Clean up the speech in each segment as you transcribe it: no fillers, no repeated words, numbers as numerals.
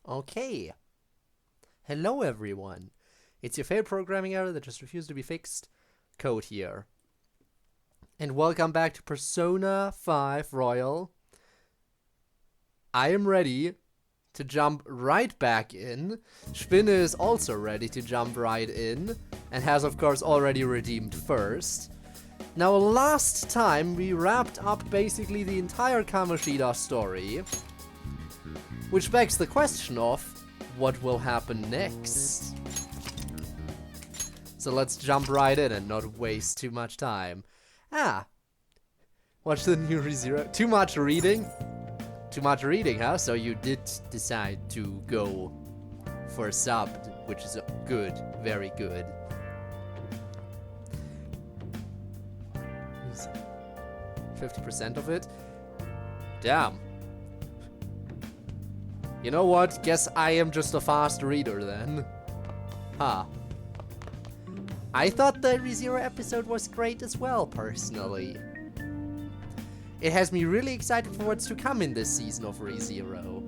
Okay. Hello everyone. It's your favorite programming error that just refused to be fixed, CodeErr. And welcome back to Persona 5 Royal. I am ready to jump right back in. Spinne is also ready to jump right in and has of course already redeemed first. Now last time we wrapped up basically the entire Kamoshida story, which begs the question of what will happen next. So let's jump right in and not waste too much time. Watch the new ReZero. Too much reading? Too much reading, huh? So you did decide to go for subbed, which is good, very good. 50% of it? Damn. You know what? Guess I am just a fast reader then. Huh. I thought the ReZero episode was great as well, personally. It has me really excited for what's to come in this season of ReZero.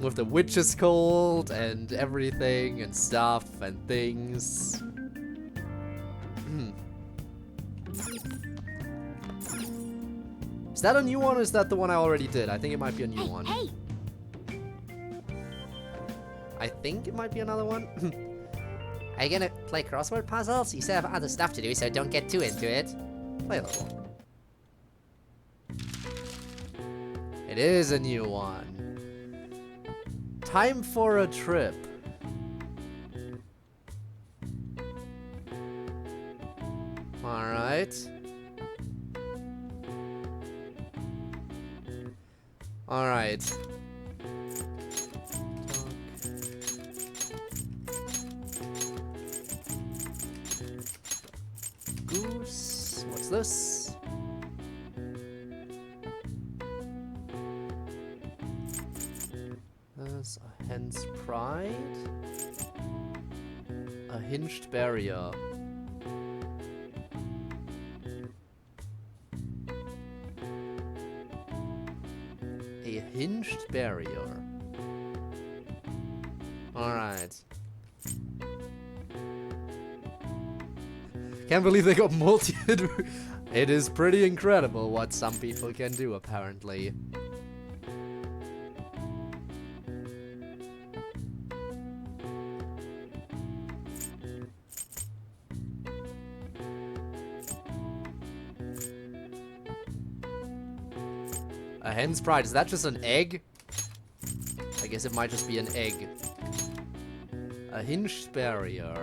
With the witch's cold and everything and stuff and things. Is that a new one or is that the one I already did? I think it might be a new one. Hey! I think it might be another one. Are you gonna play crossword puzzles? You still have other stuff to do, so don't get too into it. Play a little. It is a new one. Time for a trip. Alright. Alright. Goose. What's this? There's a hen's pride. A hinged barrier. A hinged barrier. Alright. Can't believe they got multi. It is pretty incredible what some people can do, apparently. A hen's pride, is that just an egg? I guess it might just be an egg. A hinged barrier.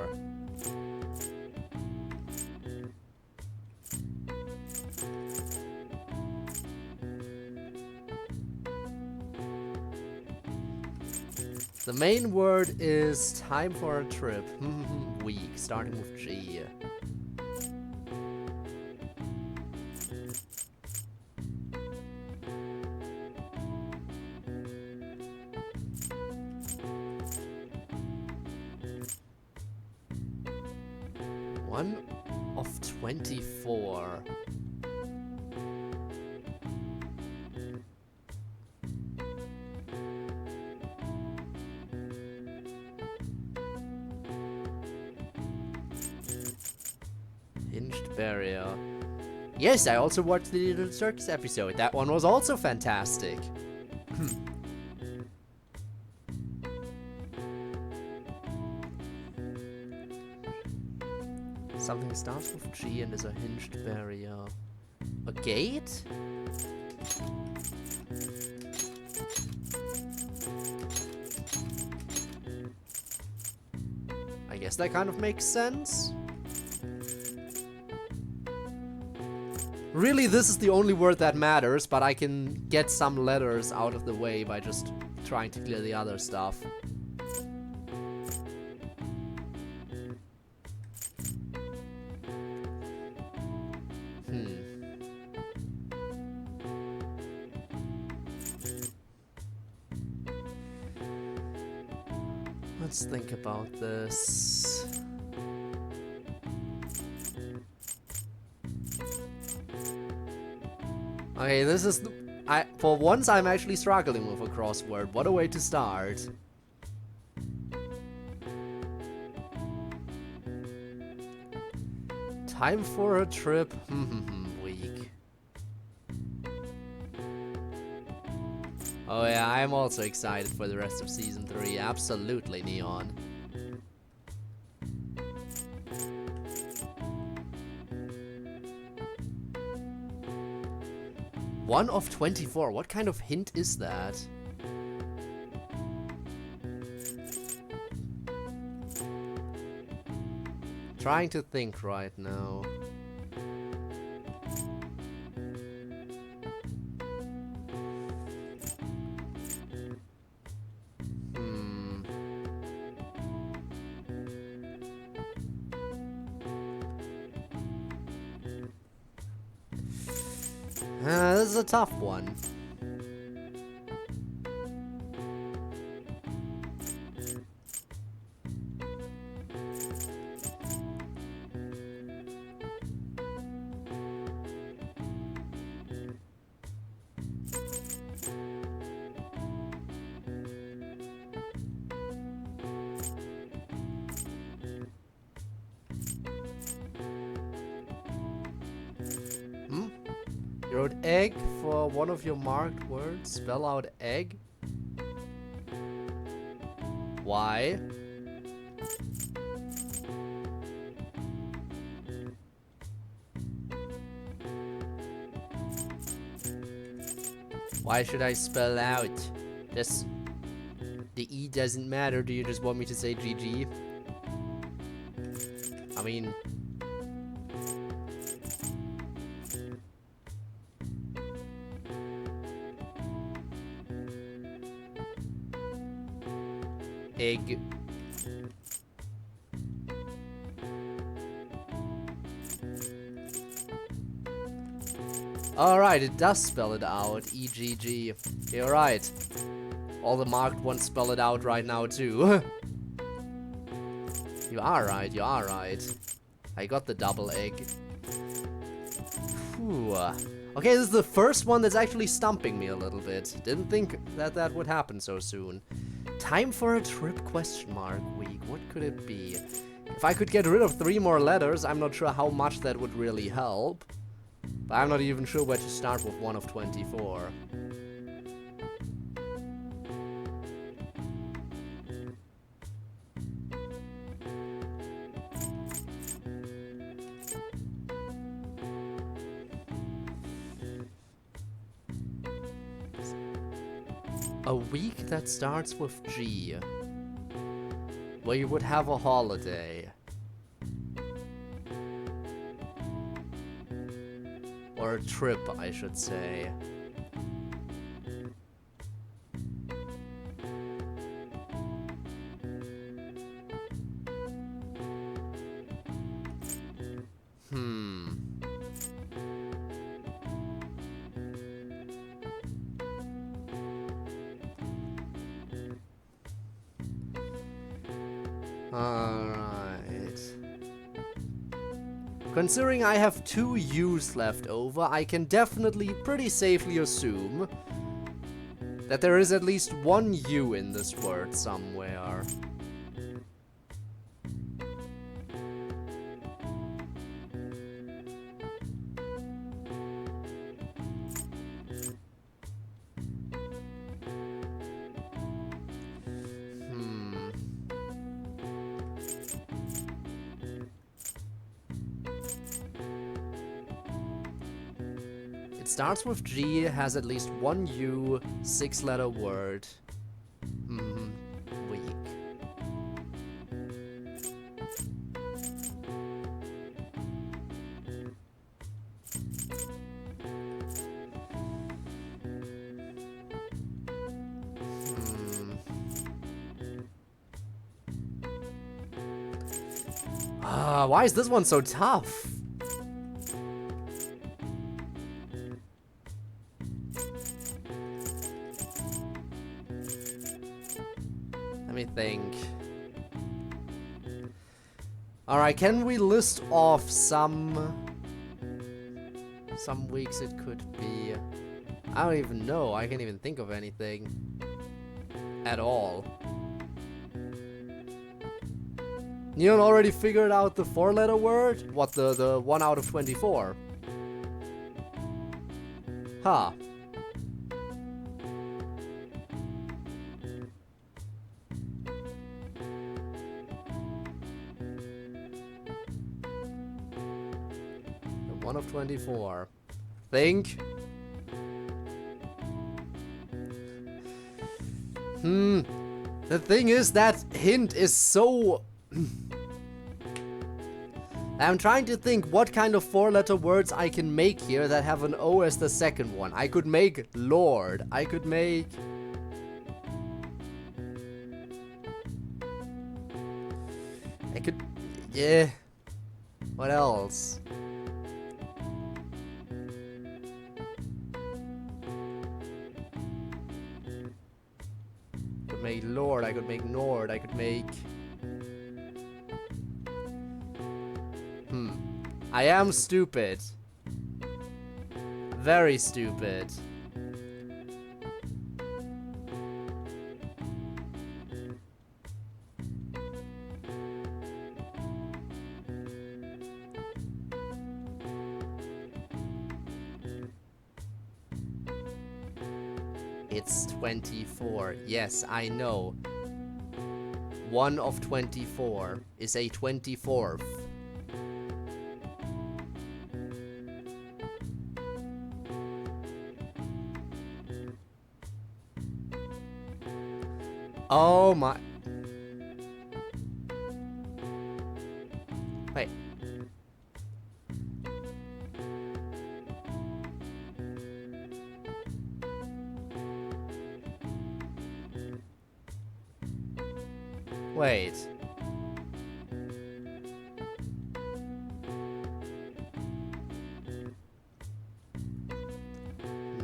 The main word is time for a trip. Week, starting with G. One of 24. Hinged barrier. Yes, I also watched the Little Circus episode. That one was also fantastic. Something starts with G and is a hinged barrier. A gate? I guess that kind of makes sense. Really, this is the only word that matters, but I can get some letters out of the way by just trying to clear the other stuff. Let's think about this. Okay, this is For once, I'm actually struggling with a crossword. What a way to start. Time for a trip. Weak. Oh yeah, I'm also excited for the rest of Season 3. Absolutely, Neon. One of 24. What kind of hint is that? Trying to think right now. This is a tough one. You wrote egg for one of your marked words. Spell out egg. Why? Why should I spell out? The E doesn't matter. Do you just want me to say GG? I mean... egg. Alright, it does spell it out. EGG. You're right. All the marked ones spell it out right now too. You are right, you are right. I got the double egg. Whew. Okay, this is the first one that's actually stumping me a little bit. Didn't think that that would happen so soon. Time for a trip question mark week. What could it be? If I could get rid of 3 more letters, I'm not sure how much that would really help. But I'm not even sure where to start with one of 24. A week that starts with G, where you would have a holiday. Or a trip, I should say. Alright. Considering I have 2 U's left over, I can definitely pretty safely assume that there is at least 1 U in this word somewhere. It starts with G, has at least 1 U, 6-letter word. Weak. Why is this one so tough? Let me think. Alright, can we list off some weeks it could be? I don't even know. I can't even think of anything. At all. Neon already figured out the 4-letter word? What, the 1 out of 24? Huh. The 1 of 24. Think. The thing is, that hint is so... I'm trying to think what kind of 4-letter words I can make here that have an O as the second one. I could make Lord. I could make... Yeah. What else? I could make Lord. I could make Nord. I could make... I am stupid. Very stupid. It's 24. Yes, I know. 1 of 24 is a 24th. Oh my... Wait. Wait.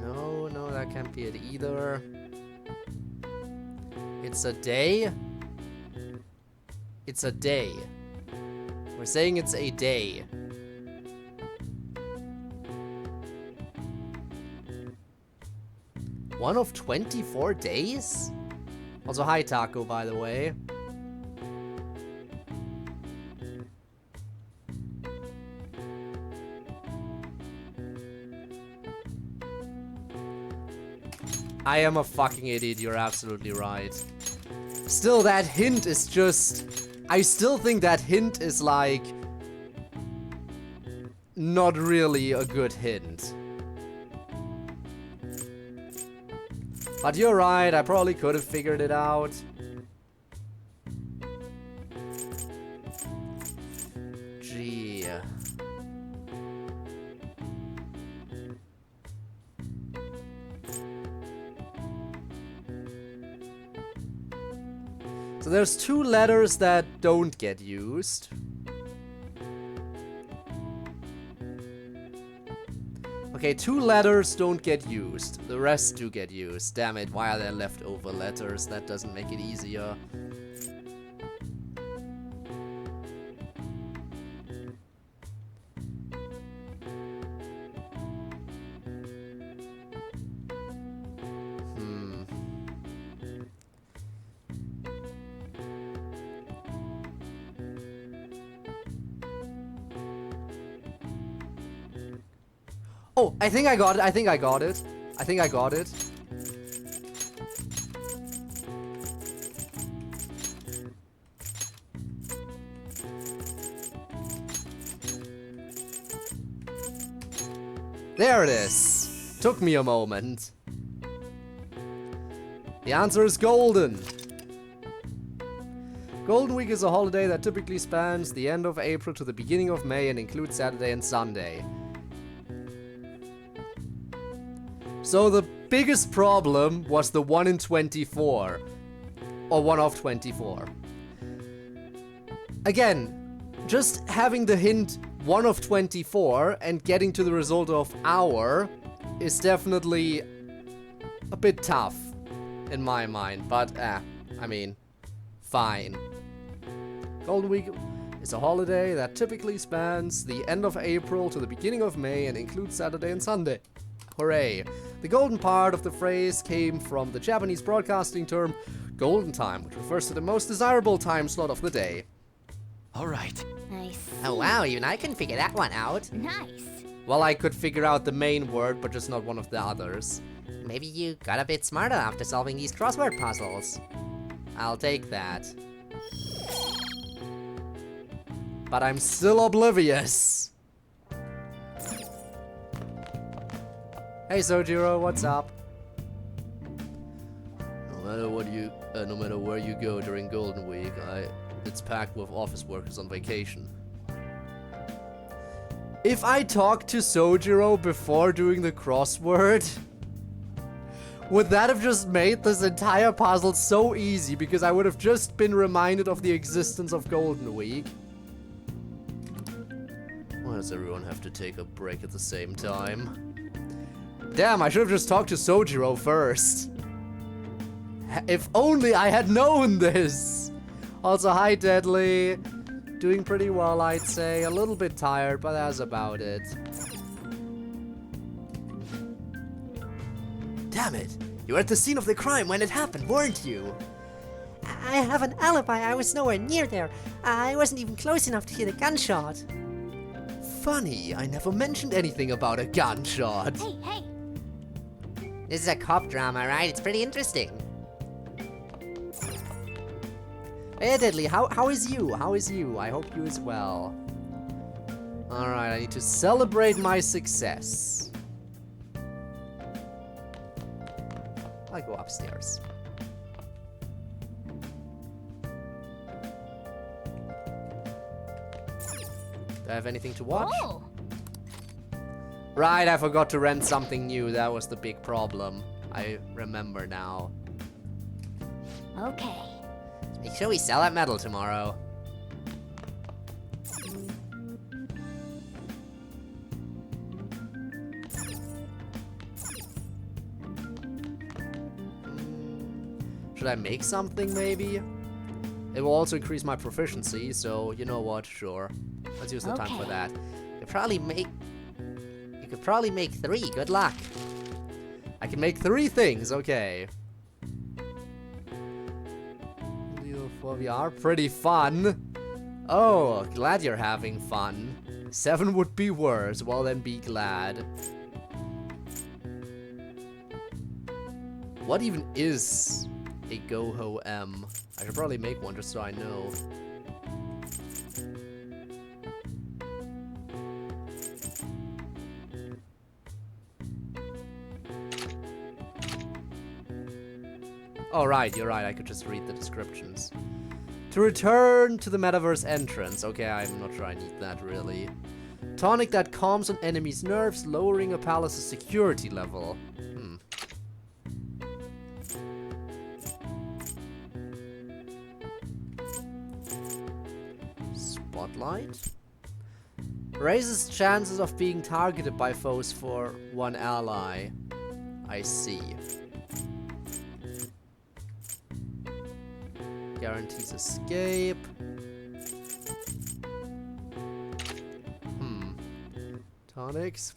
No, that can't be it either. It's a day? It's a day. We're saying it's a day. One of 24 days? Also, hi Taco, by the way. I am a fucking idiot, you're absolutely right. Still, that hint is just... I still think that hint is like... not really a good hint. But you're right, I probably could have figured it out. Gee. So there's 2 letters that don't get used. Okay, 2 letters don't get used. The rest do get used. Damn it, why are there leftover letters? That doesn't make it easier. Oh, I think I got it. I think I got it. I think I got it. There it is. Took me a moment. The answer is golden. Golden Week is a holiday that typically spans the end of April to the beginning of May and includes Saturday and Sunday. So the biggest problem was the 1 in 24. Or 1 of 24. Again, just having the hint 1 of 24 and getting to the result of hour is definitely a bit tough in my mind. But, I mean, fine. Golden Week is a holiday that typically spans the end of April to the beginning of May and includes Saturday and Sunday. Hooray! The golden part of the phrase came from the Japanese broadcasting term golden time, which refers to the most desirable time slot of the day. Alright. Nice. Oh wow, even I can figure that one out. Nice. Well, I could figure out the main word, but just not one of the others. Maybe you got a bit smarter after solving these crossword puzzles. I'll take that. But I'm still oblivious. Hey Sojiro, what's up? No matter where you go during Golden Week, it's packed with office workers on vacation. If I talked to Sojiro before doing the crossword, would that have just made this entire puzzle so easy because I would have just been reminded of the existence of Golden Week? Why does everyone have to take a break at the same time? Damn, I should have just talked to Sojiro first. If only I had known this! Also, hi Deadly. Doing pretty well, I'd say. A little bit tired, but that's about it. Damn it! You were at the scene of the crime when it happened, weren't you? I have an alibi. I was nowhere near there. I wasn't even close enough to hear the gunshot. Funny, I never mentioned anything about a gunshot. Hey, hey. This is a cop drama, right? It's pretty interesting. Hey Deadly, how is you? How is you? I hope you as well. Alright, I need to celebrate my success. I go upstairs. Do I have anything to watch? Oh. Right, I forgot to rent something new. That was the big problem. I remember now. Okay. Make sure we sell that metal tomorrow. Should I make something, maybe? It will also increase my proficiency, so you know what, sure. Let's use the time for Okay. that. You could probably make 3. Good luck. I can make 3 things, okay. Well, we are pretty fun. Oh, glad you're having fun. 7 would be worse, well then be glad. What even is a Goho M? I should probably make one just so I know. Oh, right, you're right, I could just read the descriptions. To return to the metaverse entrance. Okay, I'm not sure I need that, really. Tonic that calms an enemy's nerves, lowering a palace's security level. Spotlight? Raises chances of being targeted by foes for 1 ally. I see. Guarantees escape. Tonics.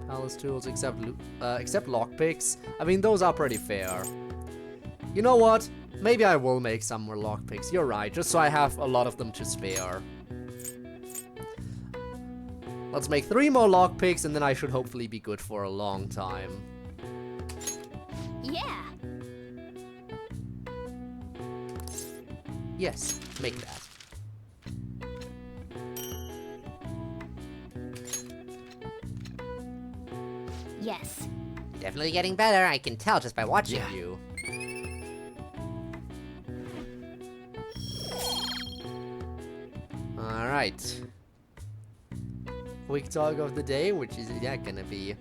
Palace tools except lockpicks. I mean, those are pretty fair. You know what? Maybe I will make some more lockpicks. You're right, just so I have a lot of them to spare. Let's make 3 more lockpicks, and then I should hopefully be good for a long time. Yeah. Yes, make that. Yes. Definitely getting better. I can tell just by watching Yeah. you. Alright. Quick talk of the day, which is that gonna be?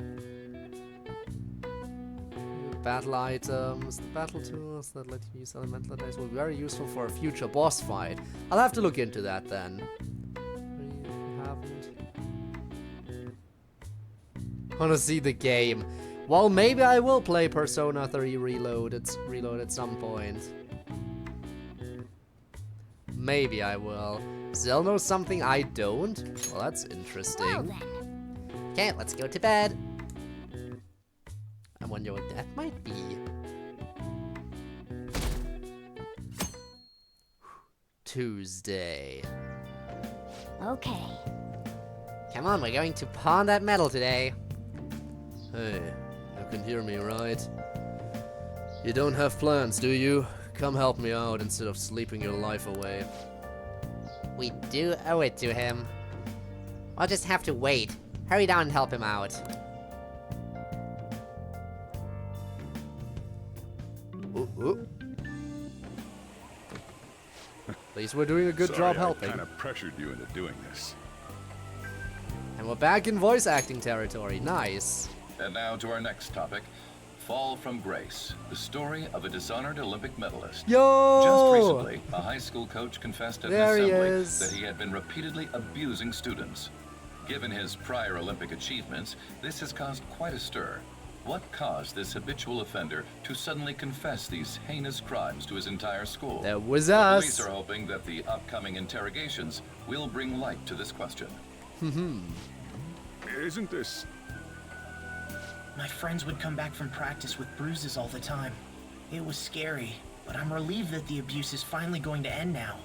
Battle items, the battle tools that let you use elemental attacks will be very useful for a future boss fight. I'll have to look into that then. We haven't. Wanna see the game? Well, maybe I will play Persona 3 Reload at some point. Maybe I will. Zell knows something I don't? Well, that's interesting. Well then. Okay, let's go to bed. I wonder what that might be. Tuesday. Okay. Come on, we're going to pawn that medal today. Hey, you can hear me, right? You don't have plans, do you? Come help me out instead of sleeping your life away. We do owe it to him. I'll just have to wait. Hurry down and help him out. Ooh, ooh. At least we're doing a good job helping. I kind of pressured you into doing this. And we're back in voice acting territory. Nice. And now to our next topic, Fall from Grace, the story of a dishonored Olympic medalist. Yo! Just recently, a high school coach confessed at an There he assembly is. that he had been repeatedly abusing students. Given his prior Olympic achievements, this has caused quite a stir. What caused this habitual offender to suddenly confess these heinous crimes to his entire school? That was The us. police are hoping that the upcoming interrogations will bring light to this question. Isn't this... My friends would come back from practice with bruises all the time. It was scary, but I'm relieved that the abuse is finally going to end now.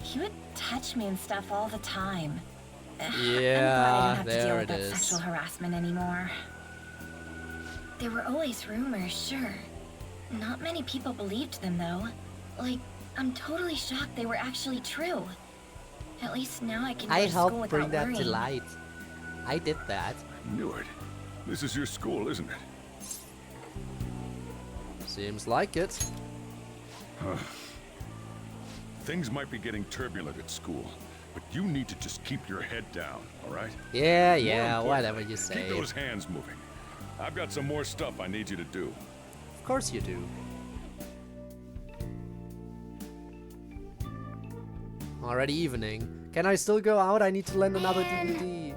He would touch me and stuff all the time. I'm glad I Yeah, don't have to deal there with it that is. sexual harassment anymore. There were always rumors, sure. Not many people believed them, though. Like, I'm totally shocked they were actually true. At least now I can go I to school helped bring without that worrying. to light. I did that. Knew it. This is your school, isn't it? Seems like it. Things might be getting turbulent at school, but you need to just keep your head down, all right? Yeah, More yeah, importantly, whatever you Keep say. those hands moving. I've got some more stuff I need you to do. Of course you do. Already evening. Can I still go out? I need to lend another DVD.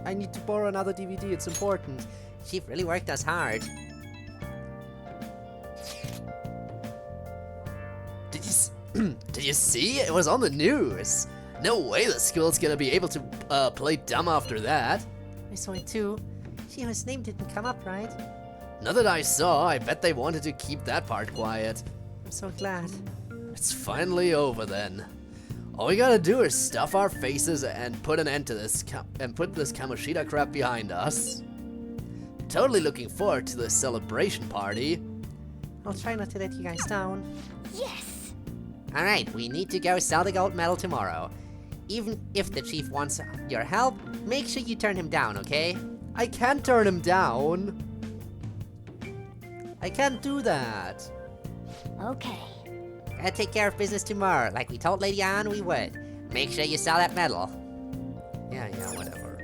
I need to borrow another DVD. It's important. Chief really worked us hard. Did you see? It was on the news. No way the school's gonna be able to play dumb after that. I saw it too. Sheila's name didn't come up, right? Not that I saw. I bet they wanted to keep that part quiet. I'm so glad. It's finally over then. All we gotta do is stuff our faces and put an end to this and put this Kamoshida crap behind us. Totally looking forward to this celebration party. I'll try not to let you guys down. Yes! Alright, we need to go sell the gold medal tomorrow. Even if the chief wants your help, make sure you turn him down, okay? I can't turn him down. I can't do that. Okay. Gotta take care of business tomorrow, like we told Lady Anne we would. Make sure you sell that medal. Yeah, whatever.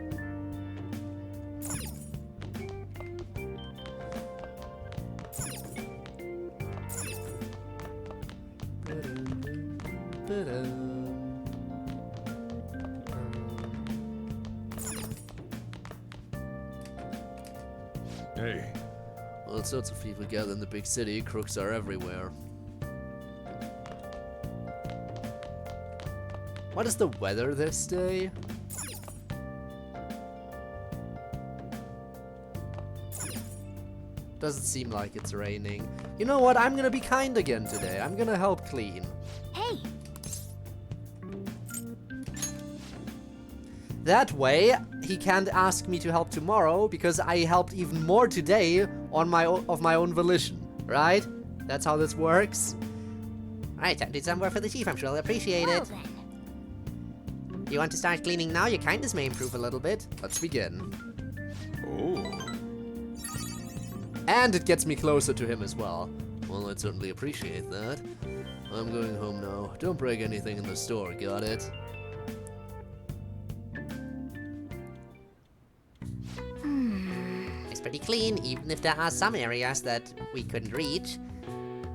Hey, All sorts of people gather in the big city. Crooks are everywhere. What is the weather this day? Doesn't seem like it's raining. You know what? I'm gonna be kind again today. I'm gonna help clean. Hey, That way, he can't ask me to help tomorrow because I helped even more today on my own volition, right? That's how this works. Alright, time to do some work for the chief, I'm sure he'll appreciate well it. then. You want to start cleaning now? Your kindness may improve a little bit. Let's begin. oh, And it gets me closer to him as well. Well, I'd certainly appreciate that. I'm going home now. Don't break anything in the store, got it? It's pretty clean, even if there are some areas that we couldn't reach.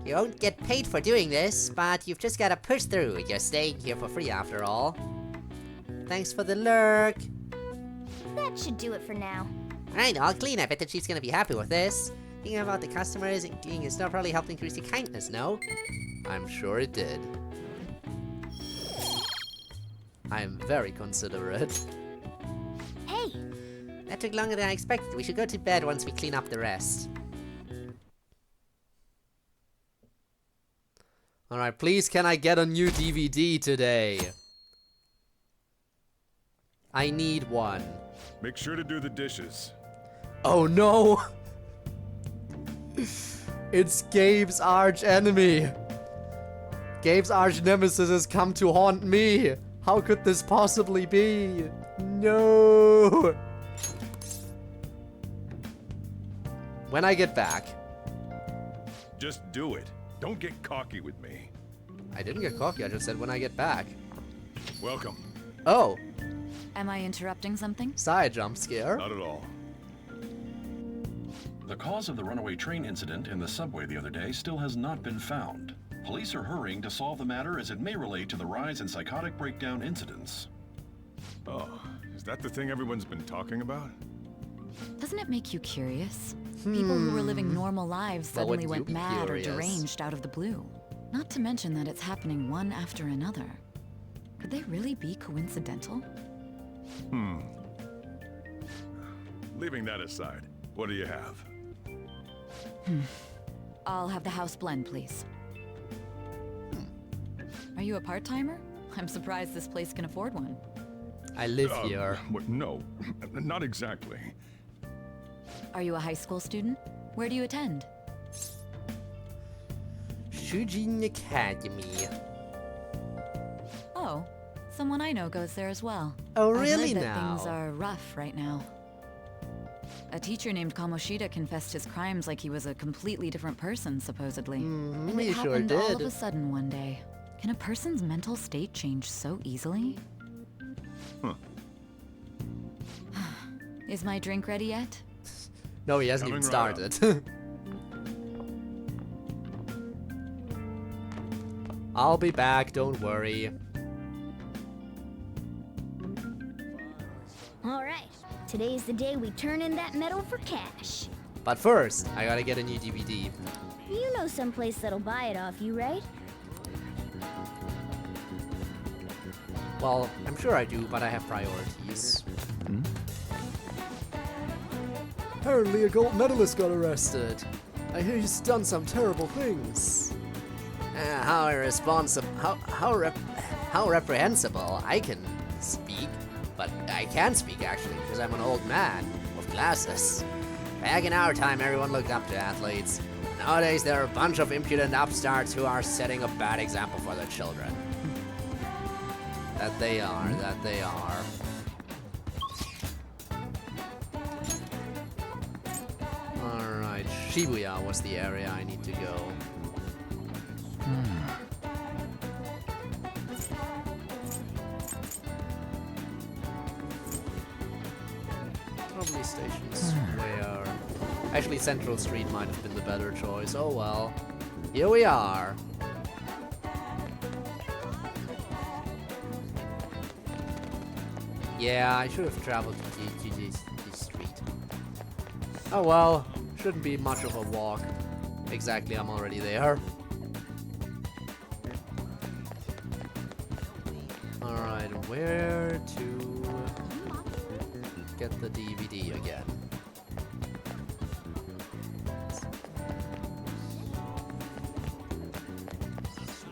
You won't get paid for doing this, but you've just gotta push through. You're staying here for free after all. Thanks for the lurk. That should do it for now. Alright, all clean. I bet the chief's gonna be happy with this. Thinking about the customers and cleaning his stuff probably helped increase your kindness, no? I'm sure it did. I am very considerate. Hey, That took longer than I expected. We should go to bed once we clean up the rest. Alright, please can I get a new DVD today? I need one. Make sure to do the dishes. Oh no! It's Gabe's arch enemy. Gabe's arch nemesis has come to haunt me. How could this possibly be? No! When I get back. Just do it. Don't get cocky with me. I didn't get cocky, I just said when I get back. Welcome. Oh, Am I interrupting something? side jump scare. Not at all. The cause of the runaway train incident in the subway the other day still has not been found. Police are hurrying to solve the matter as it may relate to the rise in psychotic breakdown incidents. Oh, is that the thing everyone's been talking about? Doesn't it make you curious? People who were living normal lives Well, suddenly wouldn't you went be mad curious? or deranged out of the blue. Not to mention that it's happening one after another. Could they really be coincidental? Leaving that aside, what do you have? I'll have the house blend, please. Are you a part-timer? I'm surprised this place can afford one. I live here. What, no, not exactly. Are you a high school student? Where do you attend? Shujin Academy. Oh, someone I know goes there as well. Oh, I've really heard that now? things are rough right now. A teacher named Kamoshida confessed his crimes like he was a completely different person, supposedly. And he it sure happened all of did. a sudden one day. Can a person's mental state change so easily? Huh. Is my drink ready yet? No, he hasn't Coming even right up. started. I'll be back, don't worry. Alright, today's the day we turn in that medal for cash. But first, I gotta get a new DVD. You know someplace that'll buy it off you, right? Well, I'm sure I do, but I have priorities. Apparently a gold medalist got arrested. I hear he's done some terrible things. How irresponsible, how reprehensible. I can speak, but I can't speak actually because I'm an old man with glasses. Back in our time, everyone looked up to athletes. Nowadays, there are a bunch of impudent upstarts who are setting a bad example for their children. That they are, that they are. Alright, Shibuya was the area I need to go. Probably Station Square. Actually, Central Street might have been the better choice. Oh well. Here we are. Yeah, I should have traveled to this street. Oh well, shouldn't be much of a walk. Exactly, I'm already there. Alright, where to get the DVD again?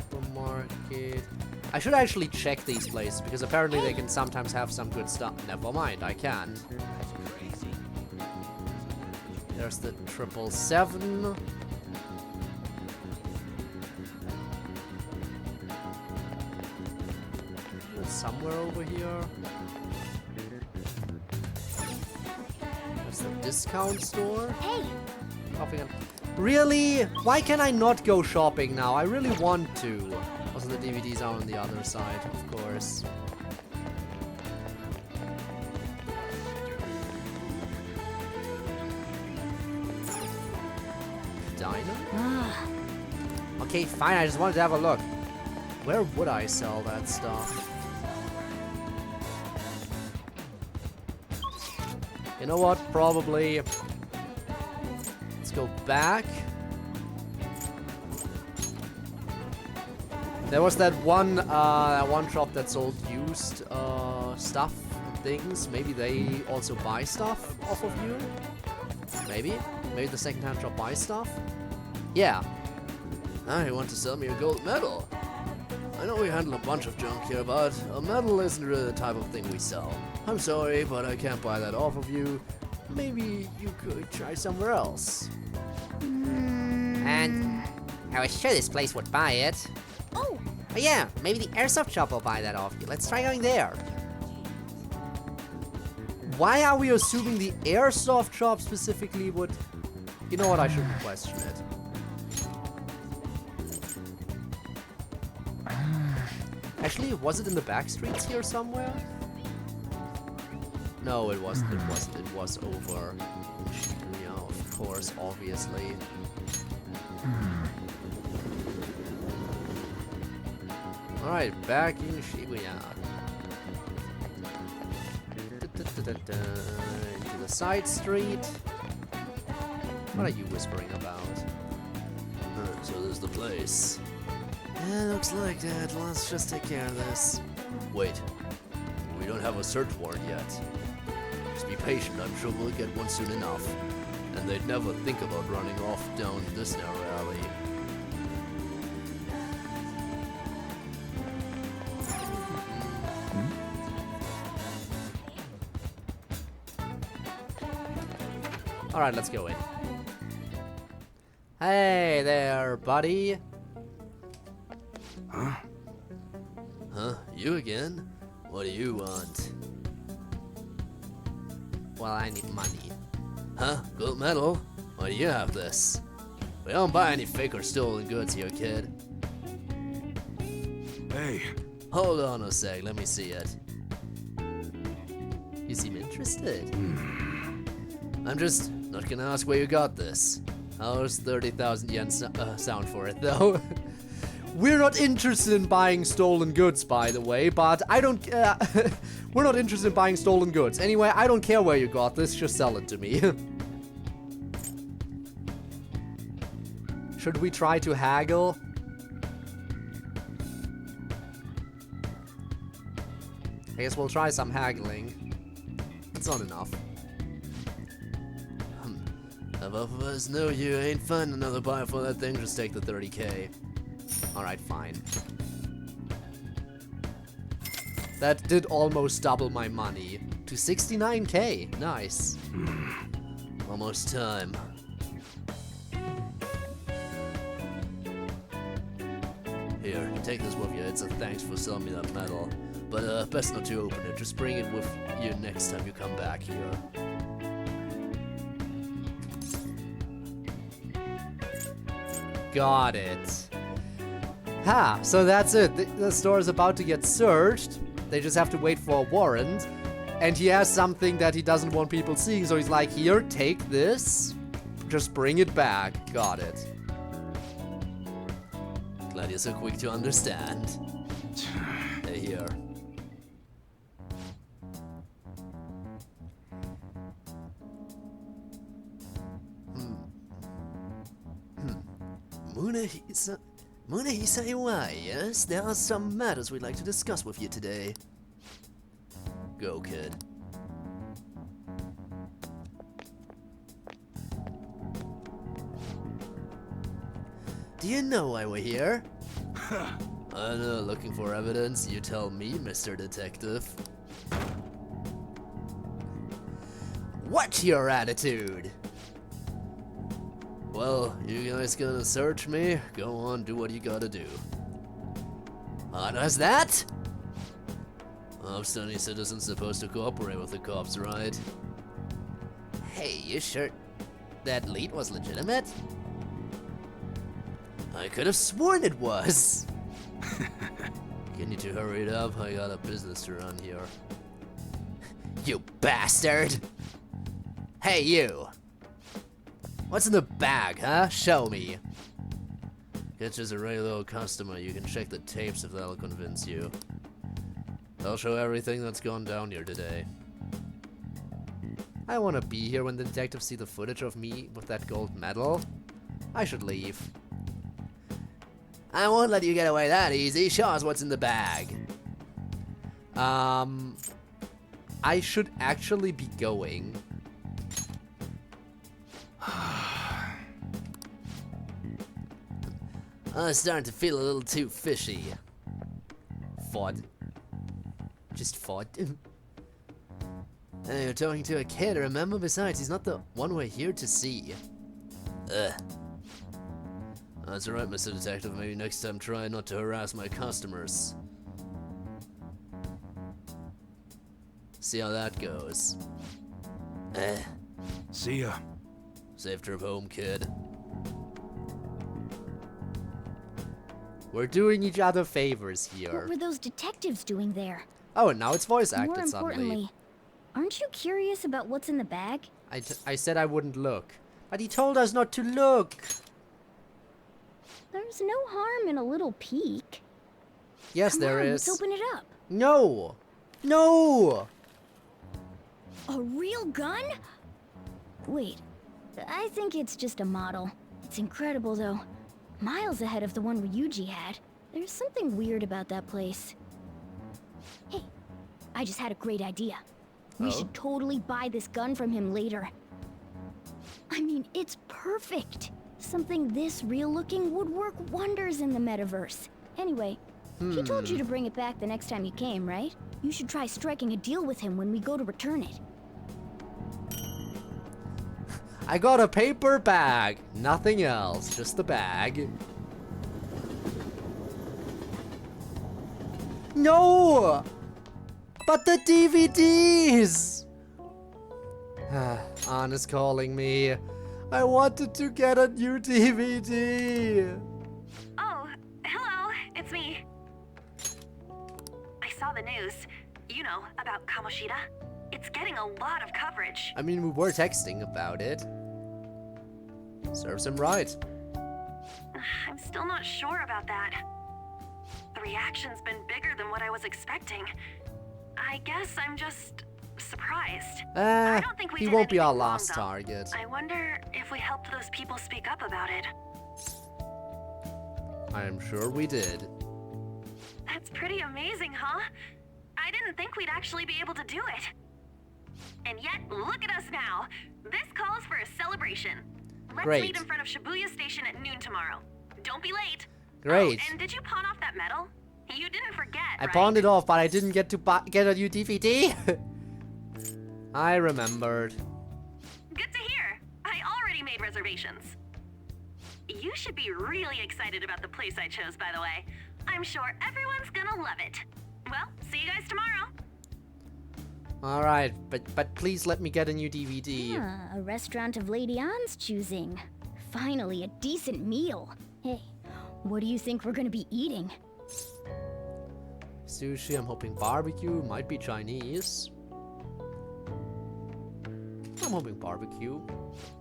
Supermarket. I should actually check these places because apparently they can sometimes have some good stuff. Never mind, I can. There's the 777. There's somewhere over here. There's the discount store. Hey, Shopping. Really? Why can I not go shopping now? I really want to. Also, the DVDs are on the other side, of course. Diner? Okay, fine. I just wanted to have a look. Where would I sell that stuff? You know what? Probably. Let's go back. There was that one shop that sold used stuff. things. Maybe they also buy stuff off of you? Maybe? Maybe the second-hand shop buys stuff? Yeah. I want to sell me a gold medal. I know we handle a bunch of junk here, but a medal isn't really the type of thing we sell. I'm sorry, but I can't buy that off of you. Maybe you could try somewhere else. And I was sure this place would buy it. Oh, But yeah, maybe the airsoft shop will buy that off you. Let's try going there. Why are we assuming the airsoft shop specifically would... You know what, I shouldn't question it. Actually, was it in the back streets here somewhere? No, it wasn't. It wasn't. It was over in Shibuya, of course, obviously. Alright, back in Shibuya. Into the side street. What are you whispering about? So there's the place. Yeah, looks like that. Let's just take care of this. Wait. We don't have a search warrant yet. Just be patient. I'm sure we'll get one soon enough. And they'd never think about running off down this narrow alley. Alright, let's go in. Hey there, buddy. Huh? You again? What do you want? Well, I need money. Huh? Gold medal? Why do you have this? We don't buy any fake or stolen goods here, kid. Hey, Hold on a sec, let me see it. You seem interested. I'm just not gonna ask where you got this. How's 30,000 yen sound for it, though? We're not interested in buying stolen goods, by the way, but I don't... we're not interested in buying stolen goods. Anyway, I don't care where you got this, just sell it to me. Should we try to haggle? I guess we'll try some haggling. It's not enough. How both of us know you ain't finding another buyer for that thing, just take the 30K. Alright, fine. That did almost double my money. To 69K. Nice. Almost time. Here, take this with you. It's a thanks for selling me that medal. But best not to open it. Just bring it with you next time you come back here. Got it. Ha, so that's it. The store is about to get searched. They just have to wait for a warrant. And he has something that he doesn't want people seeing, so he's like, here, take this. Just bring it back. Got it. Glad you're so quick to understand. Hey, here. Munehisa, yes? There are some matters we'd like to discuss with you today. Go, kid. Do you know why we're here? I know, looking for evidence. You tell me, Mr. Detective. What's your attitude? Well, you guys gonna search me? Go on, do what you gotta do. What was that? Upstanding citizens supposed to cooperate with the cops, right? Hey, you sure that lead was legitimate? I could have sworn it was. Can you two hurry it up? I got a business to run here. You bastard! Hey, you! What's in the bag, huh? Show me. It's just a regular old customer. You can check the tapes if that'll convince you. I'll show everything that's gone down here today. I want to be here when the detectives see the footage of me with that gold medal. I should leave. I won't let you get away that easy. Show us what's in the bag. I should actually be going. I'm starting to feel a little too fishy. Fod. Just fod. Hey, you're talking to a kid, remember? Besides, he's not the one we're here to see. Ugh. That's alright, Mr. Detective. Maybe next time try not to harass my customers. See how that goes. See ya. Safe trip home, kid. We're doing each other favors What here. were those detectives doing there? Oh, and now it's voice More acted suddenly. importantly, aren't you curious about what's in the bag? I said I wouldn't look. But he told us not to look. There's no harm in a little peek. Yes, Come there on, is. let's open it up. No! No! A real gun? Wait, I think it's just a model. It's incredible though. Miles ahead of the one Ryuji had. There's something weird about that place. Hey, I just had a great idea. We should totally buy this gun from him later. I mean, it's perfect. Something this real looking would work wonders in the metaverse. Anyway, he told you to bring it back the next time you came, right? You should try striking a deal with him when we go to return it. I got a paper bag. Nothing else, just the bag. No! But the DVDs! Anna's calling me. I wanted to get a new DVD. Oh, hello, it's me. I saw the news, you know, about Kamoshida. It's getting a lot of coverage. I mean, we were texting about it. Serves him right. I'm still not sure about that. The reaction's been bigger than what I was expecting. I guess I'm just surprised. I don't think we He did won't be our anything wrong, last though. target. I wonder if we helped those people speak up about it. I am sure we did. That's pretty amazing, huh? I didn't think we'd actually be able to do it. And yet, look at us now. This calls for a celebration. Let's Great. meet in front of Shibuya Station at noon tomorrow. Don't be late. Great. Oh, and did you pawn off that medal? You didn't forget, I right? pawned it off, but I didn't get to get a new DVD. I remembered. Good to hear. I already made reservations. You should be really excited about the place I chose, by the way. I'm sure everyone's gonna love it. Well, see you guys tomorrow. All right, but please let me get a new DVD. Ah, a restaurant of Lady Ann's choosing. Finally, a decent meal. Hey, what do you think we're gonna be eating? Sushi, I'm hoping barbecue, might be Chinese. I'm hoping barbecue.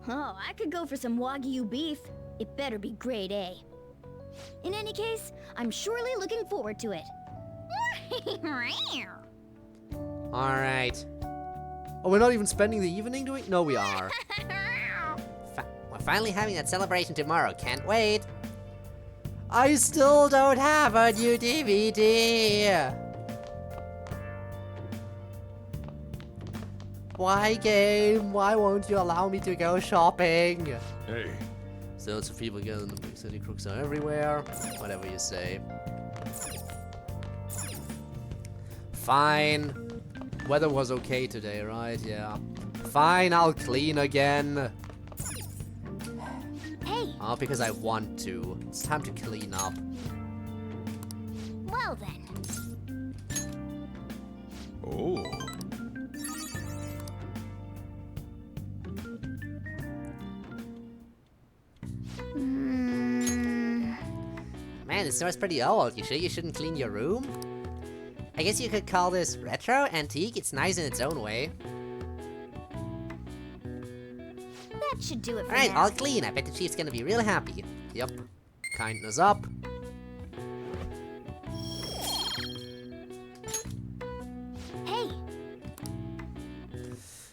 Oh, I could go for some Wagyu beef. It better be grade A. In any case, I'm surely looking forward to it. All right. Oh, we're not even spending the evening doing? No, we are. We're finally having that celebration tomorrow. Can't wait. I still don't have a new DVD. Why, game? Why won't you allow me to go shopping? Hey, So lots of people get in the big city, crooks are everywhere. Whatever you say. Fine. Weather was okay today, right? Yeah. Fine, I'll clean again. Hey, Oh, because I want to. It's time to clean up. well then. oh, Man, this store's pretty old. You sure you shouldn't clean your room? I guess you could call this retro, antique. It's nice in its own way. That should do it for Alright, now. all clean. I bet the chief's gonna be real happy. Yep. Kindness up. Hey,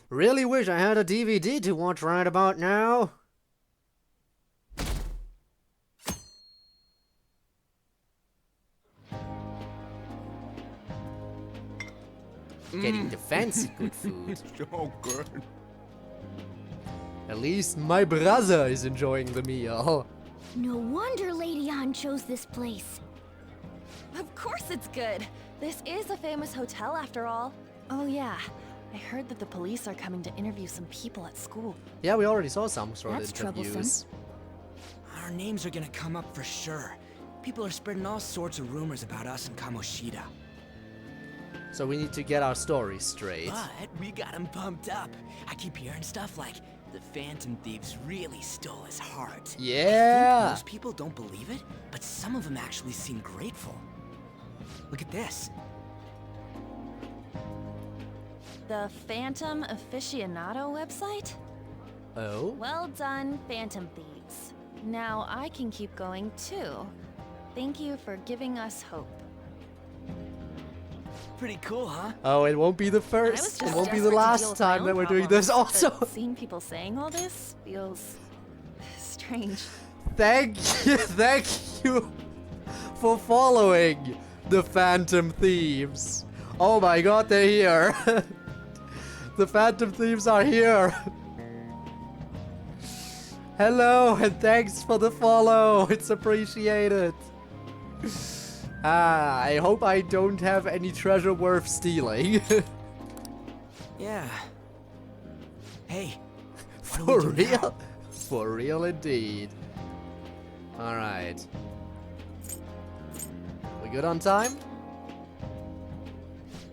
Really wish I had a DVD to watch right about now. getting the fancy good food. So good. At least my brother is enjoying the meal. No wonder Lady Ann chose this place. Of course it's good. This is a famous hotel after all. Oh yeah, I heard that the police are coming to interview some people at school. Yeah, we already saw some sort of That's interviews. troublesome. Our names are gonna come up for sure. People are spreading all sorts of rumors about us and Kamoshida. So we need to get our story straight. But we got him pumped up. I keep hearing stuff like the Phantom Thieves really stole his heart. I Yeah! think most people don't believe it, but some of them actually seem grateful. Look at this. The Phantom Aficionado website? Oh? Well done, Phantom Thieves. Now I can keep going too. Thank you for giving us hope. Pretty cool, huh? Oh, it won't be the I was first. just It won't be desperate the to deal last with my time own that we're doing this problems, also. but seeing people saying all this feels strange. Thank you for following the Phantom Thieves. Oh my god, they're here. The Phantom Thieves are here. Hello, and thanks for the follow. It's appreciated. I hope I don't have any treasure worth stealing. Yeah. Hey. what do For we do now? real? For real indeed. Alright. We good on time?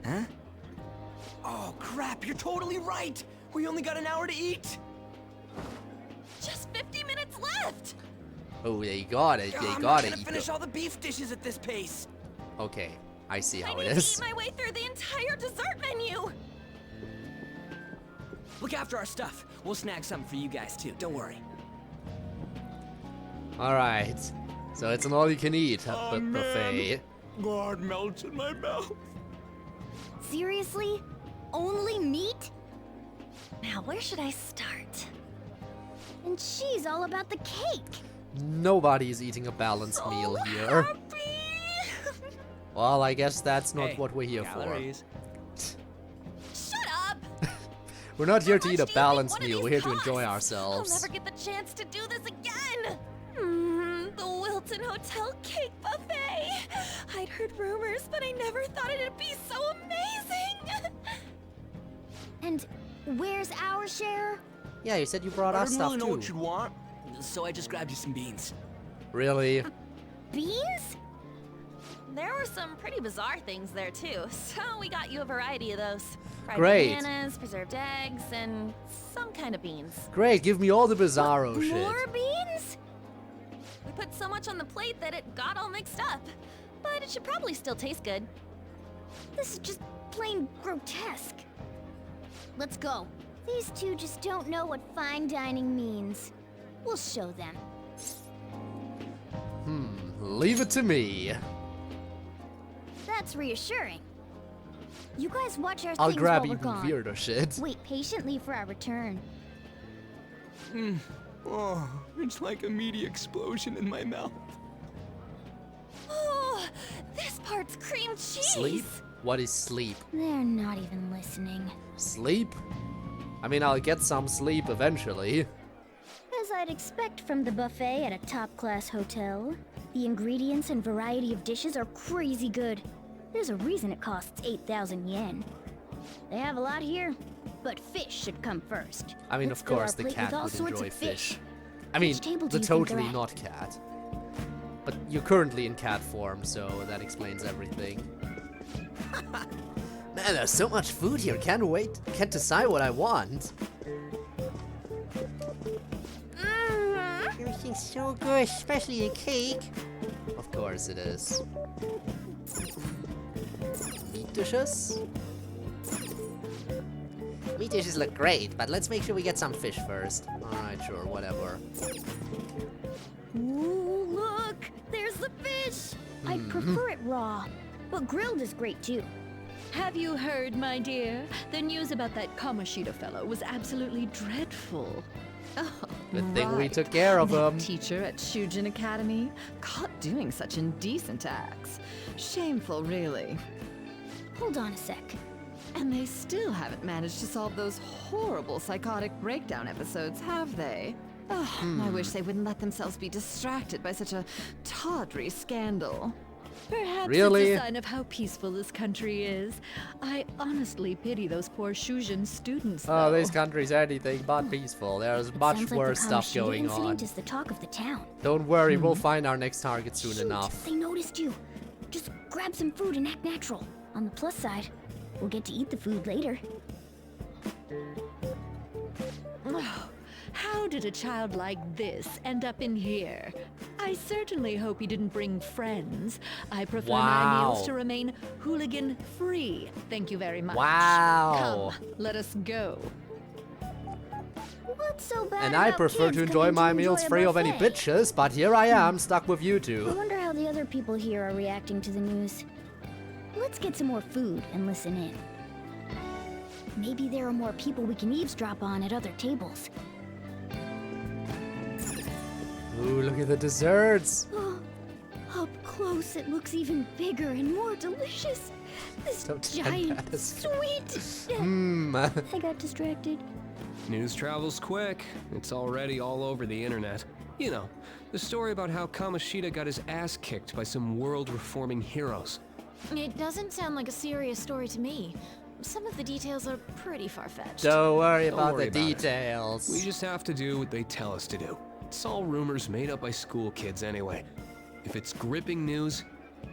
Huh? Oh crap, you're totally right! We only got an hour to eat! Just 50 minutes left! Oh, they got it. They I'm not gotta gonna eat finish them. all the beef dishes at this pace! Okay, I see how I it need to is. eat my way through the entire dessert menu! Look after our stuff. We'll snag something for you guys too, don't worry. Alright. So it's an all-you-can-eat buffet. God melts in my mouth. Seriously? Only meat? Now, where should I start? And she's all about the cake. Nobody is eating a balanced meal here. Well, I guess that's not Hey, what we're here calories. Shut up! for. We're not here How to much eat do a you think balanced one of meal. these We're here to enjoy costs? ourselves. I'll never get the chance to do this again! The Wilton Hotel Cake Buffet! I'd heard rumors, but I never thought it'd be so amazing! And where's our share? Yeah, you said you brought I our didn't stuff really know too. what you'd want, so I just grabbed you some beans. Really? Beans? There were some pretty bizarre things there too, so we got you a variety of those. Fried Great. bananas, preserved eggs, and some kind of beans. Great, give me all the bizarro shit. More beans? We put so much on the plate that it got all mixed up. But it should probably still taste good. This is just plain grotesque. Let's go. These two just don't know what fine dining means. We'll show them. Leave it to me. That's reassuring. You guys watch our I'll things grab while we're even gone. weirder shit. Wait patiently for our return. Oh, it's like a meaty explosion in my mouth. Oh, this part's cream cheese. Sleep? What is sleep? They're not even listening. Sleep? I mean, I'll get some sleep eventually. As I'd expect from the buffet at a top-class hotel, the ingredients and variety of dishes are crazy good. There's a reason it costs 8,000 yen. They have a lot here, but fish should come first. I mean, Let's of fill course, our the plate cat with all would sorts enjoy of fish. I mean, Which table the do you think they're totally at? not cat. But you're currently in cat form, so that explains everything. Man, there's so much food here. Can't wait. Can't decide what I want. Everything's so good, especially the cake. Of course it is. Meat dishes? Meat dishes look great, but let's make sure we get some fish first. Alright, sure, whatever. Ooh, look! There's the fish! I'd prefer it raw, but grilled is great too. Have you heard, my dear? The news about that Kamoshida fellow was absolutely dreadful. Oh, Good thing we right. took care of That him. teacher at Shujin Academy, caught doing such indecent acts. Shameful, really. Hold on a sec. And they still haven't managed to solve those horrible psychotic breakdown episodes, have they? Ugh, I wish they wouldn't let themselves be distracted by such a tawdry scandal. Perhaps Really? it's a sign of how peaceful this country is. I honestly pity those poor Shujin students, Oh, though. this country's anything but peaceful. There's much Sounds worse like the stuff Kamoshida going incident on. is the talk of the town. Don't worry, we'll find our next target soon Shoot, enough. they noticed you. Just grab some food and act natural. On the plus side, we'll get to eat the food later. Oh, how did a child like this end up in here? I certainly hope he didn't bring friends. I prefer my meals Wow. to remain hooligan-free. Thank you very much. Wow. Come, let us go. What's so bad And I about prefer kids to coming enjoy my enjoy meals a free of any buffet? bitches, but here I am, stuck with you I two. wonder how the other people here are reacting to the news. Let's get some more food and listen in. Maybe there are more people we can eavesdrop on at other tables. Ooh, look at the desserts. Oh, up close, it looks even bigger and more delicious. This Don't tell giant that. sweet. Mmm. I got distracted. News travels quick. It's already all over the internet. You know, the story about how Kamoshida got his ass kicked by some world-reforming heroes. It doesn't sound like a serious story to me. Some of the details are pretty far-fetched. Don't worry Don't about worry the about it. details. We just have to do what they tell us to do. It's all rumors made up by school kids anyway. If it's gripping news,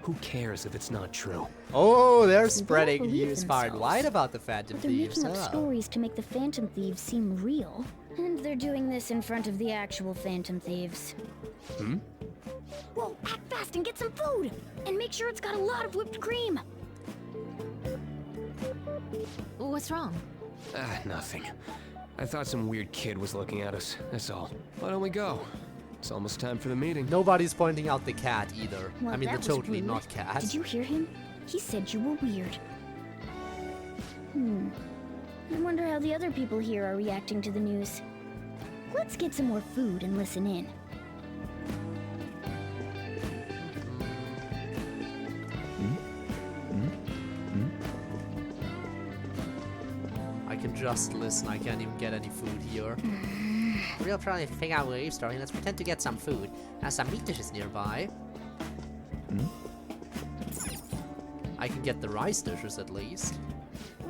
who cares if it's not true? Oh, they're See, they spreading believe news far and themselves. wide about the Phantom But they're Thieves. making up huh? stories to make the Phantom Thieves seem real. And they're doing this in front of the actual Phantom Thieves. Whoa, act fast and get some food! And make sure it's got a lot of whipped cream! What's wrong? Nothing. I thought some weird kid was looking at us, that's all. Why don't we go? It's almost time for the meeting. Nobody's pointing out the cat either. Well, I mean, the that was totally rude. not cat. Did you hear him? He said you were weird. I wonder how the other people here are reacting to the news. Let's get some more food and listen in. I can just listen. I can't even get any food here. We'll try to figure out where you're story. Let's pretend to get some food. There's some meat dishes nearby. I can get the rice dishes at least.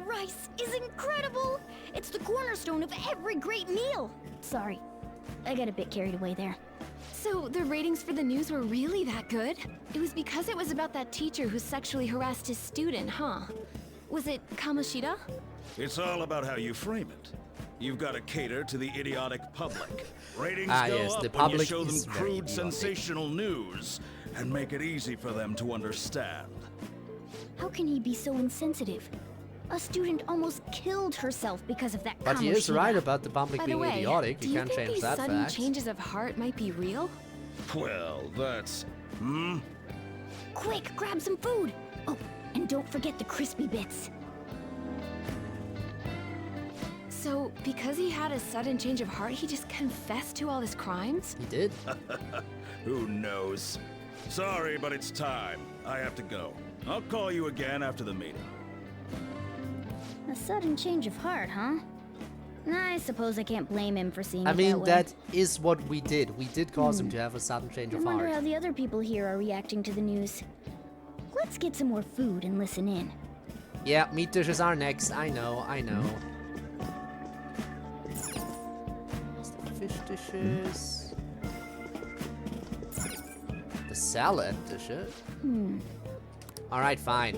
Rice is incredible! It's the cornerstone of every great meal! Sorry, I got a bit carried away there. So the ratings for the news were really that good? It was because it was about that teacher who sexually harassed his student, huh? Was it Kamoshida? It's all about how you frame it. You've got to cater to the idiotic public. Ratings go yes, up the when you public show them is very crude, idiotic. sensational news and make it easy for them to understand. How can he be so insensitive? A student almost killed herself because of that But he is Kamoshida. right about the public By the being way, idiotic. do You you can't think change these that sudden fact. changes of heart might be real? Well, that's... Quick, grab some food! Oh, and don't forget the crispy bits. So, because he had a sudden change of heart, he just confessed to all his crimes? He did. Who knows? Sorry, but it's time. I have to go. I'll call you again after the meeting. A sudden change of heart, huh? I suppose I can't blame him for seeing I it mean, way. that is what we did. We did cause him to have a sudden change I of wonder heart. how the other people here are reacting to the news. Let's get some more food and listen in. Yeah, meat dishes are next. I know. The fish dishes. The salad dishes. Alright, fine.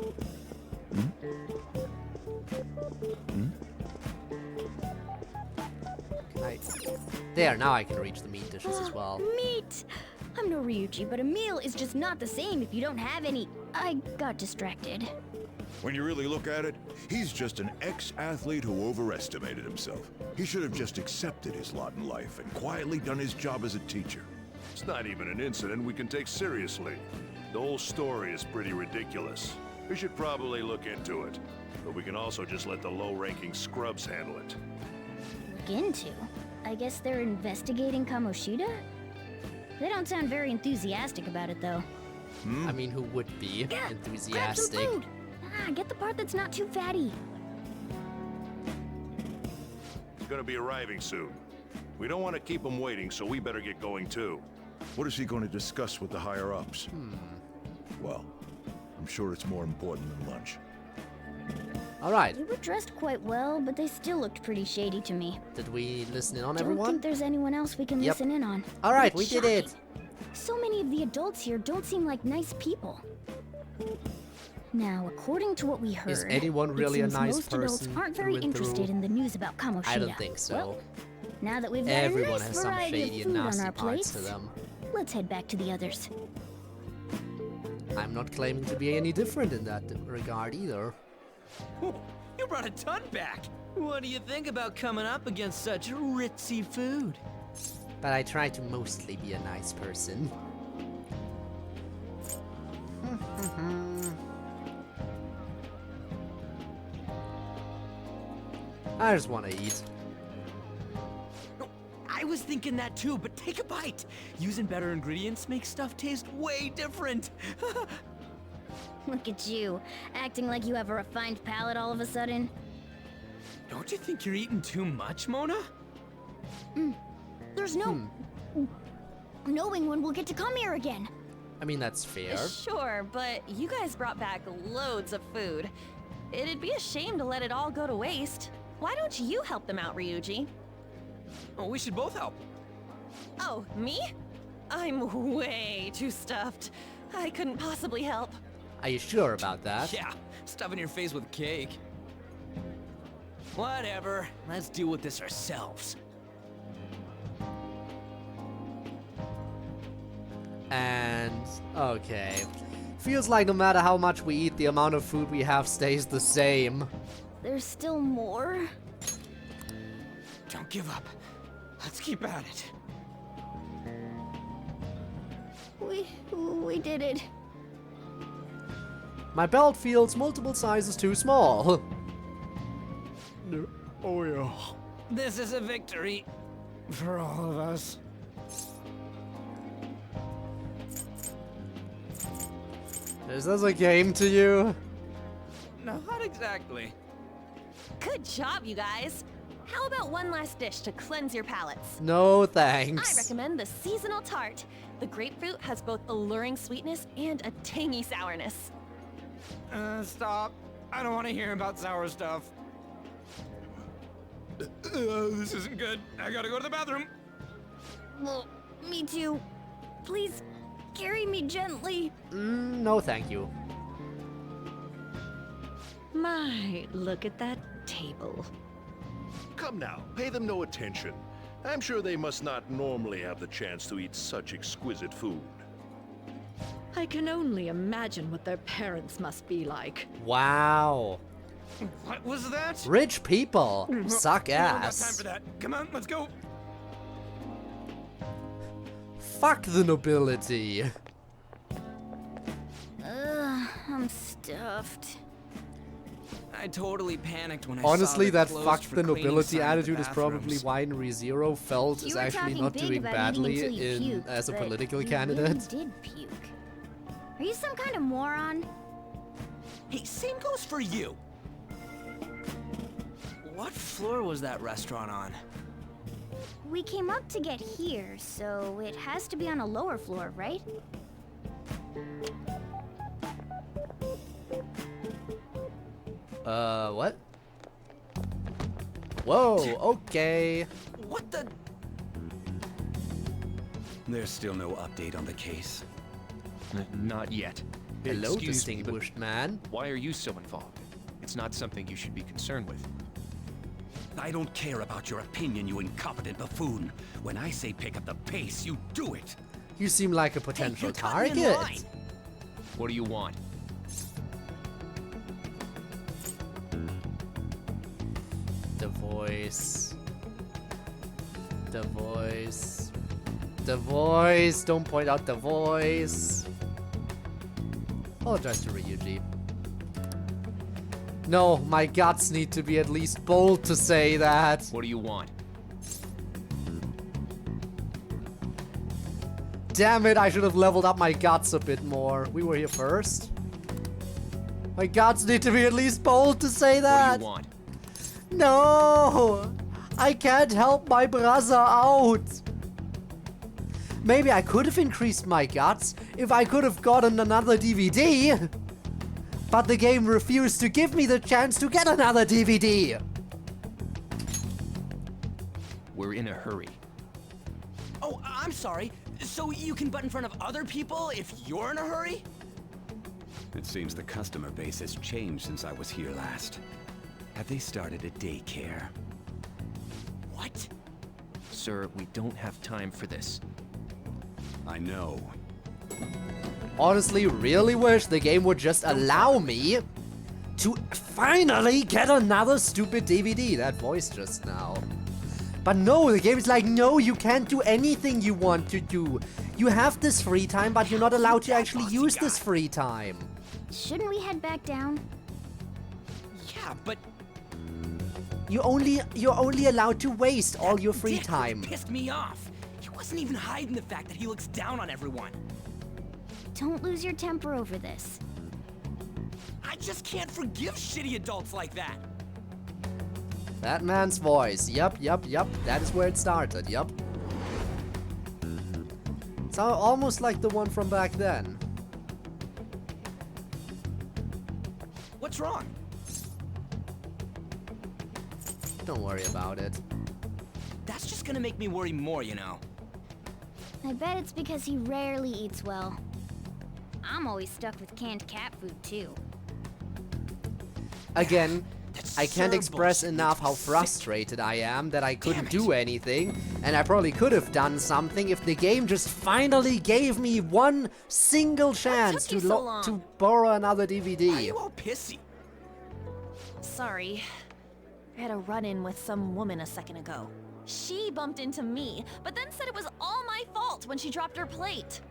There, now I can reach the meat dishes as well. Meat! I'm no Ryuji, but a meal is just not the same if you don't have any. I got distracted. When you really look at it, he's just an ex-athlete who overestimated himself. He should have just accepted his lot in life and quietly done his job as a teacher. It's not even an incident we can take seriously. The whole story is pretty ridiculous. We should probably look into it. But we can also just let the low-ranking scrubs handle it. Look into? I guess they're investigating Kamoshida? They don't sound very enthusiastic about it, though. I mean, who would be Grab some enthusiastic? food! Get the part that's not too fatty. He's gonna be arriving soon. We don't want to keep him waiting, so we better get going too. What is he going to discuss with the higher-ups? Well, I'm sure it's more important than lunch. Alright. They were dressed quite well, but they still looked pretty shady to me. Did we listen in on Don't everyone? think there's anyone else we can Yep. listen in on. Alright, But we it's did it. shocking. So many of the adults here don't seem like nice people. Now, according to what we heard, Is anyone really it a seems nice most adults person aren't through very and interested through? in the news about Kamoshida. I don't think so. Well, now that we've got Everyone a nice has some variety shady of and food on nasty our parts plates, to them. let's head back to the others. I'm not claiming to be any different in that regard either. You brought a ton back. What do you think about coming up against such ritzy food? But I try to mostly be a nice person. I just want to eat. I was thinking that too, but take a bite. Using better ingredients makes stuff taste way different. Look at you, acting like you have a refined palate all of a sudden. Don't you think you're eating too much, Mona? There's no knowing when we'll get to come here again. I mean, that's fair. Sure, but you guys brought back loads of food. It'd be a shame to let it all go to waste. Why don't you help them out, Ryuji? Oh, we should both help. Oh, me? I'm way too stuffed. I couldn't possibly help. Are you sure about that? Yeah, stuffing your face with cake. Whatever, let's deal with this ourselves. And, okay. Feels like no matter how much we eat, the amount of food we have stays the same. There's still more? Don't give up. Let's keep at it. We did it. My belt feels multiple sizes too small. Oh yeah. This is a victory for all of us. Is this a game to you? No, not exactly. Good job, you guys. How about one last dish to cleanse your palates? No I thanks. recommend the seasonal tart. The grapefruit has both alluring sweetness and a tangy sourness. Stop. I don't want to hear about sour stuff. This isn't good. I gotta go to the bathroom. Well, me too. Please carry me gently. No thank you. My, look at that table. Come now, pay them no attention. I'm sure they must not normally have the chance to eat such exquisite food. I can only imagine what their parents must be like. Wow. What was that? Rich people suck We don't got time ass. for that. Come on, let's go. Fuck the nobility. I'm stuffed. I totally panicked when I Honestly, saw that closed fuck for the cleaning nobility sign of the attitude is probably bathrooms. why ReZero felt is You were actually talking not big doing about badly eating until you puked, as a but political you candidate. Really did puke. Are you some kind of moron? Hey, same goes for you. What floor was that restaurant on? We came up to get here, so it has to be on a lower floor, right? What? Whoa, okay. What the? There's still no update on the case. Not yet. Hello, Excuse me, but distinguished man. why are you so involved? It's not something you should be concerned with. I don't care about your opinion, you incompetent buffoon. When I say pick up the pace, you do it. You seem like a potential you're cutting in target. line. What do you want? The voice. The voice. The voice. Don't point out the voice. Apologize to Ryuji. No, my guts need to be at least bold to say that. What do you want? Damn it, I should have leveled up my guts a bit more. We were here first. My guts need to be at least bold to say What that. do you want? No! I can't help my brother out. Maybe I could have increased my guts if I could have gotten another DVD. But the game refused to give me the chance to get another DVD. We're in a hurry. Oh, I'm sorry. So you can butt in front of other people if you're in a hurry? It seems the customer base has changed since I was here last. Have they started a daycare? What? Sir, we don't have time for this. I know. Honestly, really wish the game would just allow me to finally get another stupid DVD. That voice just now. But no, the game is like, no, you can't do anything you want to do. You have this free time, but you're not allowed to actually use this free time. Shouldn't we head back down? Yeah, but You're only allowed to waste all your free dick time. really pissed me off. He wasn't even hiding the fact that he looks down on everyone. Don't lose your temper over this. I just can't forgive shitty adults like that. That man's voice. Yup. That is where it started. Yup. It's almost like the one from back then. What's wrong? Don't worry about it. That's just gonna make me worry more, you know. I bet it's because he rarely eats well. I'm always stuck with canned cat food, too. Again, I can't Sir express bullshit enough how makes me sick. frustrated I am that I couldn't do anything, and I probably could have done something if the game just finally gave me one single chance you so long? to borrow another DVD. Why are you all pissy? Sorry. I had a run-in with some woman a second ago. She bumped into me, but then said it was all my fault when she dropped her plate.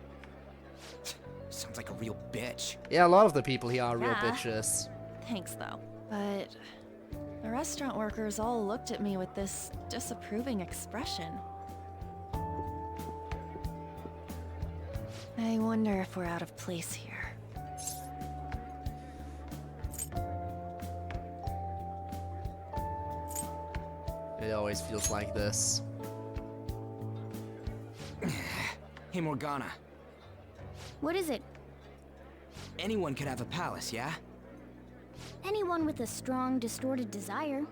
Sounds like a real bitch. Yeah, a lot of the people here are real Yeah. bitches. Thanks, though. But the restaurant workers all looked at me with this disapproving expression. I wonder if we're out of place here. It always feels like this. Hey, Morgana. What is it? Anyone could have a palace, yeah? Anyone with a strong, distorted desire.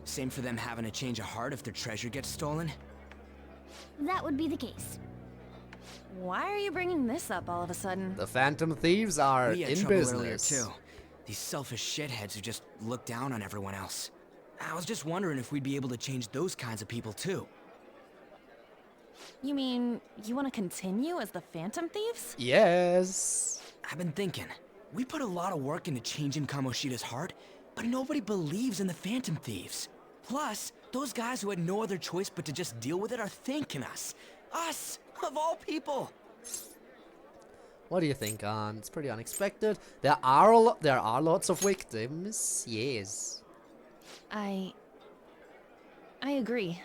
Same for them having a change of heart if their treasure gets stolen? That would be the case. Why are you bringing this up all of a sudden? The Phantom Thieves are We had in trouble business. earlier, too. These selfish shitheads who just look down on everyone else. I was just wondering if we'd be able to change those kinds of people, too. You mean, you want to continue as the Phantom Thieves? Yes. I've been thinking. We put a lot of work into changing Kamoshida's heart, but nobody believes in the Phantom Thieves. Plus, those guys who had no other choice but to just deal with it are thanking us. Us, of all people. What do you think, Ann? It's pretty unexpected. There are lots of victims. Yes. I agree.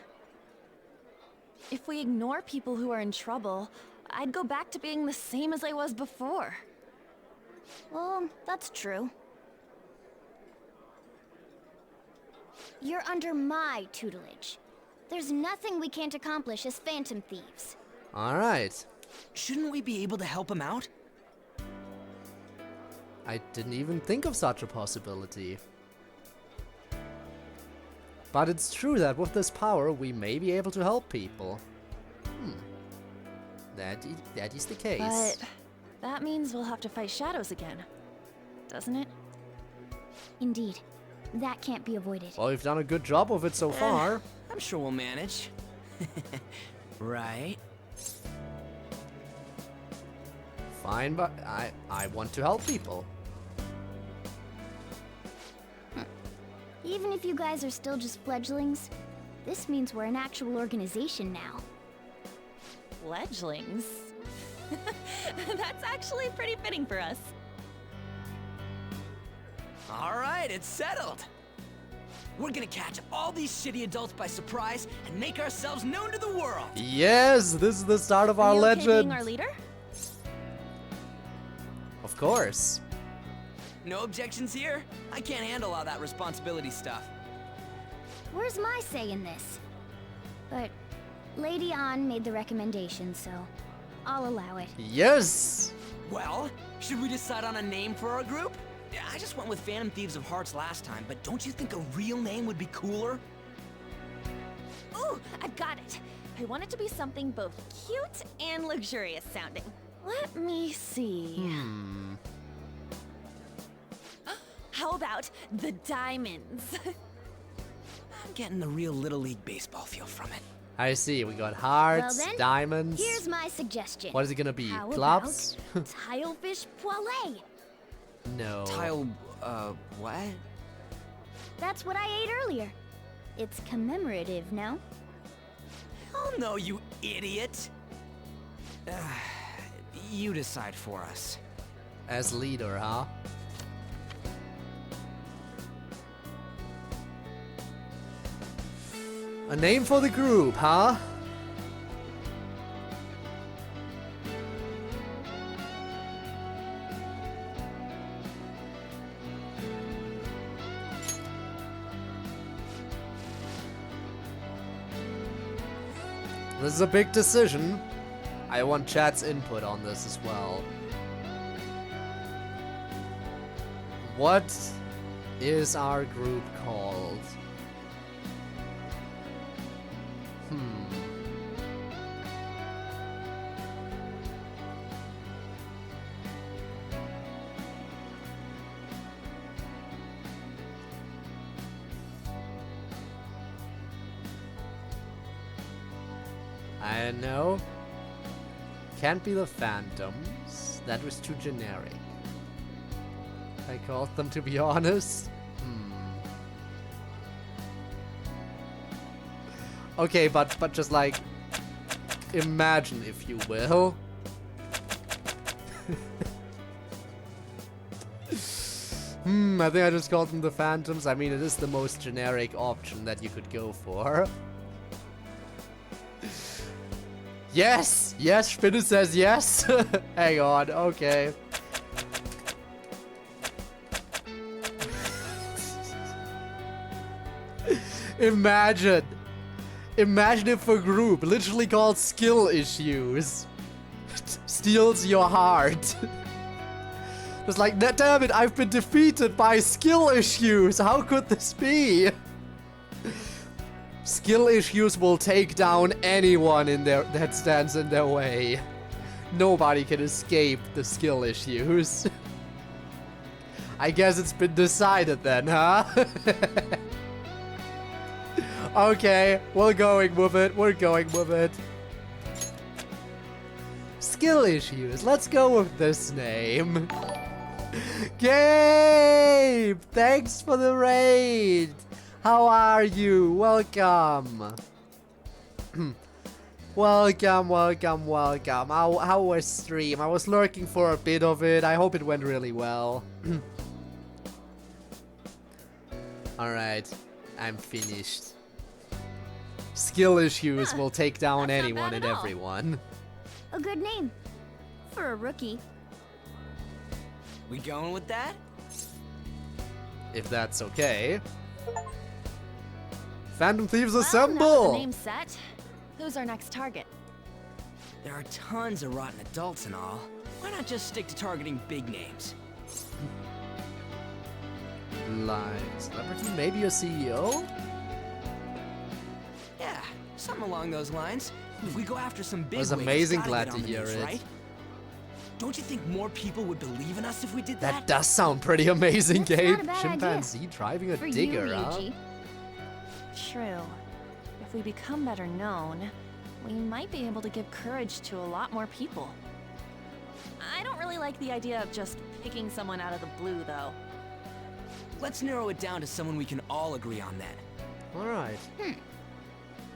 If we ignore people who are in trouble, I'd go back to being the same as I was before. Well, that's true. You're under my tutelage. There's nothing we can't accomplish as Phantom Thieves. All right. Shouldn't we be able to help him out? I didn't even think of such a possibility. But it's true that with this power, we may be able to help people. That is the case. But that means we'll have to fight shadows again, doesn't it? Indeed. That can't be avoided. Well, we've done a good job of it so far. I'm sure we'll manage. Right? Fine, but I want to help people. Even if you guys are still just fledglings, this means we're an actual organization now. Fledglings? That's actually pretty fitting for us. All right, it's settled. We're gonna catch all these shitty adults by surprise and make ourselves known to the world. Yes, this is the start of our Are you okay legend. being our leader? Of course. No objections here? I can't handle all that responsibility stuff. where's my say in this? But Lady An made the recommendation, so I'll allow it. Yes! Well, should we decide on a name for our group? Yeah, I just went with Phantom Thieves of Hearts last time, but don't you think a real name would be cooler? Ooh, I've got it. I want it to be something both cute and luxurious sounding. Let me see. How about the Diamonds? I'm getting the real Little League Baseball feel from it. I see, we got hearts, Well then, diamonds. here's my suggestion. What is it gonna be? How Clubs? about Tilefish Poêlée? No. What? That's what I ate earlier. It's commemorative, no? Oh no, you idiot! You decide for us. As leader, huh? A name for the group, huh? This is a big decision. I want chat's input on this as well. What is our group called? I know. Can't be the Phantoms. That was too generic. I called them, to be honest. Okay, but just like, imagine, if you will. I think I just called them the Phantoms. I mean, it is the most generic option that you could go for. Yes! Yes, Spinner says yes! Hang on, okay. Imagine if a group literally called Skill Issues steals your heart. It's like, damn it, I've been defeated by Skill Issues! How could this be? Skill Issues will take down anyone that stands in their way. Nobody can escape the Skill Issues. I guess it's been decided then, huh? Okay, we're going with it. We're going with it. Skill Issues. Let's go with this name. Gabe! Thanks for the raid. How are you? Welcome. Welcome. How was stream? I was lurking for a bit of it. I hope it went really well. Alright. I'm finished. Skill Issues will take down anyone and everyone. A good name. For a rookie. We going with that? If that's okay. Phantom Thieves Well, assemble! now that the name's set, who's our next target? There are tons of rotten adults and all. Why not just stick to targeting big names? Like celebrity, maybe a CEO? Yeah, something along those lines. If we go after some big Was amazing, glad to hear it. Right? Don't you think more people would believe in us if we did that? That does sound pretty amazing, That's Gabe. not a bad Chimpanzee idea. driving a For you, digger, huh? Ryuji. True. If we become better known, we might be able to give courage to a lot more people. I don't really like the idea of just picking someone out of the blue, though. Let's narrow it down to someone we can all agree on then. Alright.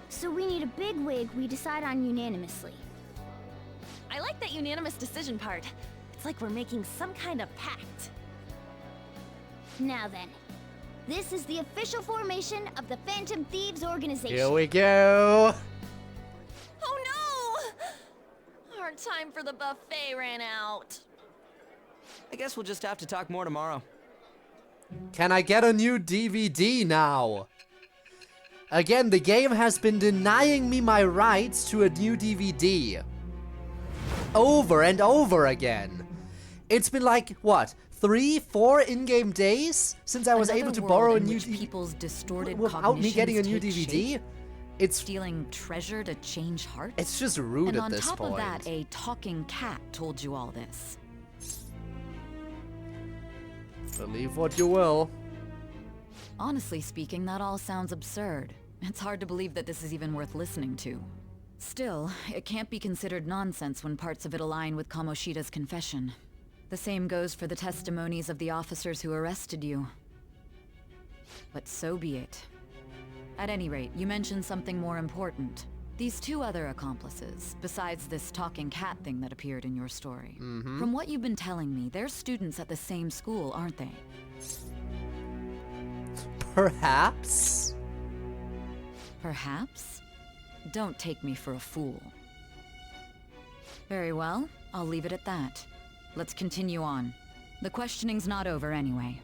So we need a big wig we decide on unanimously. I like that unanimous decision part. It's like we're making some kind of pact. Now then, this is the official formation of the Phantom Thieves organization. Here we go. Oh no! Our time for the buffet ran out. I guess we'll just have to talk more tomorrow. Can I get a new DVD now? Again, the game has been denying me my rights to a new DVD. Over and over again. It's been like, what, 3-4 in-game days since I was able to borrow a new DVD people's distorted without me getting a new cognitions DVD? take shape? It's stealing treasure to change hearts. It's just rude and at this point. on top of that, a talking cat told you all this. Believe what you will. Honestly speaking, that all sounds absurd. It's hard to believe that this is even worth listening to. Still, it can't be considered nonsense when parts of it align with Kamoshida's confession. The same goes for the testimonies of the officers who arrested you. But so be it. At any rate, you mentioned something more important. These two other accomplices, besides this talking cat thing that appeared in your story. From what you've been telling me, they're students at the same school, aren't they? Perhaps? Perhaps? Don't take me for a fool. Very well, I'll leave it at that. Let's continue on. The questioning's not over anyway.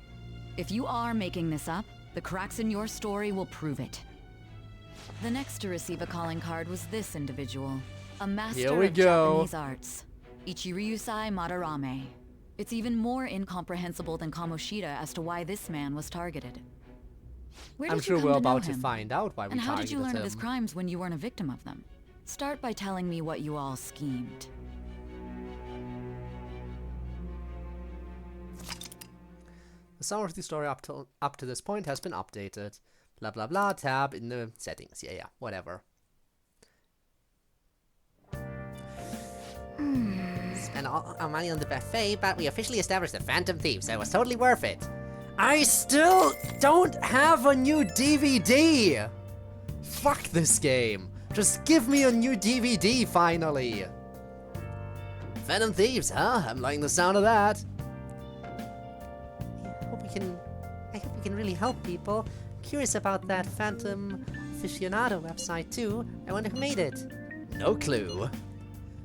If you are making this up, the cracks in your story will prove it. The next to receive a calling card was this individual, a master of Japanese arts, Ichiryusai Madarame. It's even more incomprehensible than Kamoshida as to why this man was targeted. Where did I'm sure you come we're to know about to him? find out why we And how targeted did you learn him. of his crimes when you weren't a victim of them? Start by telling me what you all schemed. The summary of the story up to this point has been updated. Blah blah blah, tab in the settings. Yeah, whatever. Spent all our money on the buffet, but we officially established the Phantom Thieves, so it was totally worth it. I still don't have a new DVD! Fuck this game. Just give me a new DVD finally. Phantom Thieves, huh? I'm liking the sound of that. I hope we can really help people. Curious about that Phantom Aficionado website too. I wonder who made it. No clue.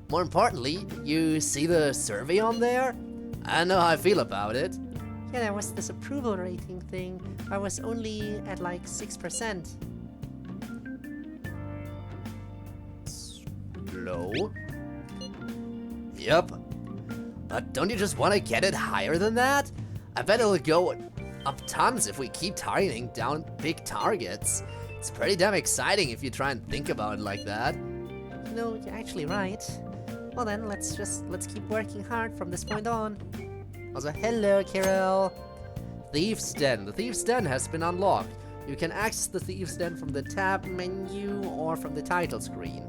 More importantly, you see the survey on there? I know how I feel about it. Yeah, there was this approval rating thing. I was only at like 6%. Low? Yep. But don't you just want to get it higher than that? I bet it'll go up tons if we keep targeting down big targets. It's pretty damn exciting if you try and think about it like that. You know, you're actually right. Well then, let's keep working hard from this point on. Also, hello, Kirill. Thieves' Den. The Thieves' Den has been unlocked. You can access the Thieves' Den from the tab menu or from the title screen.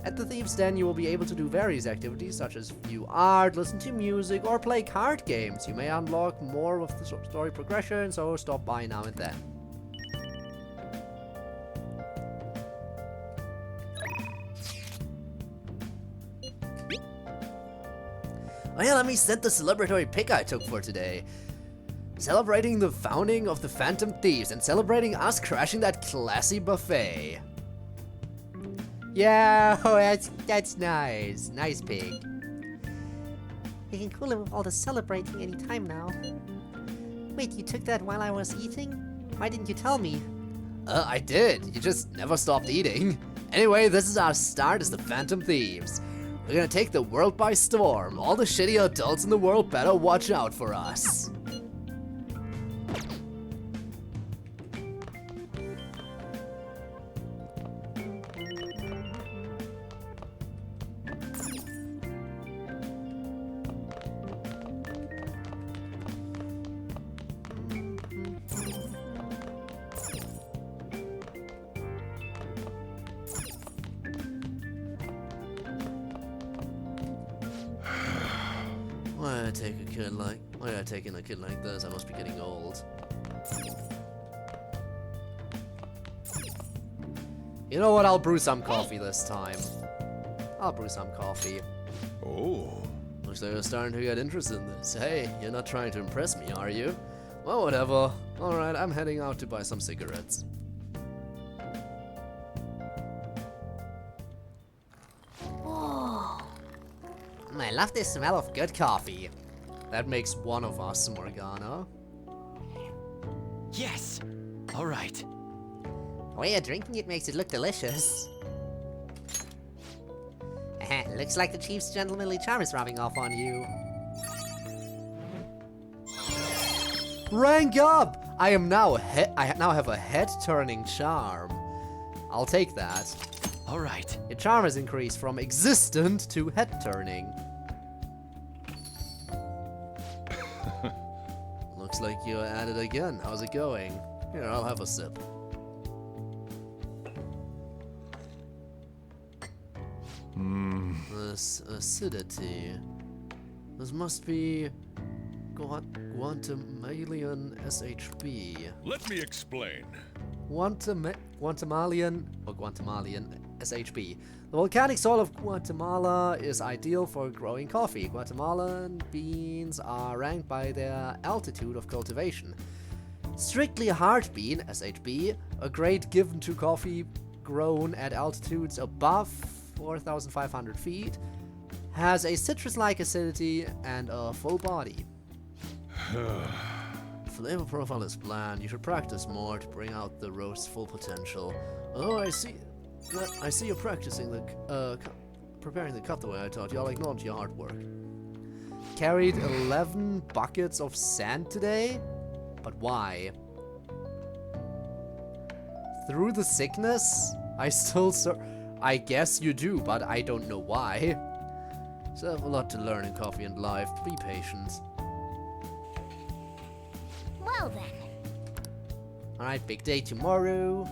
At the Thieves' Den, you will be able to do various activities such as view art, listen to music, or play card games. You may unlock more with the story progression, so stop by now and then. Oh yeah, let me send the celebratory pic I took for today. Celebrating the founding of the Phantom Thieves and celebrating us crashing that classy buffet. Yeah, oh, that's nice. Nice pig. You can cool it with all the celebrating anytime now. Wait, you took that while I was eating? Why didn't you tell me? I did. You just never stopped eating. Anyway, this is our start as the Phantom Thieves. We're gonna take the world by storm. All the shitty adults in the world better watch out for us. Why am I taking a kid like this? I must be getting old. You know what? I'll brew some coffee this time. I'll brew some coffee. Oh. Looks like you're starting to get interested in this. Hey, you're not trying to impress me, are you? Well, whatever. Alright, I'm heading out to buy some cigarettes. Whoa. I love the smell of good coffee. That makes one of us, Morgana. Yes! All right. The way you're drinking it makes it look delicious. Looks like the Chief's gentlemanly charm is rubbing off on you. Rank up! I now have a head-turning charm. I'll take that. Alright. Your charm has increased from existent to head-turning. Looks like you're at it again. How's it going? Here, I'll have a sip. This acidity. This must be Guatemalian SHB. Let me explain. Guatemalian SHB. The volcanic soil of Guatemala is ideal for growing coffee. Guatemalan beans are ranked by their altitude of cultivation. Strictly hard bean, SHB, a grade given to coffee grown at altitudes above 4,500 feet, has a citrus-like acidity and a full body. Flavor profile is bland. You should practice more to bring out the roast's full potential. Oh, I see you're practicing the preparing the cut the way I taught you. I'll acknowledge your hard work. Carried 11 buckets of sand today? But why? Through the sickness? I guess you do, but I don't know why. So I have a lot to learn in coffee and life. Be patient. Well then. Alright, big day tomorrow.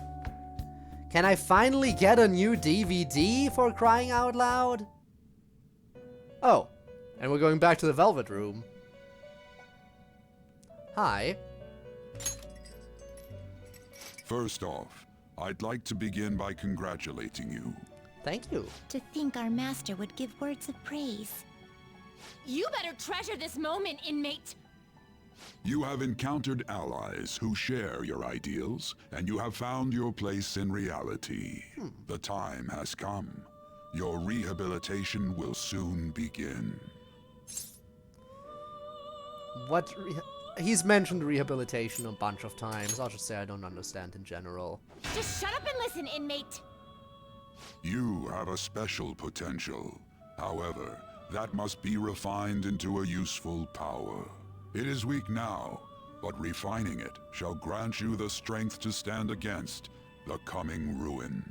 Can I finally get a new DVD for crying out loud? Oh, and we're going back to the Velvet Room. Hi. First off, I'd like to begin by congratulating you. Thank you. To think our master would give words of praise. You better treasure this moment, inmate. You have encountered allies who share your ideals, and you have found your place in reality. The time has come. Your rehabilitation will soon begin. He's mentioned rehabilitation a bunch of times. I'll just say I don't understand in general. Just shut up and listen, inmate. You have a special potential. However, that must be refined into a useful power. It is weak now, but refining it shall grant you the strength to stand against the coming ruin.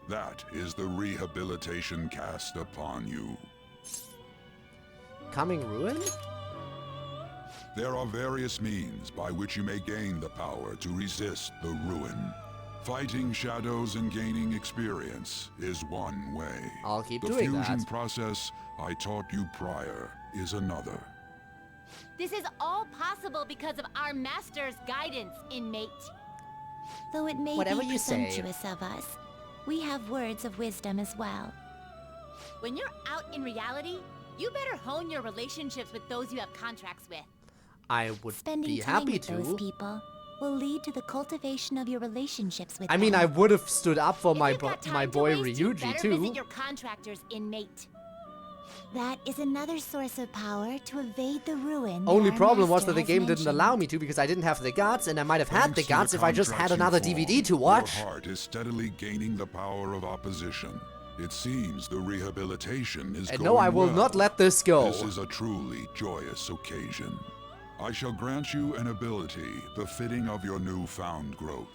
That is the rehabilitation cast upon you. Coming ruin? There are various means by which you may gain the power to resist the ruin. Fighting shadows and gaining experience is one way. I'll keep the doing that. The fusion process I taught you prior is another. This is all possible because of our master's guidance, inmate. Though it may Whatever be you say. presumptuous of us, we have words of wisdom as well. When you're out in reality, you better hone your relationships with those you have contracts with. I would Spending be time happy with to. those people will lead to the cultivation of your relationships with I them. mean, I would have stood up for If my you've got time my to boy waste, you Ryuji better too. visit your contractors, inmate. That is another source of power to evade the ruin. Only our problem was master that the has game didn't mentioned. allow me to because I didn't have the guts, and I might have had the Thanks to guts if I just had another contracts you DVD to formed, watch. Your heart is steadily gaining the power of opposition. It seems the rehabilitation is And going no, I will well. not let this go. This is a truly joyous occasion. I shall grant you an ability befitting of your newfound growth.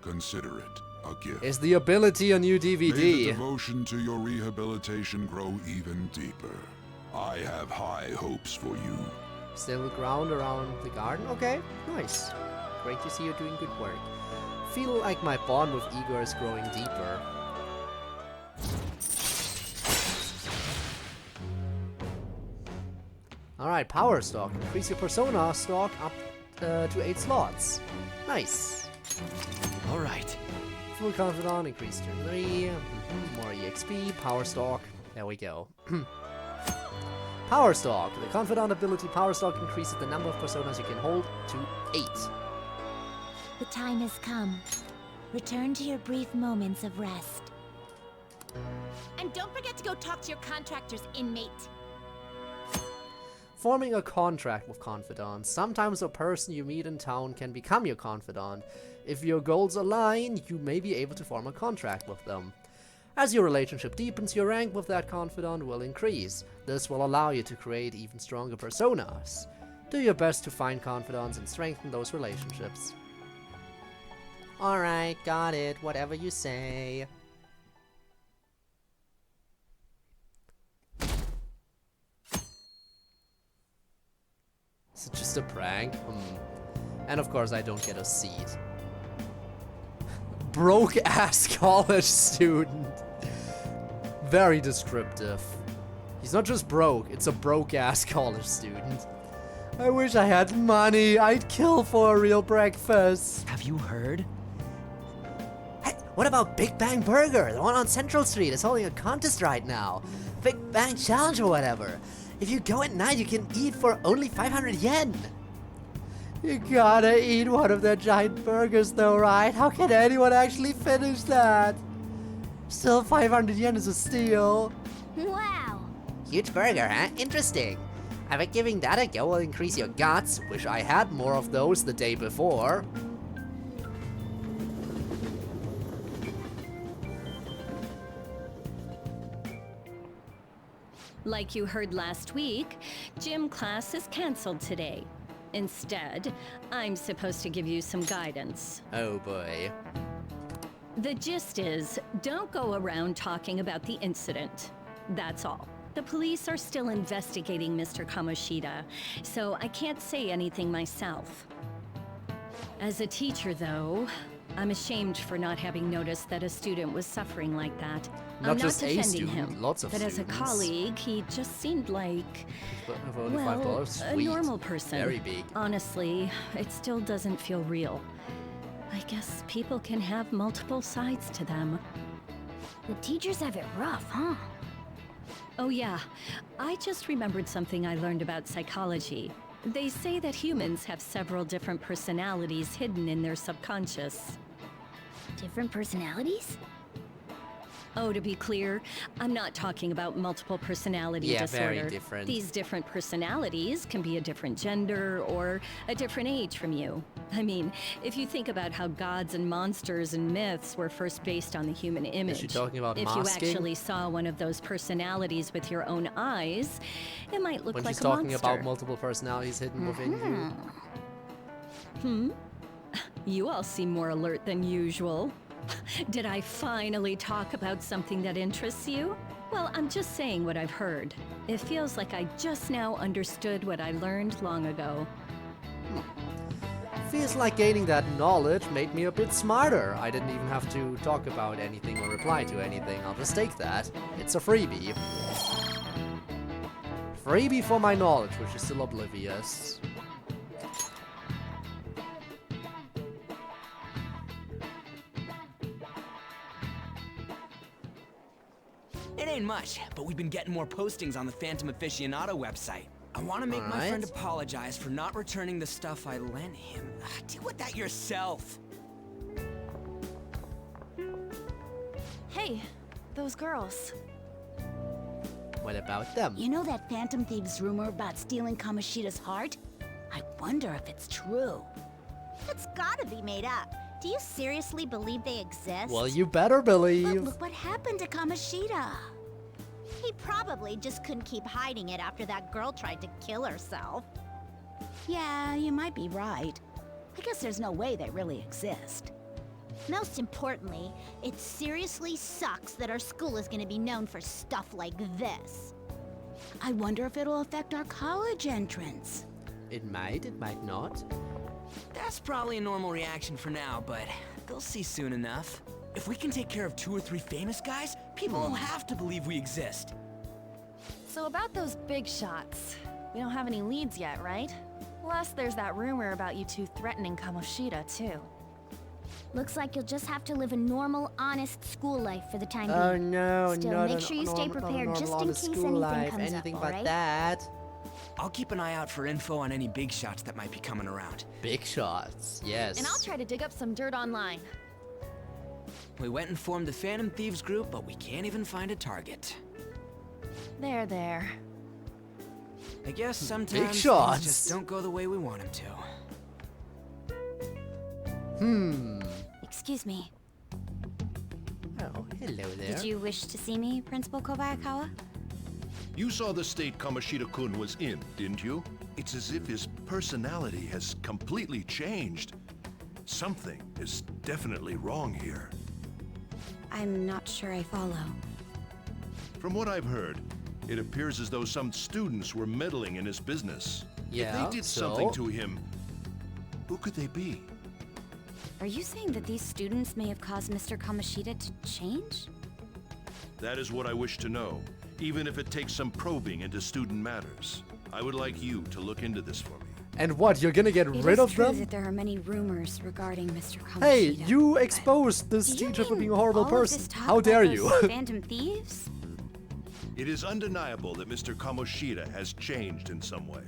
Consider it a gift. Is the ability a new May the DVD? devotion to your rehabilitation grow even deeper. I have high hopes for you. Still ground around the garden? Okay, nice. Great to see you're doing good work. Feel like my bond with Igor is growing deeper. Alright, power stock. Increase your persona stock up to 8 slots. Nice. Alright. Full confidant, increase turn 3. More EXP, power stock. There we go. Power stock. The confidant ability power stock increases the number of personas you can hold to 8. The time has come. Return to your brief moments of rest. And don't forget to go talk to your contractors, inmate. Forming a contract with confidants. Sometimes a person you meet in town can become your confidant. If your goals align, you may be able to form a contract with them. As your relationship deepens, your rank with that confidant will increase. This will allow you to create even stronger personas. Do your best to find confidants and strengthen those relationships. Alright, got it. Whatever you say. Is it just a prank? And of course I don't get a seat. Broke ass college student. Very descriptive. He's not just broke, it's a broke ass college student. I wish I had money. I'd kill for a real breakfast. Have you heard? Hey, what about Big Bang Burger? The one on Central Street is holding a contest right now. Big Bang Challenge or whatever. If you go at night, you can eat for only 500 yen. You gotta eat one of their giant burgers though, right? How can anyone actually finish that? Still, 500 yen is a steal. Wow. Huge burger, huh? Interesting. I bet giving that a go will increase your guts. Wish I had more of those the day before. Like you heard last week, gym class is canceled today. Instead, I'm supposed to give you some guidance. Oh boy. The gist is, don't go around talking about the incident. That's all. The police are still investigating Mr. Kamoshida, so I can't say anything myself. As a teacher, though, I'm ashamed for not having noticed that a student was suffering like that. Not I'm just not a defending student, him, lots of but as a students. colleague, he just seemed like, For only well, $5, a sweet. normal person. Very big. Honestly, it still doesn't feel real. I guess people can have multiple sides to them. The teachers have it rough, huh? Oh yeah, I just remembered something I learned about psychology. They say that humans have several different personalities hidden in their subconscious. Different personalities? Oh, to be clear, I'm not talking about multiple personality Yeah, disorder. very different. These different personalities can be a different gender or a different age from you. I mean, if you think about how gods and monsters and myths were first based on the human image, she talking about if masking? you actually saw one of those personalities with your own eyes, it might look When like she's a talking monster. about multiple personalities hidden within you. You all seem more alert than usual. Did I finally talk about something that interests you? Well, I'm just saying what I've heard. It feels like I just now understood what I learned long ago. Feels like gaining that knowledge made me a bit smarter. I didn't even have to talk about anything or reply to anything. I'll just take that. It's a freebie. Freebie for my knowledge, which is still oblivious. It ain't much, but we've been getting more postings on the Phantom Aficionado website. I want to make my friend apologize for not returning the stuff I lent him. Deal with that yourself. Hey, those girls. What about them? You know that Phantom Thieves rumor about stealing Kamoshida's heart? I wonder if it's true. It's gotta be made up. Do you seriously believe they exist? Well, you better But believe. look what happened to Kamoshida. He probably just couldn't keep hiding it after that girl tried to kill herself. Yeah, you might be right. I guess there's no way they really exist. Most importantly, it seriously sucks that our school is gonna be known for stuff like this. I wonder if it'll affect our college entrance. It might not. That's probably a normal reaction for now, but they'll see soon enough. If we can take care of 2 or 3 famous guys, people will have to believe we exist. So about those big shots, we don't have any leads yet, right? Plus, there's that rumor about you two threatening Kamoshida, too. Looks like you'll just have to live a normal, honest school life for the time being. Oh no, Still, not make a sure you stay normal- prepared normal just in honest case school anything life, comes anything up, but alright? that. I'll keep an eye out for info on any big shots that might be coming around. Big shots, yes. And I'll try to dig up some dirt online. We went and formed the Phantom Thieves group, but we can't even find a target. There. I guess sometimes shots. things just don't go the way we want them to. Excuse me. Oh, hello there. Did you wish to see me, Principal Kobayakawa? You saw the state Kamoshida-kun was in, didn't you? It's as if his personality has completely changed. Something is definitely wrong here. I'm not sure I follow. From what I've heard, it appears as though some students were meddling in his business. Yeah, if they did something to him, who could they be? Are you saying that these students may have caused Mr. Kamoshida to change? That is what I wish to know, even if it takes some probing into student matters. I would like you to look into this for me. And what, you're gonna get rid of them? It is true that there are many rumors regarding Mr. Kamoshida. Hey, you exposed this teacher for being a horrible person. How dare you? Phantom Thieves? It is undeniable that Mr. Kamoshida has changed in some way.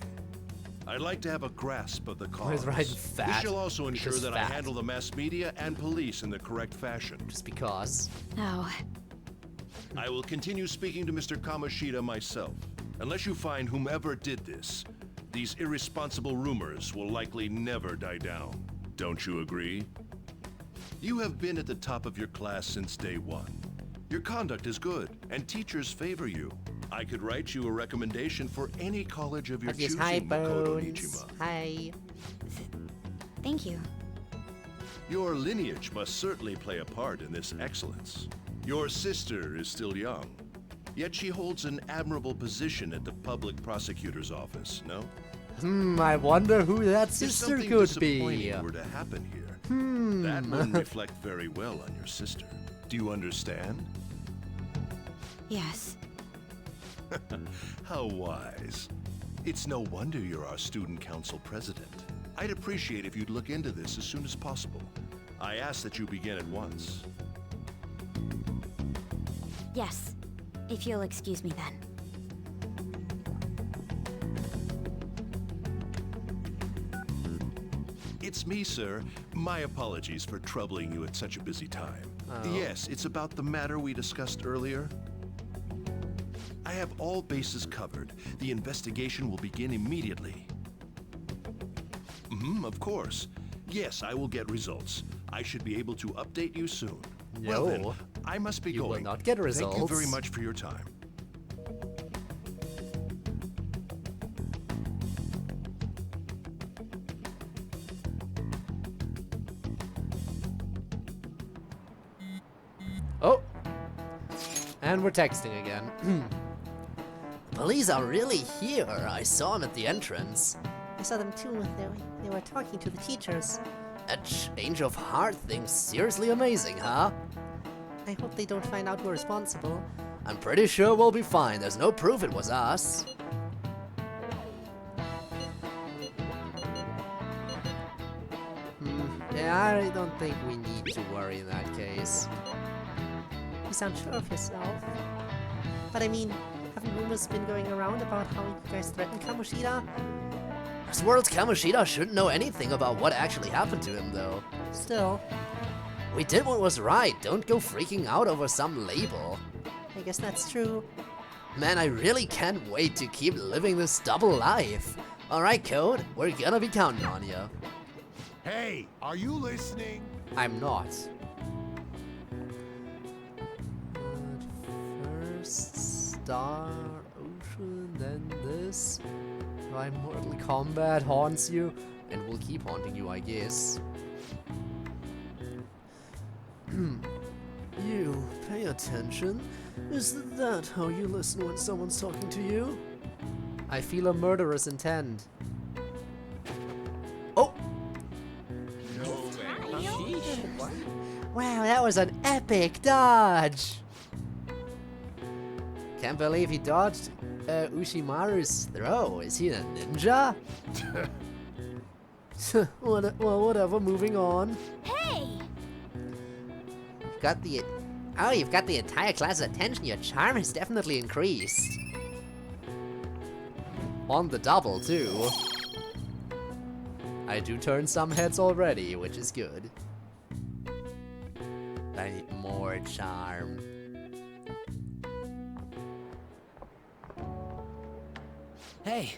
I'd like to have a grasp of the cause. He's right, fat. This shall also ensure Because that I fat. handle the mass media and police in the correct fashion. Just because. No. I will continue speaking to Mr. Kamoshida myself. Unless you find whomever did this, these irresponsible rumors will likely never die down. Don't you agree? You have been at the top of your class since day one. Your conduct is good, and teachers favor you. I could write you a recommendation for any college of your choosing, Hi, Makoto Bones. Nijima. Hi. Thank you. Your lineage must certainly play a part in this excellence. Your sister is still young, yet she holds an admirable position at the public prosecutor's office, no? I wonder who that If sister something could be. disappointing were to happen here, that wouldn't reflect very well on your sister. Do you understand? Yes. How wise. It's no wonder you're our student council president. I'd appreciate if you'd look into this as soon as possible. I ask that you begin at once. Yes. If you'll excuse me then. It's me, sir. My apologies for troubling you at such a busy time. Yes, it's about the matter we discussed earlier. I have all bases covered. The investigation will begin immediately. Of course. Yes, I will get results. I should be able to update you soon. Well then, No. I must be You will going. not get results. Thank you very much for your time. Oh! And we're texting again. Police are really here. I saw them at the entrance. I saw them too. They were talking to the teachers. A change of heart thing's seriously amazing, huh? I hope they don't find out we're responsible. I'm pretty sure we'll be fine. There's no proof it was us. Yeah, I don't think we need to worry in that case. You sound sure of yourself. But I mean, haven't rumors been going around about how you guys threatened Kamoshida? This world's Kamoshida shouldn't know anything about what actually happened to him, though. Still, We did what was right. Don't go freaking out over some label. I guess that's true. Man, I really can't wait to keep living this double life. Alright, Code, we're gonna be counting on you. Hey, are you listening? I'm not. First Star Ocean, then this. Why Mortal Kombat haunts you, and will keep haunting you, I guess. You, pay attention. Is that how you listen when someone's talking to you? I feel a murderous intent. Oh! Wow, that was an epic dodge! Can't believe he dodged Ushimaru's throw. Is he a ninja? Well, whatever, moving on. Hey! You've got the entire class's attention. Your charm has definitely increased. On the double, too. I do turn some heads already, which is good. I need more charm. Hey.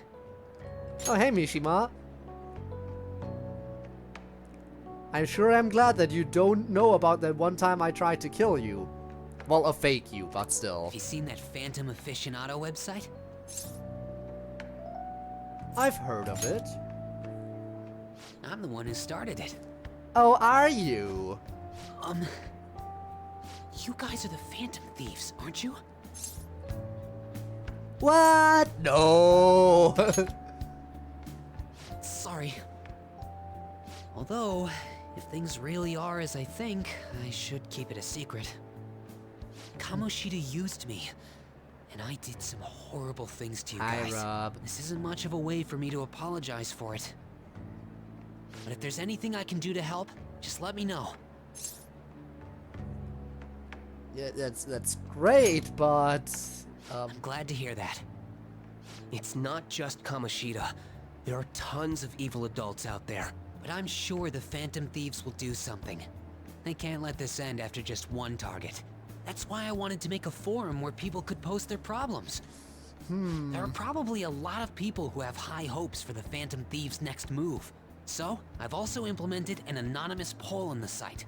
Oh, hey, Mishima. I'm sure I'm glad that you don't know about that one time I tried to kill you. Well, a fake you, but still. Have you seen that Phantom Aficionado website? I've heard of it. I'm the one who started it. Oh, are you? You guys are the Phantom Thieves, aren't you? What? No. Sorry. Although, if things really are as I think, I should keep it a secret. Kamoshida used me, and I did some horrible things to you guys. Hi, Rob. This isn't much of a way for me to apologize for it. But if there's anything I can do to help, just let me know. Yeah, that's great, but I'm glad to hear that. It's not just Kamoshida. There are tons of evil adults out there. But I'm sure the Phantom Thieves will do something. They can't let this end after just one target. That's why I wanted to make a forum where people could post their problems. There are probably a lot of people who have high hopes for the Phantom Thieves' next move. So, I've also implemented an anonymous poll on the site.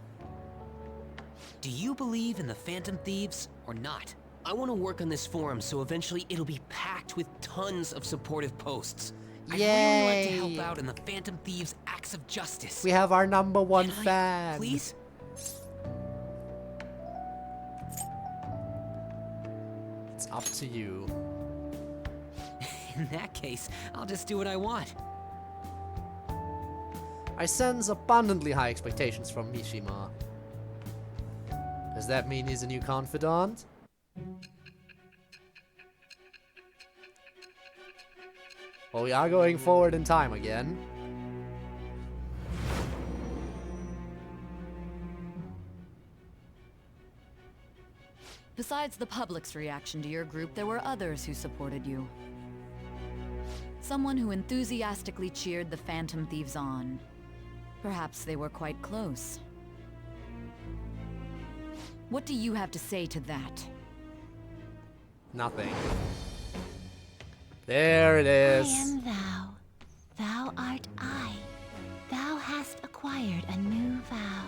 Do you believe in the Phantom Thieves or not? I want to work on this forum so eventually it'll be packed with tons of supportive posts. I'd really like to help out in the Phantom Thieves' acts of justice. we have our #1 fan. Please? It's up to you. In that case, I'll just do what I want. I sense abundantly high expectations from Mishima. Does that mean he's a new confidant? Well, we are going forward in time again. Besides the public's reaction to your group, there were others who supported you. Someone who enthusiastically cheered the Phantom Thieves on. Perhaps they were quite close. What do you have to say to that? Nothing. There it is. I am thou. Thou art I. Thou hast acquired a new vow.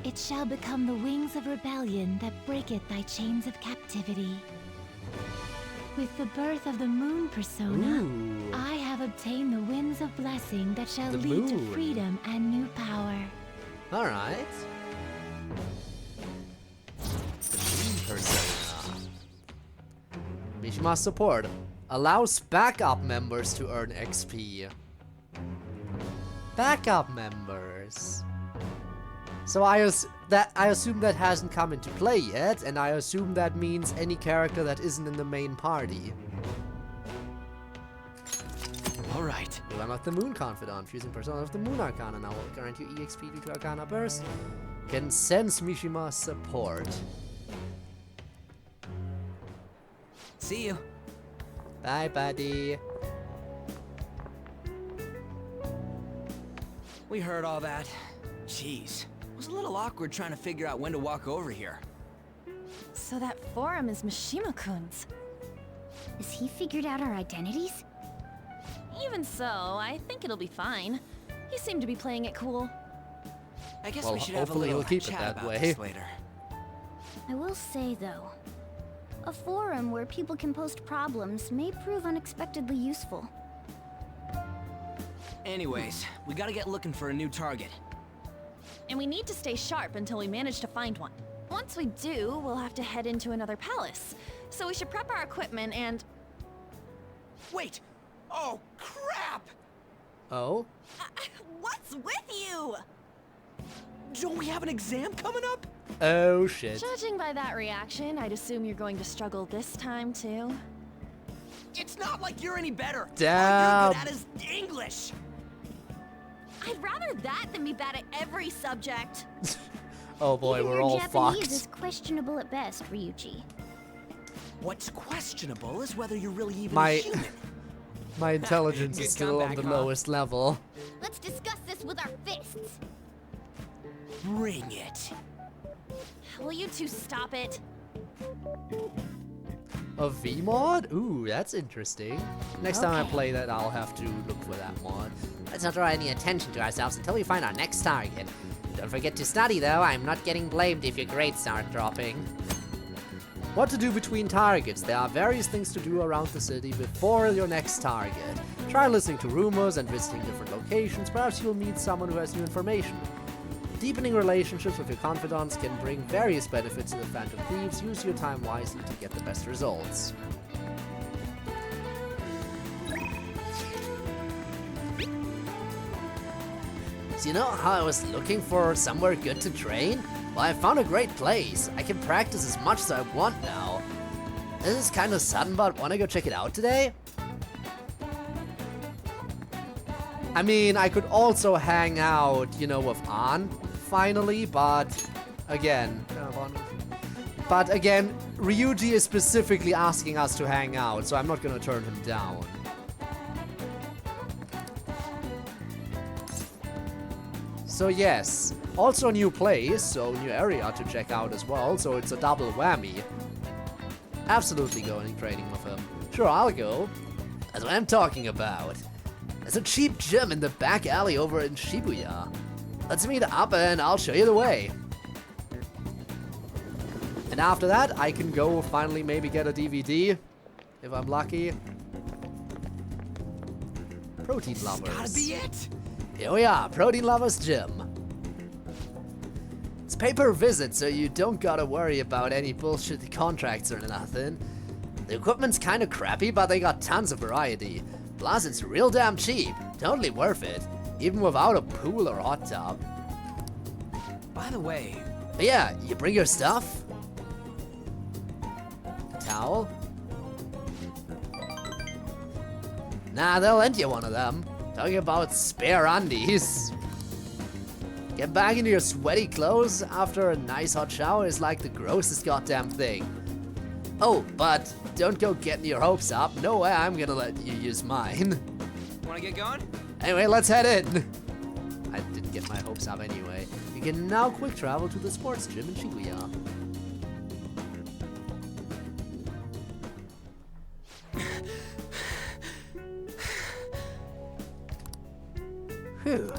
It shall become the wings of rebellion that breaketh thy chains of captivity. With the birth of the moon persona, Ooh. I have obtained the winds of blessing that shall The lead to moon. freedom and new power. Alright. Persona. Mishima's support allows backup members to earn XP. Backup members. So I assume that hasn't come into play yet, and I assume that means any character that isn't in the main party. Alright. You unlock the Moon Confidant, fusing persona of the Moon Arcana now will grant you EXP due to Arcana Burst. Can sense Mishima's support. See you. Bye, buddy. We heard all that. Jeez. It was a little awkward trying to figure out when to walk over here. So that forum is Mishima-kun's. Has he figured out our identities? Even so, I think it'll be fine. He seemed to be playing it cool. I guess Well, we should have a hopefully little he'll keep it chat that about way. this later. I will say, though, a forum where people can post problems may prove unexpectedly useful. Anyways, we gotta get looking for a new target. And we need to stay sharp until we manage to find one. Once we do, we'll have to head into another palace. So we should prep our equipment and... Wait! Oh, crap! Oh? What's with you? Don't we have an exam coming up? Oh, shit. Judging by that reaction, I'd assume you're going to struggle this time, too. It's not like you're any better. Damn. All you're good at is English. I'd rather that than be bad at every subject. Oh boy, Even we're your all Japanese fucked. is questionable at best, Ryuji. What's questionable is whether you're really even My- a human. My intelligence Good is still on comeback, the huh? lowest level. Let's discuss this with our fists. Bring it. Will you two stop it? A V mod? Ooh, that's interesting. Next time I play that, I'll have to look for that mod. Let's not draw any attention to ourselves until we find our next target. Don't forget to study, though. I'm not getting blamed if your grades start dropping. What to do between targets? There are various things to do around the city before your next target. Try listening to rumors and visiting different locations. Perhaps you'll meet someone who has new information. Deepening relationships with your confidants can bring various benefits to the Phantom Thieves. Use your time wisely to get the best results. So you know how I was looking for somewhere good to train? Well, I found a great place. I can practice as much as I want now. This is kind of sudden, but wanna go check it out today? I mean, I could also hang out, you know, with An, finally, but again, Ryuji is specifically asking us to hang out, so I'm not gonna turn him down. So yes, also a new place, so new area to check out as well, so it's a double whammy. Absolutely going training with him. Sure, I'll go. That's what I'm talking about. There's a cheap gym in the back alley over in Shibuya. Let's meet up and I'll show you the way. And after that, I can go finally maybe get a DVD, if I'm lucky. Protein Lovers. Gotta be it. Here we are, Protein Lovers Gym. It's pay-per-visit, so you don't gotta worry about any bullshit contracts or nothing. The equipment's kinda crappy, but they got tons of variety. Plus, it's real damn cheap. Totally worth it, even without a pool or hot tub. By the way... But yeah, you bring your stuff? Towel? Nah, they'll lend you one of them. Talking about spare undies. Get back into your sweaty clothes after a nice hot shower is like the grossest goddamn thing. Oh, but don't go getting your hopes up. No way I'm gonna let you use mine. Wanna get going? Anyway, let's head in. I didn't get my hopes up anyway. You can now quick travel to the sports gym in Shibuya. Phew.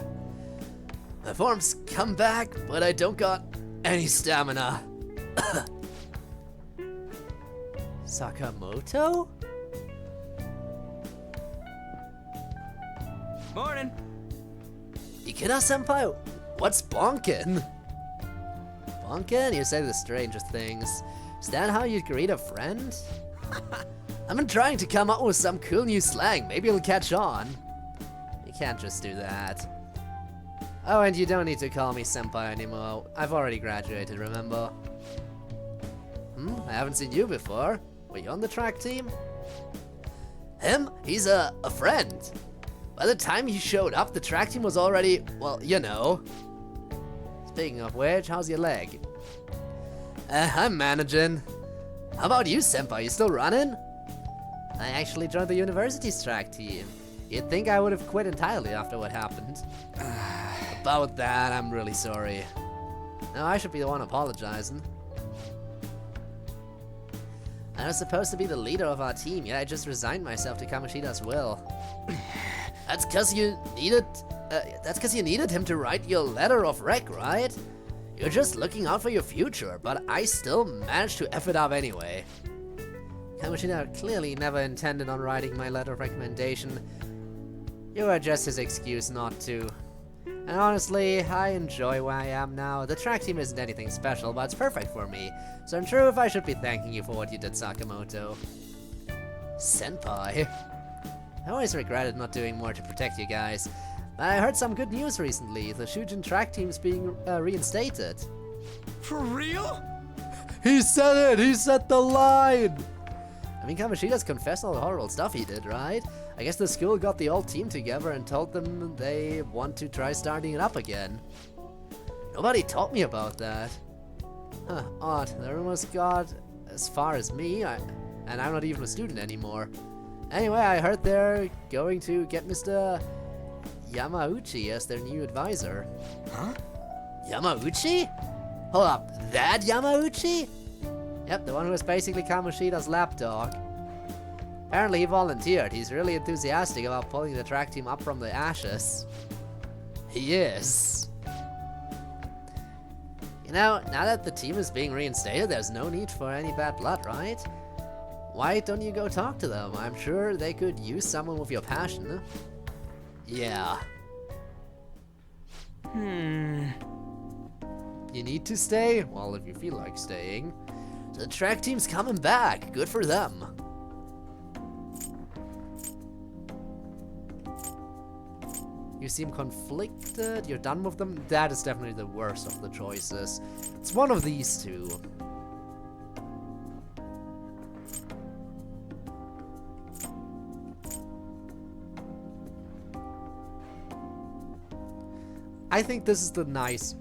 My form's come back, but I don't got any stamina. Sakamoto? Morning. Ikeda-senpai, what's bonkin'? Bonkin'? You say the strangest things. Is that how you greet a friend? I've been trying to come up with some cool new slang. Maybe it'll catch on. You can't just do that. Oh, and you don't need to call me senpai anymore. I've already graduated, remember? I haven't seen you before. Were you on the track team? Him? He's a friend. By the time he showed up, the track team was already, well, you know. Speaking of which, how's your leg? I'm managing. How about you, senpai? You still running? I actually joined the university's track team. You'd think I would have quit entirely after what happened. About that, I'm really sorry. No, I should be the one apologizing. I was supposed to be the leader of our team, yet I just resigned myself to Kamoshida's will. That's cause you needed him to write your letter of rec, right? You're just looking out for your future, but I still managed to F it up anyway. Kamoshida clearly never intended on writing my letter of recommendation. You were just his excuse not to. And honestly, I enjoy where I am now. The track team isn't anything special, but it's perfect for me. So I'm sure if I should be thanking you for what you did, Sakamoto. Senpai. I always regretted not doing more to protect you guys. But I heard some good news recently. The Shujin track team's being reinstated. For real? He said it! He said the line! I mean, Kamoshida's confessed all the horrible stuff he did, right? I guess the school got the old team together and told them they want to try starting it up again. Nobody told me about that. Huh, odd. The rumors got as far as me, and I'm not even a student anymore. Anyway, I heard they're going to get Mr. Yamauchi as their new advisor. Huh? Yamauchi? Hold up, that Yamauchi? Yep, the one who was basically Kamoshida's lapdog. Apparently he volunteered. He's really enthusiastic about pulling the track team up from the ashes. He is. You know, now that the team is being reinstated, there's no need for any bad blood, right? Why don't you go talk to them? I'm sure they could use someone with your passion. Yeah. You need to stay? Well, if you feel like staying. The track team's coming back. Good for them. You seem conflicted. You're done with them? That is definitely the worst of the choices. It's one of these two. I think this is the nice.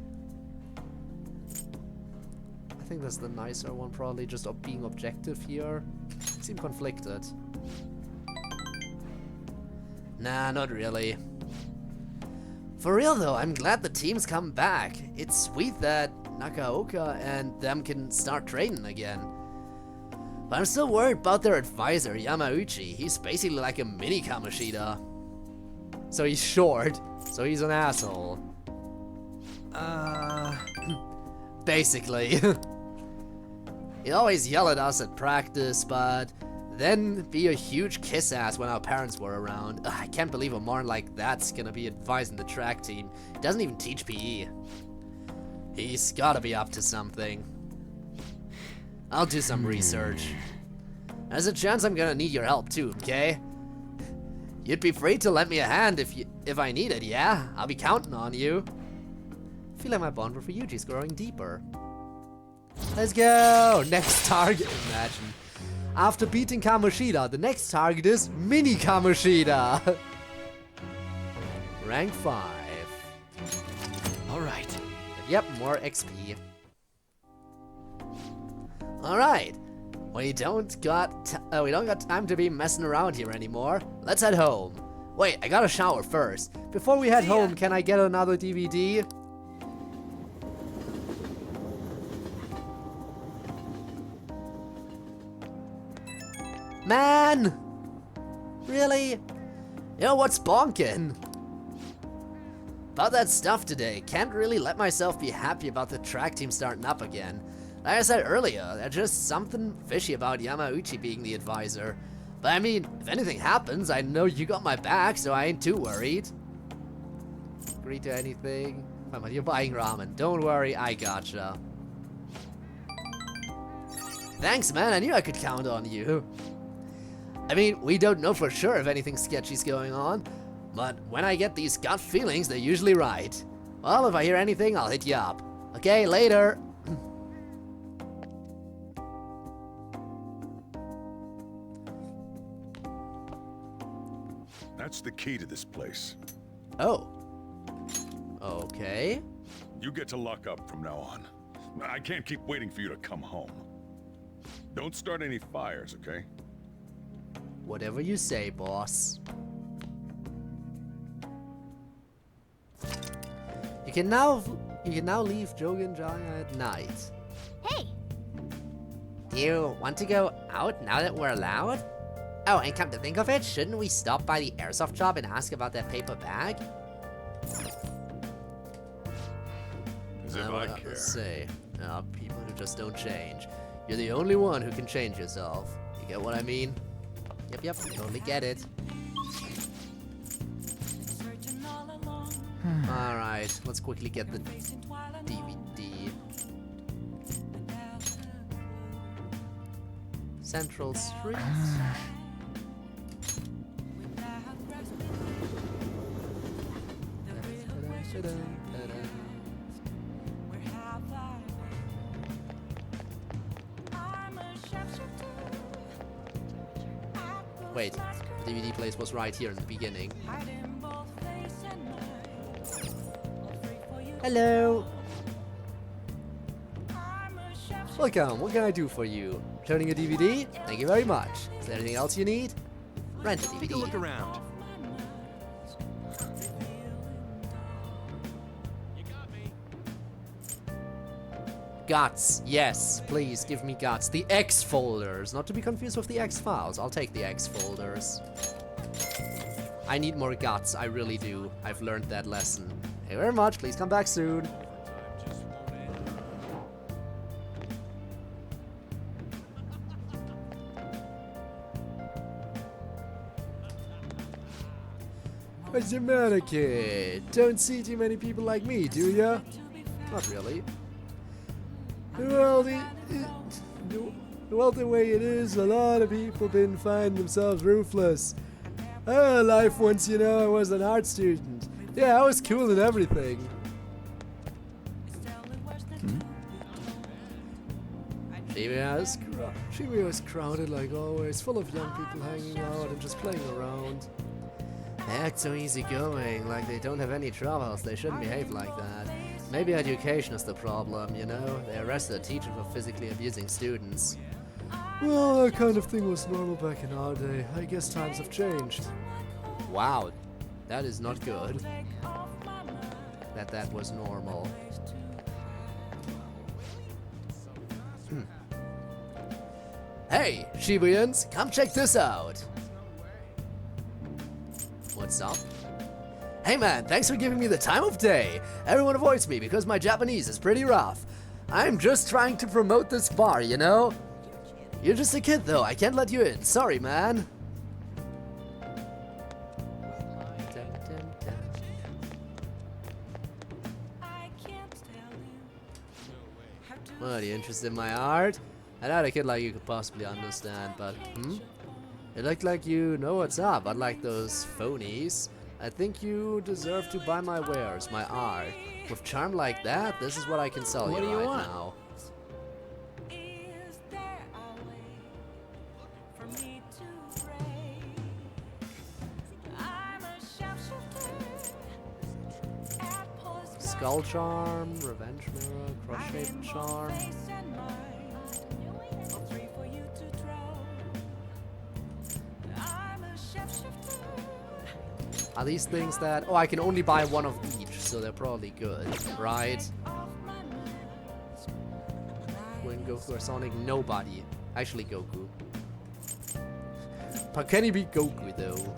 I think that's the nicer one, probably just being objective here. Seem conflicted. Nah, not really. For real though, I'm glad the team's come back. It's sweet that Nakaoka and them can start training again. But I'm still worried about their advisor, Yamauchi. He's basically like a mini Kamoshida. So he's short, so he's an asshole. Basically. He'd always yell at us at practice, but then be a huge kiss ass when our parents were around. Ugh, I can't believe a moron like that's gonna be advising the track team. He doesn't even teach PE. He's gotta be up to something. I'll do some research. There's a chance I'm gonna need your help too, okay? You'd be free to lend me a hand if I need it, yeah? I'll be counting on you. I feel like my bond with Ryuji's growing deeper. Let's go! Next target, imagine. After beating Kamoshida, the next target is Mini Kamoshida. Rank 5. Alright. Yep, more XP. Alright. We don't got time to be messing around here anymore. Let's head home. Wait, I gotta shower first. Before we head home, can I get another DVD? Man! Really? You know what's bonkin'? About that stuff today, can't really let myself be happy about the track team starting up again. Like I said earlier, there's just something fishy about Yamauchi being the advisor. But I mean, if anything happens, I know you got my back, so I ain't too worried. Agree to anything? Come on, you're buying ramen. Don't worry, I gotcha. Thanks, man, I knew I could count on you. I mean, we don't know for sure if anything sketchy's going on, but when I get these gut feelings, they're usually right. Well, if I hear anything, I'll hit you up. Okay, later. That's the key to this place. Oh. Okay. You get to lock up from now on. I can't keep waiting for you to come home. Don't start any fires, okay? Whatever you say, boss. You can now leave Jogenjaya at night. Hey! Do you want to go out now that we're allowed? Oh, and come to think of it, shouldn't we stop by the airsoft shop and ask about that paper bag? As if I care. Let's see. People who just don't change. You're the only one who can change yourself. You get what I mean? Yep, totally get it. Alright, let's quickly get the DVD. Central Street. Wait, the DVD place was right here in the beginning. Hello! Welcome, what can I do for you? Returning a DVD? Thank you very much. Is there anything else you need? Rent a DVD. Take a look around. Guts. Yes, please give me guts. The X folders. Not to be confused with the X files. I'll take the X folders. I need more guts. I really do. I've learned that lesson. Thank you very much. Please come back soon. What's the matter, kid? Don't see too many people like me, do ya? Not really. Well, the way it is, a lot of people been finding themselves ruthless. Life once, you know, I was an art student. Yeah, I was cool and everything. Shibuya was crowded like always, full of young people hanging out and just playing around. They act so easygoing, like they don't have any troubles. They shouldn't behave like that. Maybe education is the problem, you know? They arrested a teacher for physically abusing students. Well, that kind of thing was normal back in our day. I guess times have changed. Wow, that is not good. That was normal. Hey, Shibuyans, come check this out! What's up? Hey man, thanks for giving me the time of day. Everyone avoids me because my Japanese is pretty rough. I'm just trying to promote this bar, you know? You're just a kid though, I can't let you in. Sorry, man. What, are you interested in my art? I doubt a kid like you could possibly understand, but It looked like you know what's up, unlike those phonies. I think you deserve to buy my wares, my art. With charm like that, this is what I can sell you right now. Skull charm, revenge mirror, cross-shaped charm. Are these things that... Oh, I can only buy one of each, so they're probably good, right? When Goku or Sonic? Nobody. Actually, Goku. But can he beat Goku, though?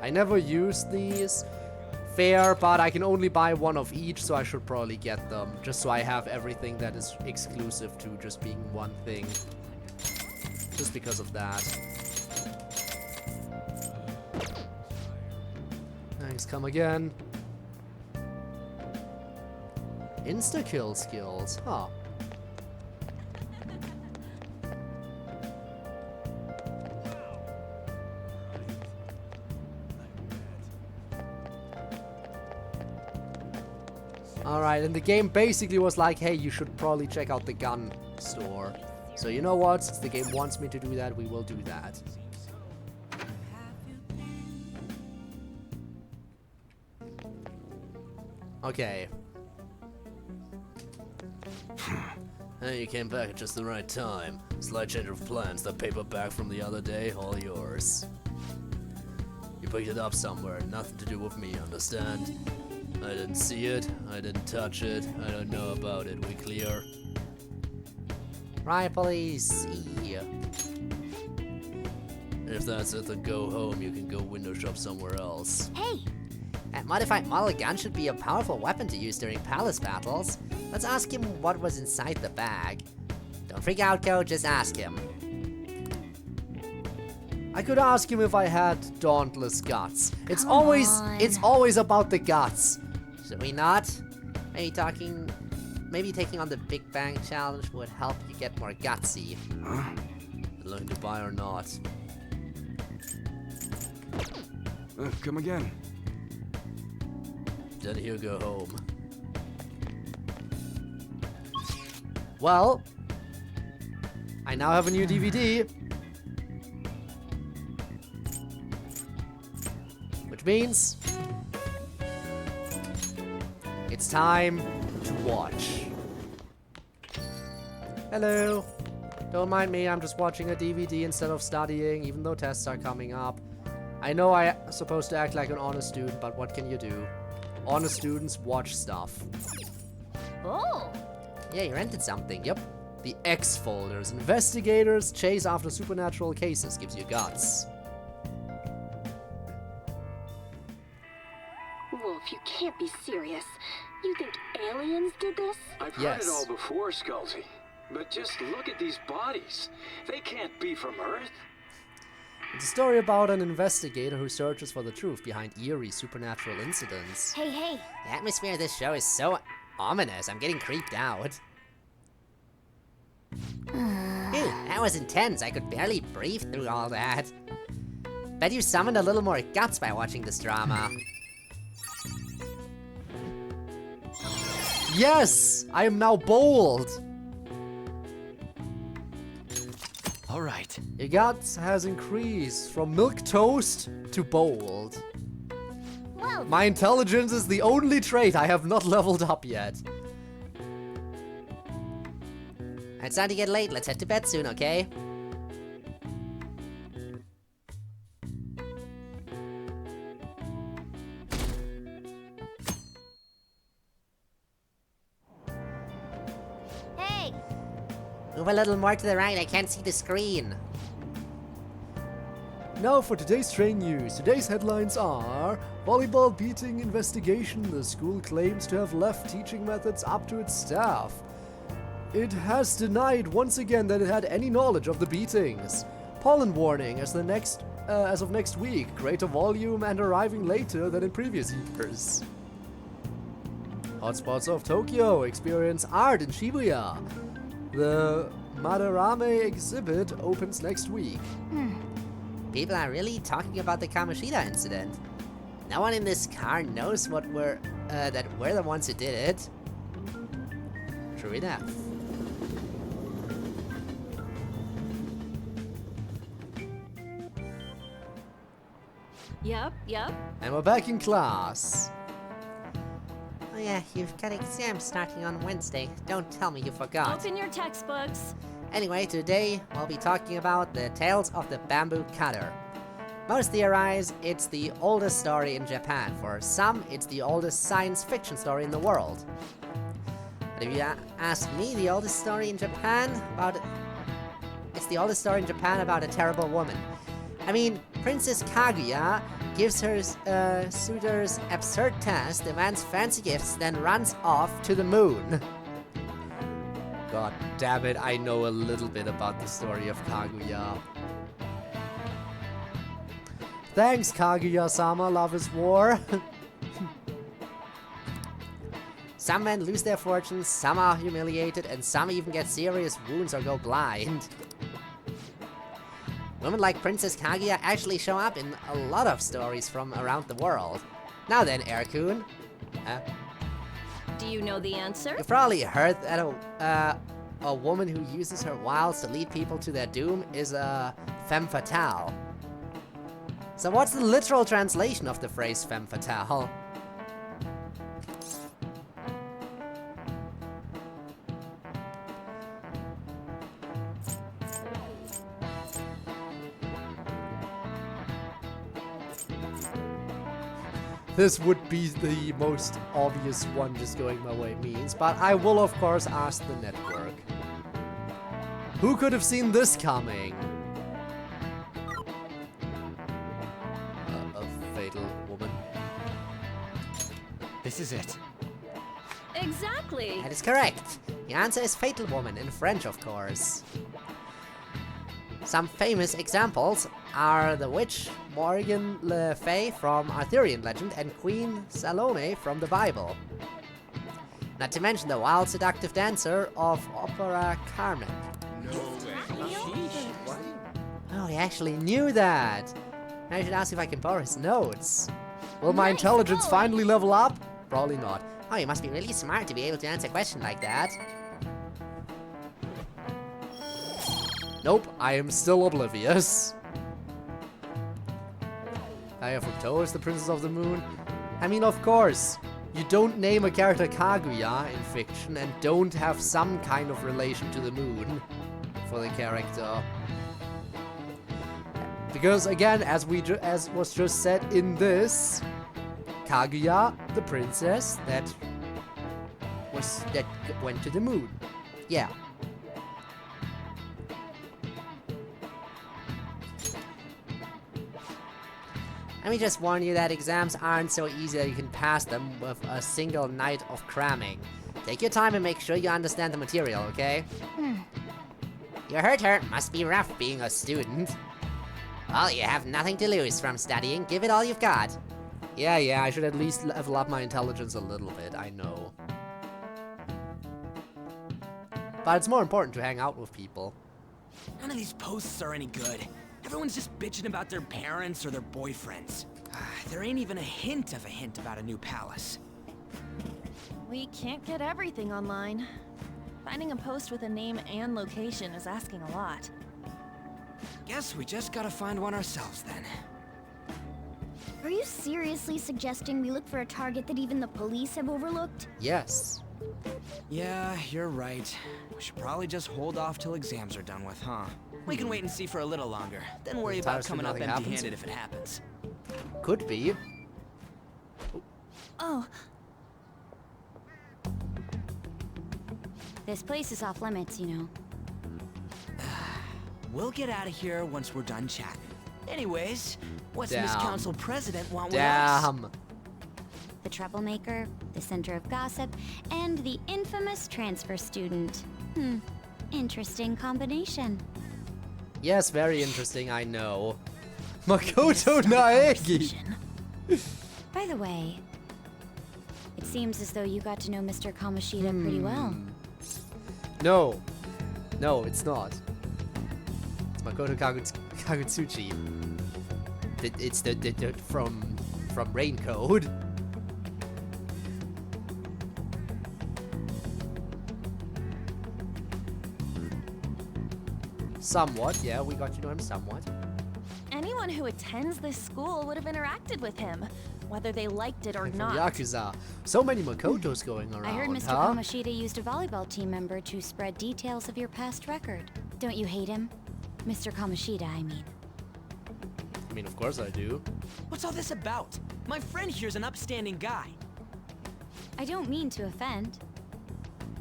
I never used these. Fair, but I can only buy one of each, so I should probably get them. Just so I have everything that is exclusive to just being one thing. Just because of that. Thanks, come again. Insta-kill skills, huh. Alright, and the game basically was like, hey, you should probably check out the gun store. So you know what, since the game wants me to do that, we will do that. Okay. Hey, you came back at just the right time. Slight change of plans, the paperback from the other day, all yours. You picked it up somewhere, nothing to do with me, understand? I didn't see it, I didn't touch it, I don't know about it, we clear? Right, police. If that's it, then go home. You can go window shop somewhere else. Hey! That modified model gun should be a powerful weapon to use during palace battles. Let's ask him what was inside the bag. Don't freak out, Code, just ask him. I could ask him if I had dauntless guts. It's always about the guts. Should we not? Maybe taking on the Big Bang Challenge would help you get more gutsy. Willing to buy or not? Come again. Then he'll go home. Well, I now have a new DVD. Which means it's time to watch. Hello. Don't mind me, I'm just watching a DVD instead of studying, even though tests are coming up. I know I'm supposed to act like an honest student, but what can you do? Honor students watch stuff. Oh! Yeah, you rented something. Yep. The X folders. Investigators chase after supernatural cases. Gives you guts. Wolf, you can't be serious. You think aliens did this? I've heard it all before, Sculty. But just look at these bodies. They can't be from Earth. It's a story about an investigator who searches for the truth behind eerie supernatural incidents. Hey, hey. The atmosphere of this show is so ominous. I'm getting creeped out. Ew, that was intense. I could barely breathe through all that. Bet you summoned a little more guts by watching this drama. Yes! I am now bold! Alright. Your guts has increased from milk toast to bold. Well, my intelligence is the only trait I have not leveled up yet. It's starting to get late. Let's head to bed soon, okay? Hey! Move a little more to the right. I can't see the screen. Now for today's train news. Today's headlines are: volleyball beating investigation. The school claims to have left teaching methods up to its staff. It has denied once again that it had any knowledge of the beatings. Pollen warning as of next week. Greater volume and arriving later than in previous years. Hotspots of Tokyo experience art in Shibuya. The Madarame exhibit opens next week. People are really talking about the Kamoshida incident. No one in this car knows that we're the ones who did it. True enough. Yep. And we're back in class. Oh yeah, you've got exams starting on Wednesday. Don't tell me you forgot. Open your textbooks. Anyway, today we'll be talking about the Tales of the Bamboo Cutter. Most theorize it's the oldest story in Japan. For some, it's the oldest science fiction story in the world. But if you ask me, the oldest story in Japan it's the oldest story in Japan about a terrible woman. I mean, Princess Kaguya gives her suitors absurd tasks, demands fancy gifts, then runs off to the moon. God damn it, I know a little bit about the story of Kaguya. Thanks, Kaguya-sama, love is war. Some men lose their fortunes, some are humiliated, and some even get serious wounds or go blind. Women like Princess Kaguya actually show up in a lot of stories from around the world. Now then, Erkun. Do you know the answer? You've probably heard that a woman who uses her wiles to lead people to their doom is a femme fatale. So what's the literal translation of the phrase femme fatale? This would be the most obvious one just going my way means, but I will of course ask the network. Who could have seen this coming? A fatal woman. This is it. Exactly. That is correct. The answer is Fatal Woman in French, of course. Some famous examples are the witch Morgan Le Fay from Arthurian legend and Queen Salome from the Bible. Not to mention the wild seductive dancer of opera Carmen. Oh, he actually knew that. Now I should ask if I can borrow his notes. Will my intelligence finally level up? Probably not. Oh, you must be really smart to be able to answer a question like that. Nope, I am still oblivious. Kaya Fructose, the Princess of the Moon. I mean, of course, you don't name a character Kaguya in fiction and don't have some kind of relation to the moon for the character. Because again, as was just said in this, Kaguya, the princess that went to the moon. Yeah. Let me just warn you that exams aren't so easy that you can pass them with a single night of cramming. Take your time and make sure you understand the material, okay? Your hurt must be rough being a student. Well, you have nothing to lose from studying. Give it all you've got. Yeah, I should at least level up my intelligence a little bit, I know. But it's more important to hang out with people. None of these posts are any good. Everyone's just bitching about their parents or their boyfriends. There ain't even a hint about a new palace. We can't get everything online. Finding a post with a name and location is asking a lot. Guess we just gotta find one ourselves then. Are you seriously suggesting we look for a target that even the police have overlooked? Yes. Yeah, you're right. We should probably just hold off till exams are done with, huh? We can wait and see for a little longer, then worry about coming up empty-handed if it happens. Could be. Oh. This place is off limits, you know. We'll get out of here once we're done chatting. Anyways, what's Damn. Miss Council President want with us? Damn. The troublemaker, the center of gossip, and the infamous transfer student. Interesting combination. Yes, very interesting, I know. Makoto Naegi! By the way, it seems as though you got to know Mr. Kamoshida pretty well. No. No, it's not. It's Makoto Kagutsuchi. It's the from Rain Code. Somewhat, yeah, we got to know him somewhat. Anyone who attends this school would have interacted with him, whether they liked it or not. Yakuza. So many Makotos going around, I heard Mr. huh? Kamoshida used a volleyball team member to spread details of your past record. Don't you hate him? Mr. Kamoshida, I mean. I mean, of course I do. What's all this about? My friend here's an upstanding guy. I don't mean to offend.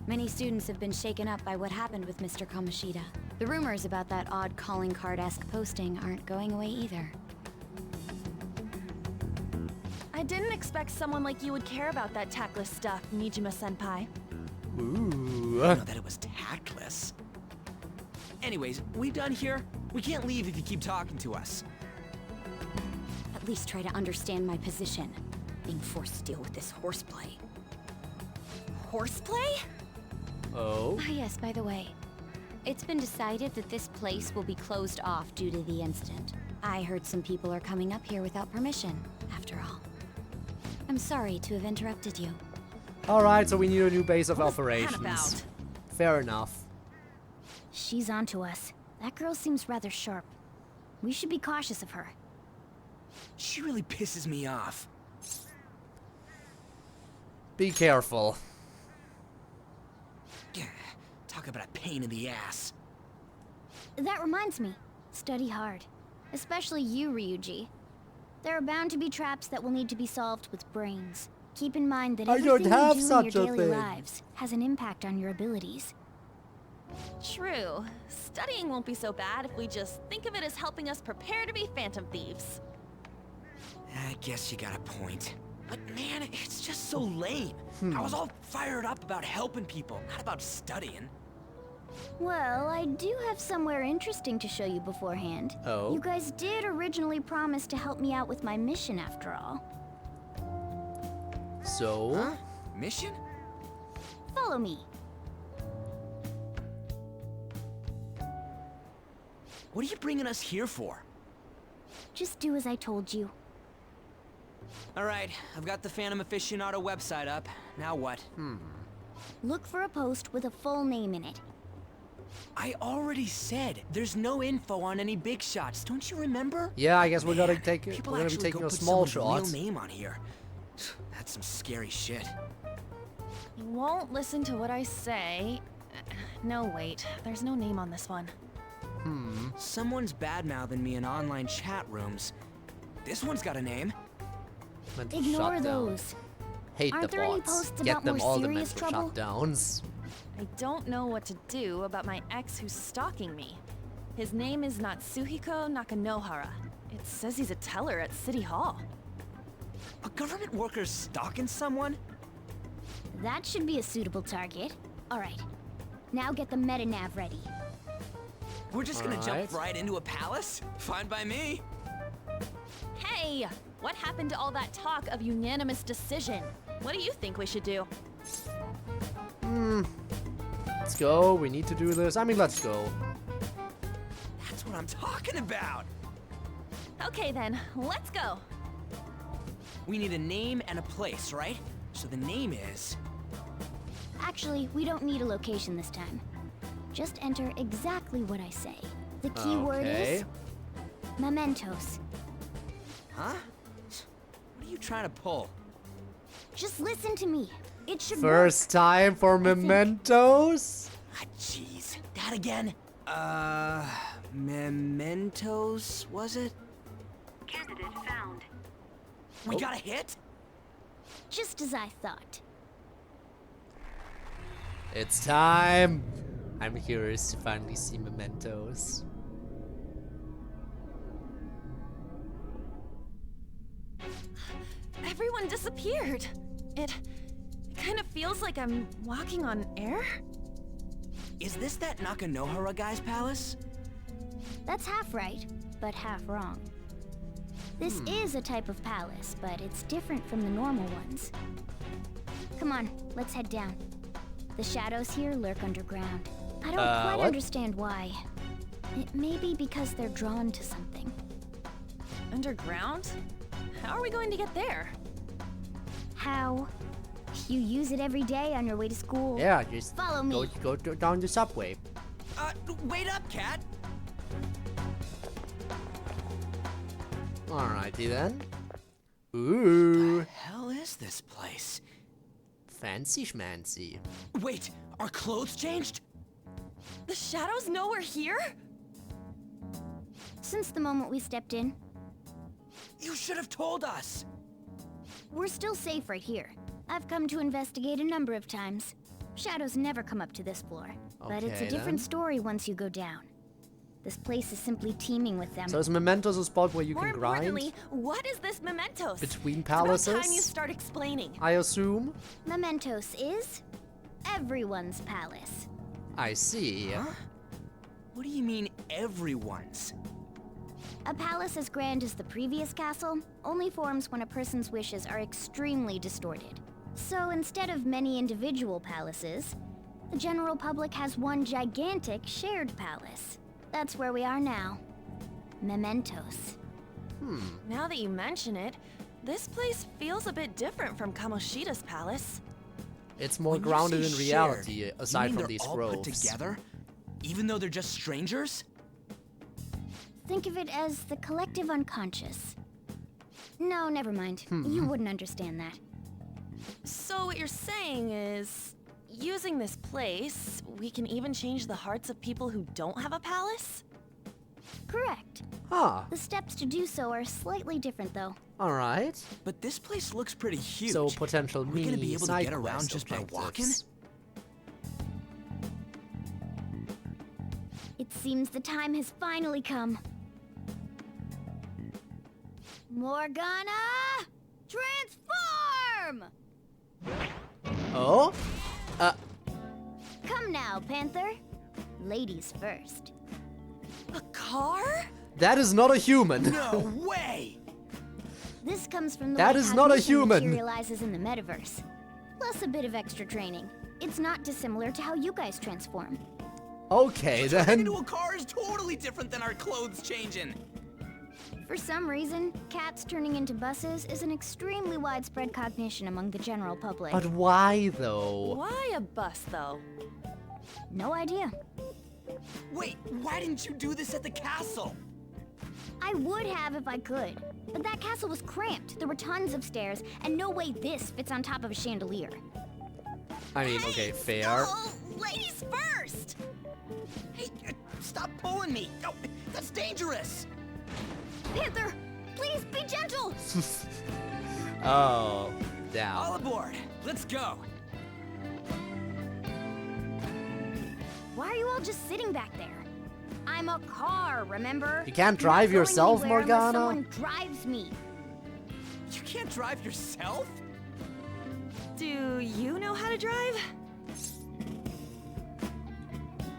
Many students have been shaken up by what happened with Mr. Kamoshida. The rumors about that odd calling card-esque posting aren't going away either. I didn't expect someone like you would care about that tactless stuff, Nijima-senpai. Ooh. I didn't know that it was tactless. Anyways, we done here? We can't leave if you keep talking to us. At least try to understand my position. Being forced to deal with this horseplay. Horseplay? Oh? Ah, yes, by the way. It's been decided that this place will be closed off due to the incident. I heard some people are coming up here without permission, after all. I'm sorry to have interrupted you. Alright, so we need a new base of What was that operations. about? Fair enough. She's onto us. That girl seems rather sharp. We should be cautious of her. She really pisses me off. Be careful. Talk about a pain in the ass. That reminds me. Study hard. Especially you, Ryuji. There are bound to be traps that will need to be solved with brains. Keep in mind that I everything don't have you do in such your a daily thing. lives has an impact on your abilities. True. Studying won't be so bad if we just think of it as helping us prepare to be Phantom Thieves. I guess you got a point. But man, it's just so lame. I was all fired up about helping people, not about studying. Well, I do have somewhere interesting to show you beforehand. Oh? You guys did originally promise to help me out with my mission after all. So? Huh? Mission? Follow me. What are you bringing us here for? Just do as I told you. Alright, I've got the Phantom Aficionado website up. Now what? Look for a post with a full name in it. I already said there's no info on any big shots. Don't you remember? Yeah, I guess we're gonna take it. People We're gonna be actually taking go a put small someone's shot. real name on here. That's some scary shit. You won't listen to what I say. No, wait. There's no name on this one. Someone's bad-mouthing me in online chat rooms. This one's got a name. Mental Ignore shutdown. those. Hate Aren't the there any bots. posts Get about them more all the serious mental trouble? shutdowns. I don't know what to do about my ex who's stalking me. His name is Natsuhiko Nakanohara. It says he's a teller at City Hall. A government worker stalking someone? That should be a suitable target. Alright. Now get the meta-nav ready. We're just gonna Alright. jump right into a palace? Fine by me. Hey! What happened to all that talk of unanimous decision? What do you think we should do? Let's go. We need to do this. I mean, let's go. That's what I'm talking about. Okay then, let's go. We need a name and a place, right? So the name is... Actually, we don't need a location this time. Just enter exactly what I say. The key word is mementos. Huh? What are you trying to pull? Just listen to me. It should First time for mementos? Ah, jeez. That again? Mementos, was it? Candidate found. We got a hit? Just as I thought. It's time. I'm curious to finally see mementos. Everyone disappeared. It kind of feels like I'm walking on air. Is this that Nakanohara guy's palace? That's half right, but half wrong. This is a type of palace, but it's different from the normal ones. Come on, let's head down. The shadows here lurk underground. I don't quite what? understand why. It may be because they're drawn to something. Underground? How are we going to get there? How? You use it every day on your way to school. Yeah, just follow me. Go down the subway. Wait up, cat. Alrighty then. Ooh. What the hell is this place? Fancy schmancy. Wait, our clothes changed? The shadows know we're here? Since the moment we stepped in, You should have told us. we're still safe right here. I've come to investigate a number of times. Shadows never come up to this floor, but it's a Okay, different then. story once you go down. This place is simply teeming with them. So is mementos a spot where you More can grind? importantly, what is this mementos? Between It's about palaces? time you start explaining. I assume? Mementos is everyone's palace. I see. Huh? What do you mean, everyone's? A palace as grand as the previous castle only forms when a person's wishes are extremely distorted. So instead of many individual palaces, the general public has one gigantic shared palace. That's where we are now. Mementos. Now that you mention it, this place feels a bit different from Kamoshida's palace. It's more When you grounded say in shared, reality, you aside mean from they're these all groves. put together? Even though they're just strangers? Think of it as the collective unconscious. No, never mind. You wouldn't understand that. So what you're saying is, using this place, we can even change the hearts of people who don't have a palace? Correct. Huh. The steps to do so are slightly different, though. Alright. But this place looks pretty huge. So potential Are we gonna mini be able to side get around quest just by walking? objectives. It seems the time has finally come. Morgana! Transform! Oh? Come now, Panther. Ladies first. A car? That is not a human. No way! This comes from the That way is not a cognition human. materializes in the metaverse. Plus a bit of extra training. It's not dissimilar to how you guys transform. Okay, Turning then. into a car is totally different than our clothes changing. For some reason, cats turning into buses is an extremely widespread cognition among the general public. But why, though? Why a bus, though? No idea. Wait, why didn't you do this at the castle? I would have if I could, but that castle was cramped. There were tons of stairs, and no way this fits on top of a chandelier. I mean, okay, fair. Oh, ladies first! Hey, stop pulling me! No, that's dangerous! Panther, please be gentle! Oh, down. All aboard! Let's go! Why are you all just sitting back there? I'm a car, remember? You can't I'm drive not going yourself, anywhere unless Morgana? Someone drives me. You can't drive yourself? Do you know how to drive?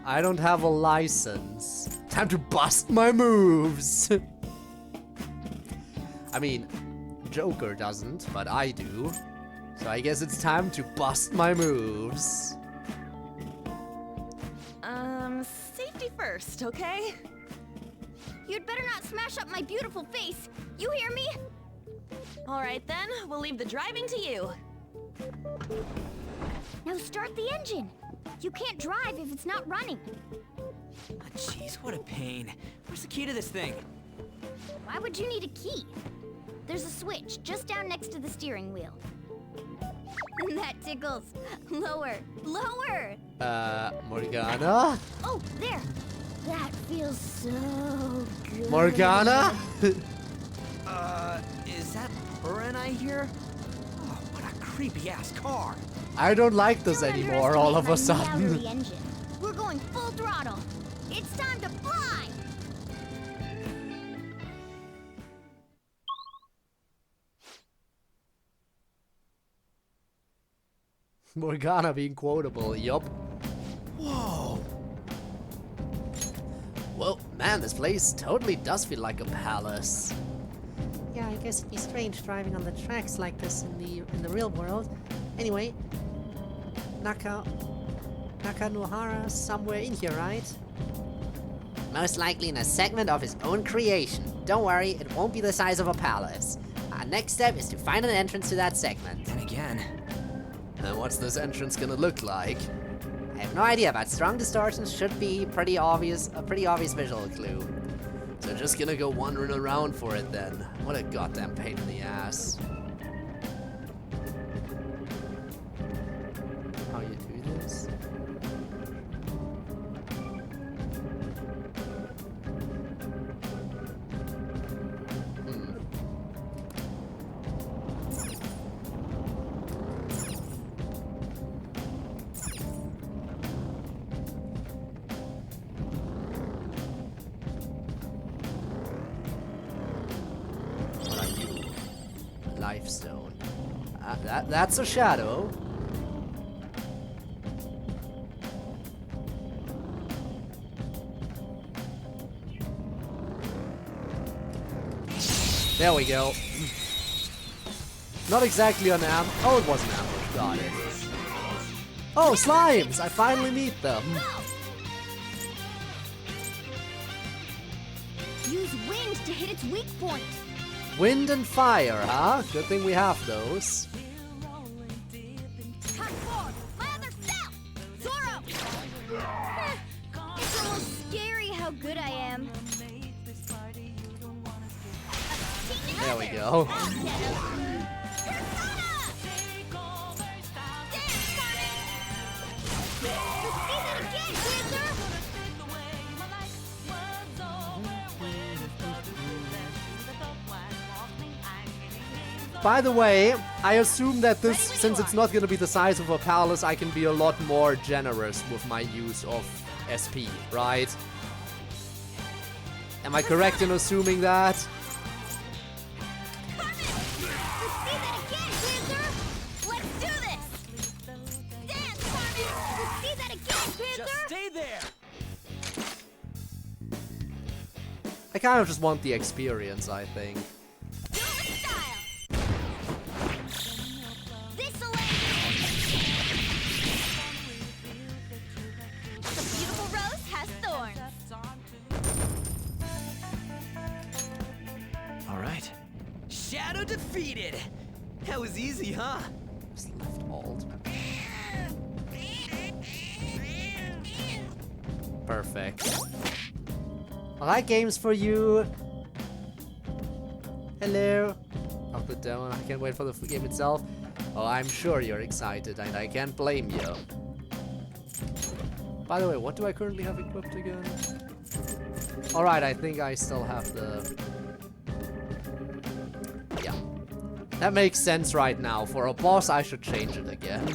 I don't have a license. Time to bust my moves. I mean, Joker doesn't, but I do. So I guess it's time to bust my moves. Safety first, okay? You'd better not smash up my beautiful face. You hear me? All right then, we'll leave the driving to you. Now start the engine. You can't drive if it's not running. Oh, jeez, what a pain. Where's the key to this thing? Why would you need a key? There's a switch just down next to the steering wheel. That tickles. Lower. Lower! Morgana? Oh, there! That feels so good. Morgana? Is that her and I hear? Oh, what a creepy-ass car. I don't like this Don't anymore all of a underestimate my sudden. Maori engine. We're going full throttle. It's time to fly! Morgana being quotable, yup. Whoa! Whoa, man, this place totally does feel like a palace. Yeah, I guess it'd be strange driving on the tracks like this in the real world. Anyway, Nakanohara's somewhere in here, right? Most likely in a segment of his own creation. Don't worry, it won't be the size of a palace. Our next step is to find an entrance to that segment. And again. And what's this entrance gonna look like? I have no idea, but strong distortions should be a pretty obvious visual clue. So just gonna go wandering around for it then. What a goddamn pain in the ass. How you do this? Life stone. That's a shadow. There we go. Not exactly an ambush. Oh, it was an ambush. Got it. Oh, slimes! I finally meet them. Use wind to hit its weak point. Wind and fire, huh? Good thing we have those. Cut forward. My other self! Zoro! It's almost scary how good I am. There we go. By the way, I assume that this, since it's not gonna be the size of a palace, I can be a lot more generous with my use of SP, right? Am I correct in assuming that? Stay there! I kind of just want the experience, I think. Alright. Shadow defeated! That was easy, huh? Just left alt. Perfect. I like games for you. Hello. Up and down. I can't wait for the game itself. Oh, I'm sure you're excited, and I can't blame you. By the way, what do I currently have equipped again? Alright, I think I still have the... Yeah. That makes sense right now. For a boss, I should change it again.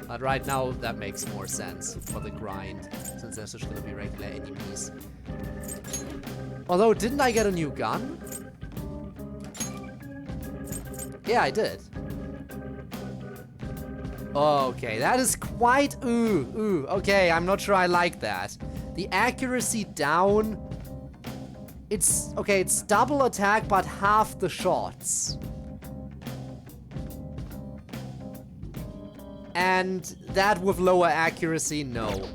But right now, that makes more sense for the grind, since there's just gonna be regular enemies. Although, didn't I get a new gun? Yeah, I did. Okay, that is quite... Okay, I'm not sure I like that. The accuracy down... It's... Okay, it's double attack, but half the shots. And that with lower accuracy, no.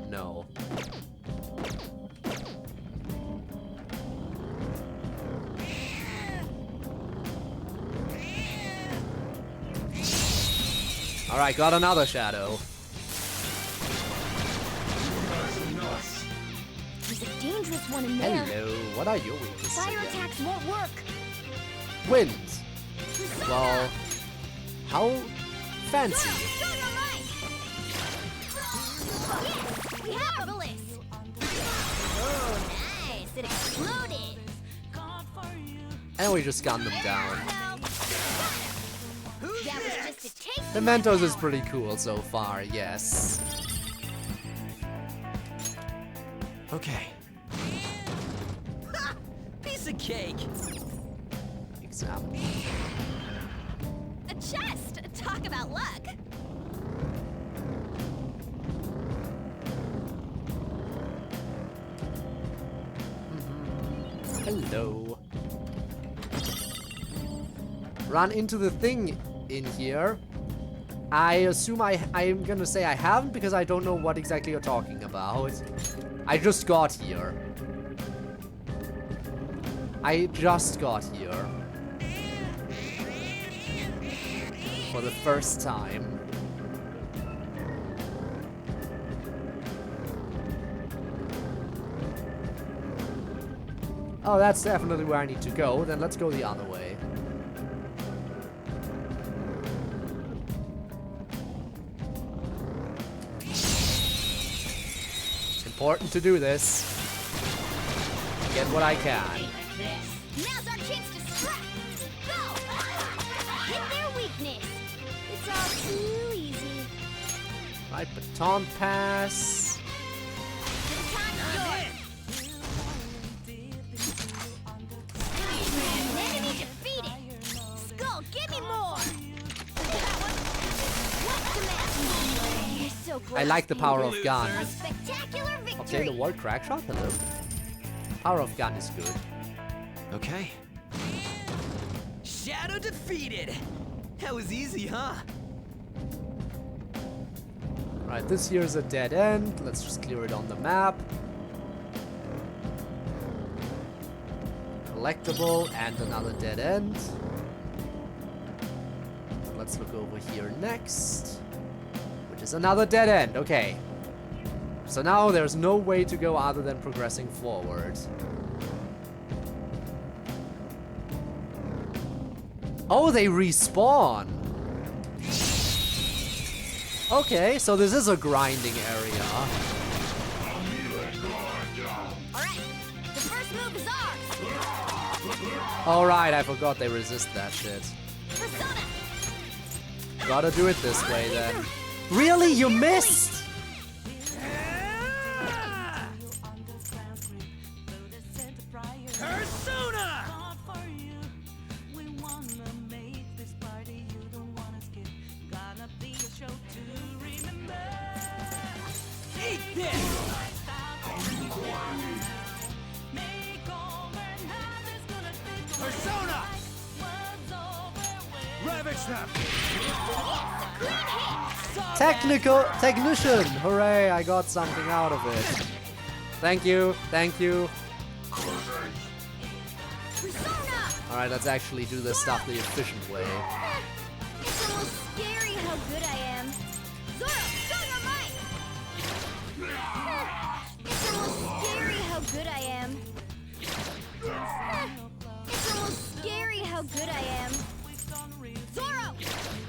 Alright, got another shadow. There's a dangerous one in there. Hello, what are your weaknesses? Fire attacks won't work. Wind. Well, how fancy. Marvelous! Oh, nice! It exploded! And we just gunned them down. That was just a taste. The Mentos is pretty cool so far, yes. Okay. Ha! Piece of cake! Examine. A chest! Talk about luck! Hello. Run into the thing in here. I assume I'm gonna say I haven't because I don't know what exactly you're talking about. I just got here. I just got here. For the first time. Oh, that's definitely where I need to go. Then let's go the other way. It's important to do this. Get what I can. Now's our chance to strike! Go! Hit their weakness! It's all too easy. Right, baton pass. Enemy defeated! Skull, give me more! You're so close. I like the power of gun. A spectacular victory! Okay, the wall crack shot. Hello. Power of gun is good. Okay. Shadow defeated! That was easy, huh? Right, this here is a dead end. Let's just clear it on the map. Collectible and another dead end. Let's look over here next, which is another dead end. Okay. So now there's no way to go other than progressing forward. Oh, they respawn. Okay, so this is a grinding area. Alright, the first move is ours! Alright, I forgot they resist that shit. Persona! Gotta do it this way then. Really? You missed? Persona! Eat this! Persona! Ravage them! Technician! Hooray, I got something out of it. Thank you, thank you. Alright, let's actually do this stuff the efficient way. It's almost scary how good I am. Zoro, show your might! It's almost scary how good I am. It's almost scary how good I am. Zoro!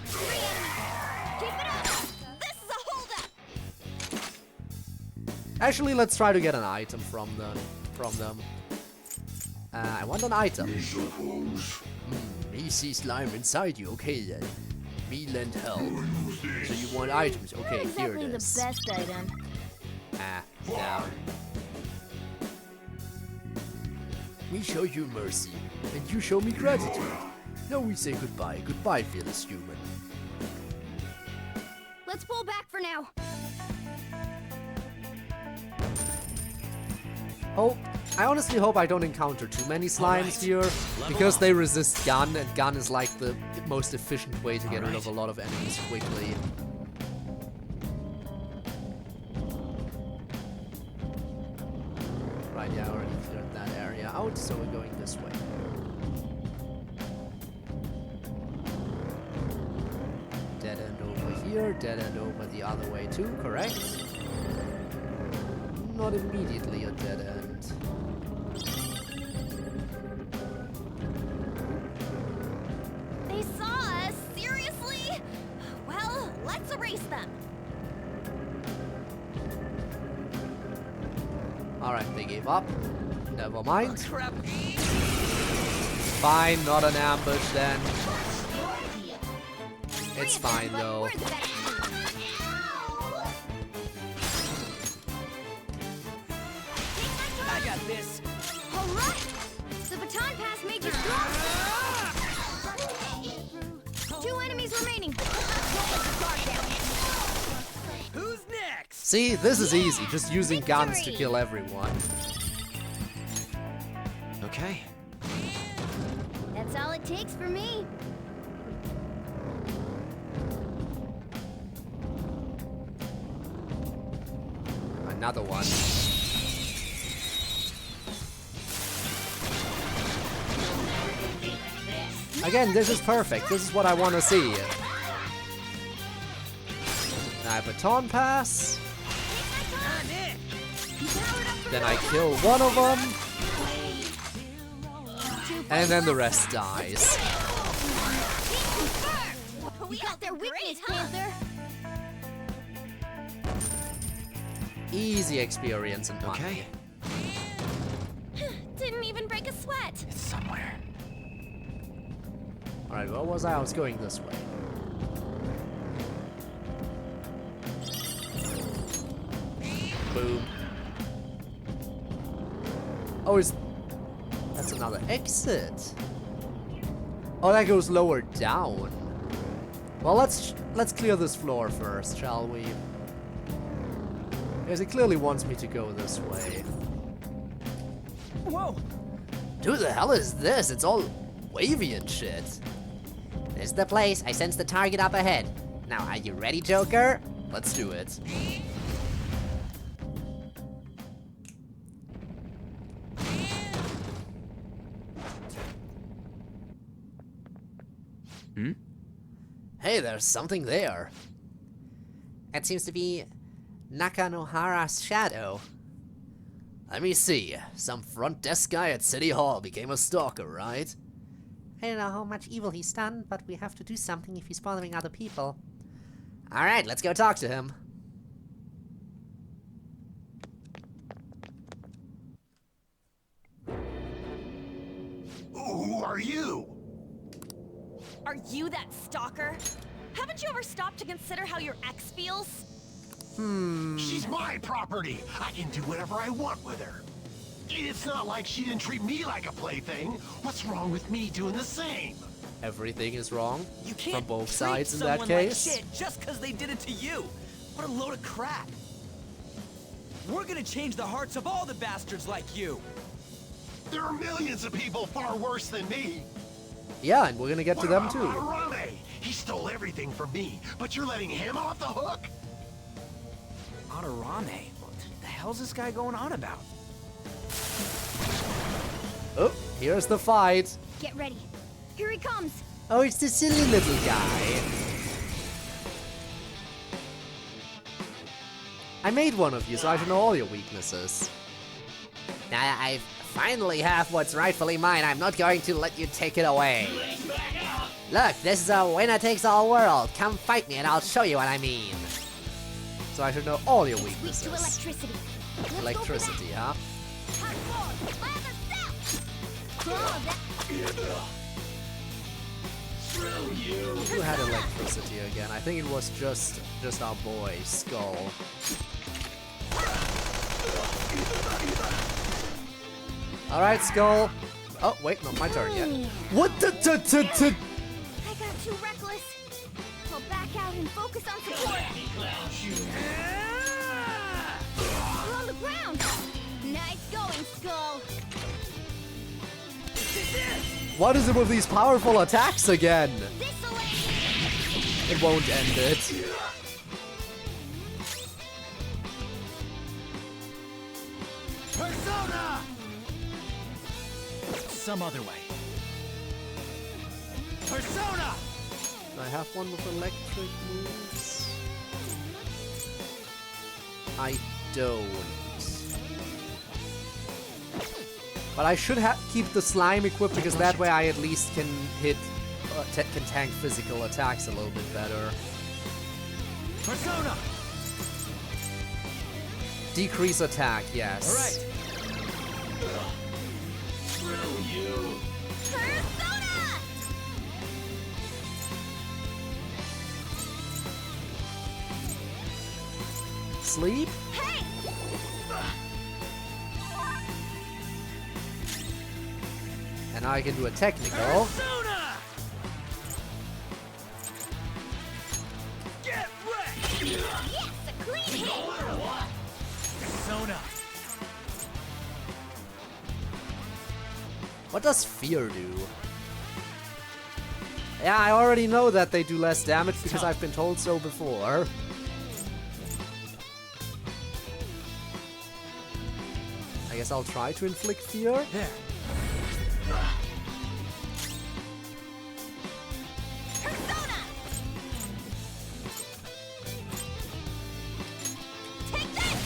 3 enemies! Keep it up! This is a holdup! Actually, let's try to get an item from them. I want an item. Me see slime inside you, okay then. Me lend help. So you want items? Okay, Not here exactly it the is. best item. Ah, down. We show you mercy, and you show me gratitude. Now we say goodbye. Goodbye, fearless human. Let's pull back for now. Oh, I honestly hope I don't encounter too many slimes here, because they resist gun, and gun is like the most efficient way to get rid of a lot of enemies quickly. Right, yeah, I already cleared that area out, so we're going this way. Dead end over here, dead end over the other way too, correct? Not immediately a dead end. They saw us? Seriously? Well, let's erase them. Alright, they gave up. Never mind. Oh, crap. Fine, not an ambush then. It's fine though. I got this. Alright! The baton pass made you strong! 2 enemies remaining! Who's next? See, this is easy, just using guns to kill everyone. Okay. That's all it takes for me. Another one. Again, this is perfect. This is what I want to see. I baton pass. Then I kill one of them. And then the rest dies. We got their weakness, Panther! Easy experience and money. Okay. Didn't even break a sweat! It's somewhere. Alright, where was I? I was going this way. Boom. Oh, that's another exit. Oh, that goes lower down. Well, let's clear this floor first, shall we? Because it clearly wants me to go this way. Whoa! Who the hell is this? It's all wavy and shit. This is the place. I sense the target up ahead. Now, are you ready, Joker? Let's do it. Hey, there's something there. It seems to be Nakanohara's shadow. Let me see. Some front desk guy at City Hall became a stalker, right? I don't know how much evil he's done, but we have to do something if he's bothering other people. Alright, let's go talk to him. Who are you? Are you that stalker? Haven't you ever stopped to consider how your ex feels? She's my property. I can do whatever I want with her. It's not like she didn't treat me like a plaything. What's wrong with me doing the same? Everything is wrong You can't from both treat sides in that someone case. like shit just because they did it to you. What a load of crap. We're gonna change the hearts of all the bastards like you. There are millions of people far worse than me. Yeah, and we're gonna get to them too. Arame? He stole everything from me, but you're letting him off the hook? Adarame? What the hell's this guy going on about? Oh, here's the fight. Get ready. Here he comes! Oh, it's the silly little guy. I made one of you, so I should know all your weaknesses. Now I finally have what's rightfully mine. I'm not going to let you take it away. Look, this is a winner-takes-all world. Come fight me and I'll show you what I mean. So I should know all your Weak to weaknesses. electricity. Let's Electricity, huh? Who had electricity again? I think it was just our boy, Skull. Alright, Skull. Oh, wait, not my turn yet. What the I got too reckless. I'll back out and focus on support. We're on the ground. Nice going, Skull. What is it with these powerful attacks again? It won't end it. Persona! Some other way. Persona! I have one with electric moves. I don't. But I should keep the slime equipped because that way I at least can hit, can tank physical attacks a little bit better. Persona! Decrease attack, yes. Alright. Screw you. Persona! Sleep? Hey! And I can do a technical. Persona! Get wrecked! Yes, a clean hit! Persona! What does fear do? Yeah, I already know that they do less damage because I've been told so before. I guess I'll try to inflict fear. There. Persona! Take this!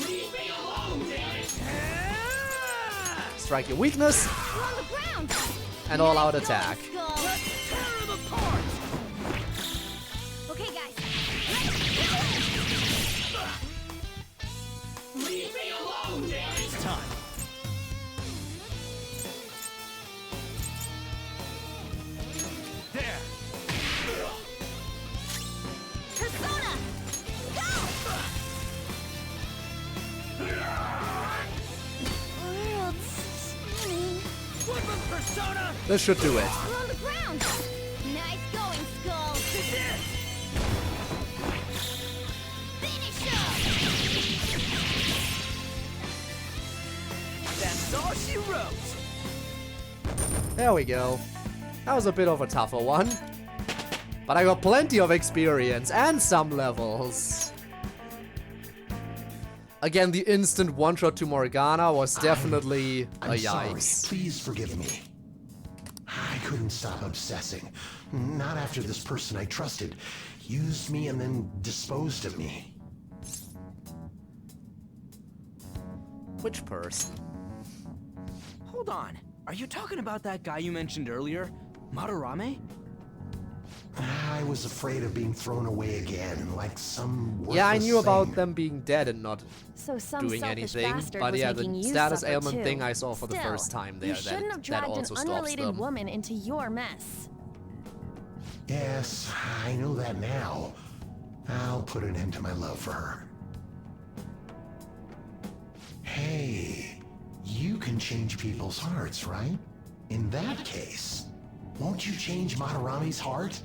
Leave me alone, damn it! Strike your weakness. We're on the ground! And all out attack. Let's tear them apart! Okay, guys. Leave me alone, damn it! It's time. There. Persona! Go! World's spinning. Woodman Persona! This should do it. We're on the ground! Nice going, Skull! Finish him! That's all she wrote! There we go. That was a bit of a tougher one. But I got plenty of experience and some levels. Again, the instant one-shot to Morgana was definitely a yikes. Sorry. Please forgive me. I couldn't stop obsessing. Not after this person I trusted used me and then disposed of me. Which person? Hold on. Are you talking about that guy you mentioned earlier? Madarame? I was afraid of being thrown away again, like some Yeah, I worthless knew about thing. them being dead and not So some doing selfish anything. bastard But was yeah, making the you status suffer ailment too. thing I saw for the Still, first time there. You shouldn't have that dragged an also stops unrelated them. woman into your mess. Yes, I know that now. I'll put an end to my love for her. Hey, you can change people's hearts, right? In that case, won't you change Madarame's heart?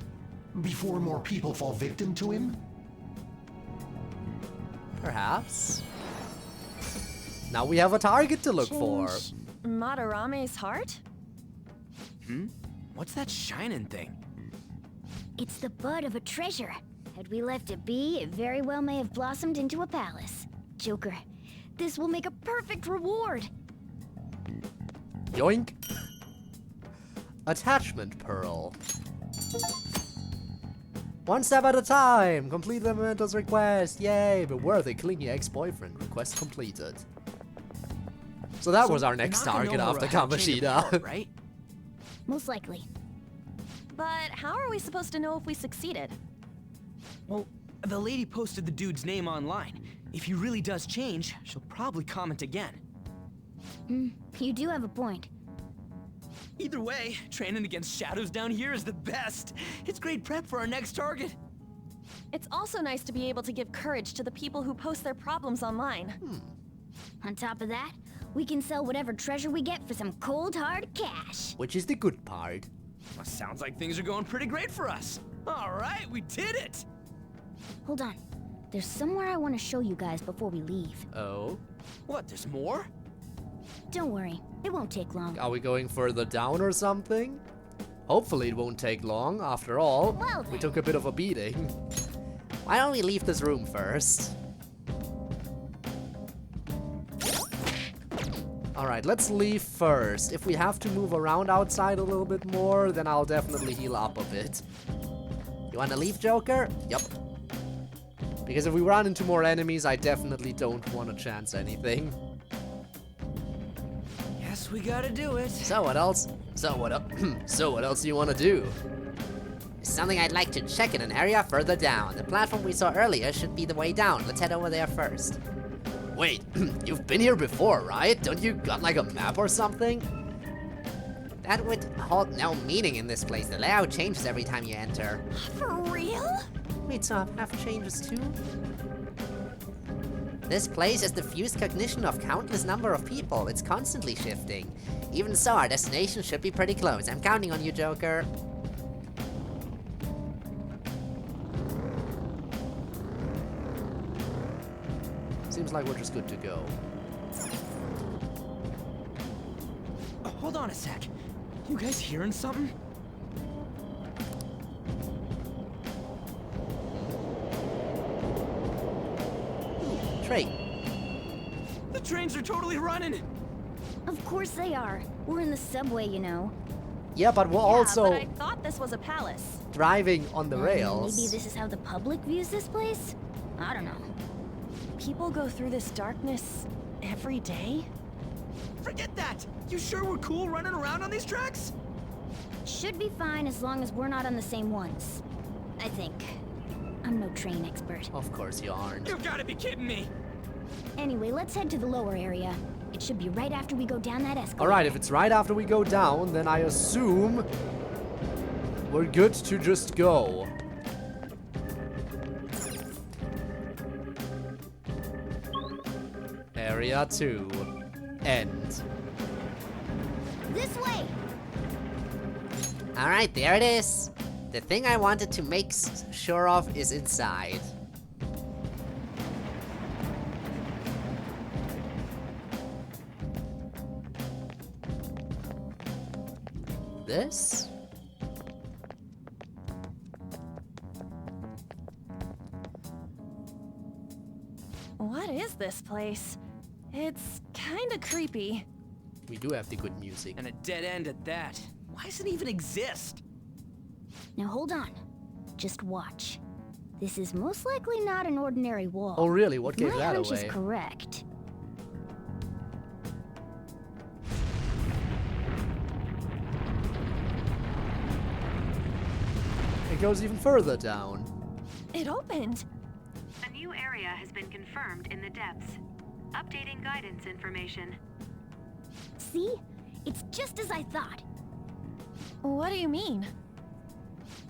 Before more people fall victim to him? Perhaps. Now we have a target to look for. Change Madarame's heart? What's that shining thing? It's the bud of a treasure. Had we left it be, it very well may have blossomed into a palace. Joker, this will make a perfect reward. Yoink. Attachment pearl. One step at a time. Complete the memento's request. Yay! But worthy, clingy ex-boyfriend. Request completed. So that was our next target after Kamoshida. Right? Most likely. But how are we supposed to know if we succeeded? Well, the lady posted the dude's name online. If he really does change, she'll probably comment again. You do have a point. Either way, training against shadows down here is the best. It's great prep for our next target. It's also nice to be able to give courage to the people who post their problems online. On top of that, we can sell whatever treasure we get for some cold hard cash. Which is the good part. Well, sounds like things are going pretty great for us. All right, we did it. Hold on. There's somewhere I want to show you guys before we leave. Oh? What, there's more? Don't worry, it won't take long. Are we going further down or something? Hopefully it won't take long. After all, Well we took a bit of a beating. Why don't we leave this room first? Alright, let's leave first. If we have to move around outside a little bit more, then I'll definitely heal up a bit. You wanna leave, Joker? Yup. Because if we run into more enemies, I definitely don't want to chance anything. Yes, we gotta do it. So what else? So what else do you want to do? Something I'd like to check in an area further down. The platform we saw earlier should be the way down. Let's head over there first. Wait, you've been here before, right? Don't you got like a map or something? That would hold no meaning in this place. The layout changes every time you enter. For real? Wait, so our path changes too? This place is the fused cognition of countless number of people. It's constantly shifting. Even so, our destination should be pretty close. I'm counting on you, Joker. Seems like we're just good to go. Hold on a sec. You guys hearing something? Train. The trains are totally running. Of course they are. We're in the subway, you know. Yeah, but we're also but I thought this was a palace. driving on the rails. Maybe this is how the public views this place? I don't know. People go through this darkness every day? Forget that! You sure we're cool running around on these tracks? Should be fine as long as we're not on the same ones. I think. I'm no train expert. Of course you aren't. You gotta be kidding me! Anyway, let's head to the lower area. It should be right after we go down that escalator. Alright, if it's right after we go down, then I assume we're good to just go. Area 2. End. This way! Alright, there it is. The thing I wanted to make sure of is inside. This? What is this place? It's kinda creepy. We do have the good music. And a dead end at that. Why does it even exist? Now hold on. Just watch. This is most likely not an ordinary wall. Oh really? What gave My that hunch away? is correct. It goes even further down. It opened. A new area has been confirmed in the depths. Updating guidance information. See? It's just as I thought. What do you mean?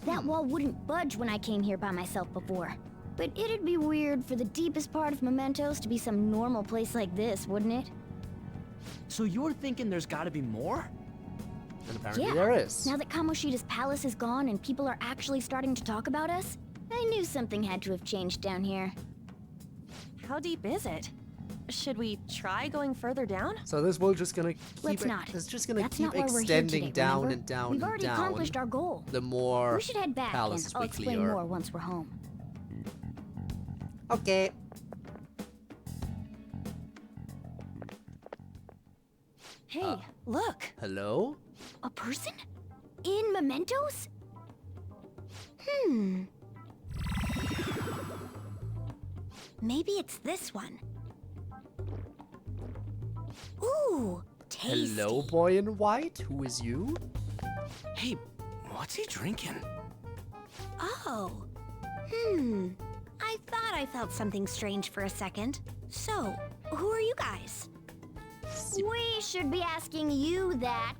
That wall wouldn't budge when I came here by myself before. But it'd be weird for the deepest part of Mementos to be some normal place like this, wouldn't it? So you're thinking there's gotta be more? And apparently Yeah. there is. Now that Kamoshida's palace is gone and people are actually starting to talk about us, I knew something had to have changed down here. How deep is it? Should we try going further down? So this will just gonna keep Let's not. It's just gonna That's keep not why we're here extending today, down remember? and down We've and already down. accomplished our goal. The more We should head back and palaces I'll we explain clear. more once we're home. Okay. Hey, look. Hello? A person? In Mementos? Maybe it's this one. Ooh, tasty. Hello, boy in white? Who is you? Hey, what's he drinking? Oh. I thought I felt something strange for a second. So, who are you guys? We should be asking you that.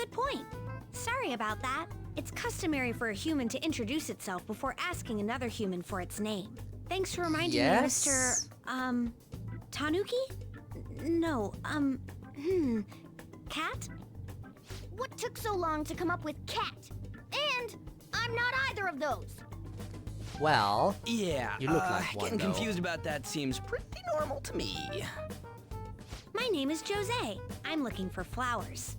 good point. Sorry about that. It's customary for a human to introduce itself before asking another human for its name. Thanks for reminding me, Mr. Tanuki? No, Cat? What took so long to come up with cat? And I'm not either of those. Well, yeah, you look like one, getting though. confused about that seems pretty normal to me. My name is Jose. I'm looking for flowers.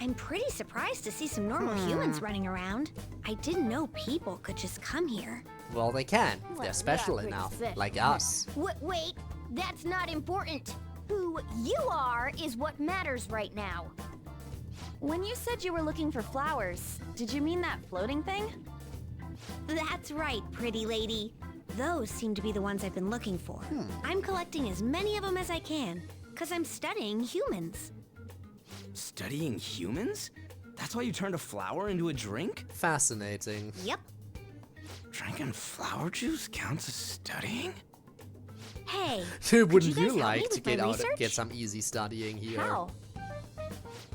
I'm pretty surprised to see some normal humans running around. I didn't know people could just come here. Well, they can. Well, They're yeah, special pretty enough, sick. like us. Wait, that's not important. Who you are is what matters right now. When you said you were looking for flowers, did you mean that floating thing? That's right, pretty lady. Those seem to be the ones I've been looking for. I'm collecting as many of them as I can, because I'm studying humans. Studying humans? That's why you turned a flower into a drink? Fascinating. Yep. Drinking flower juice counts as studying? Hey, Wouldn't could you guys help me like to with my get out research? get some easy studying here? How?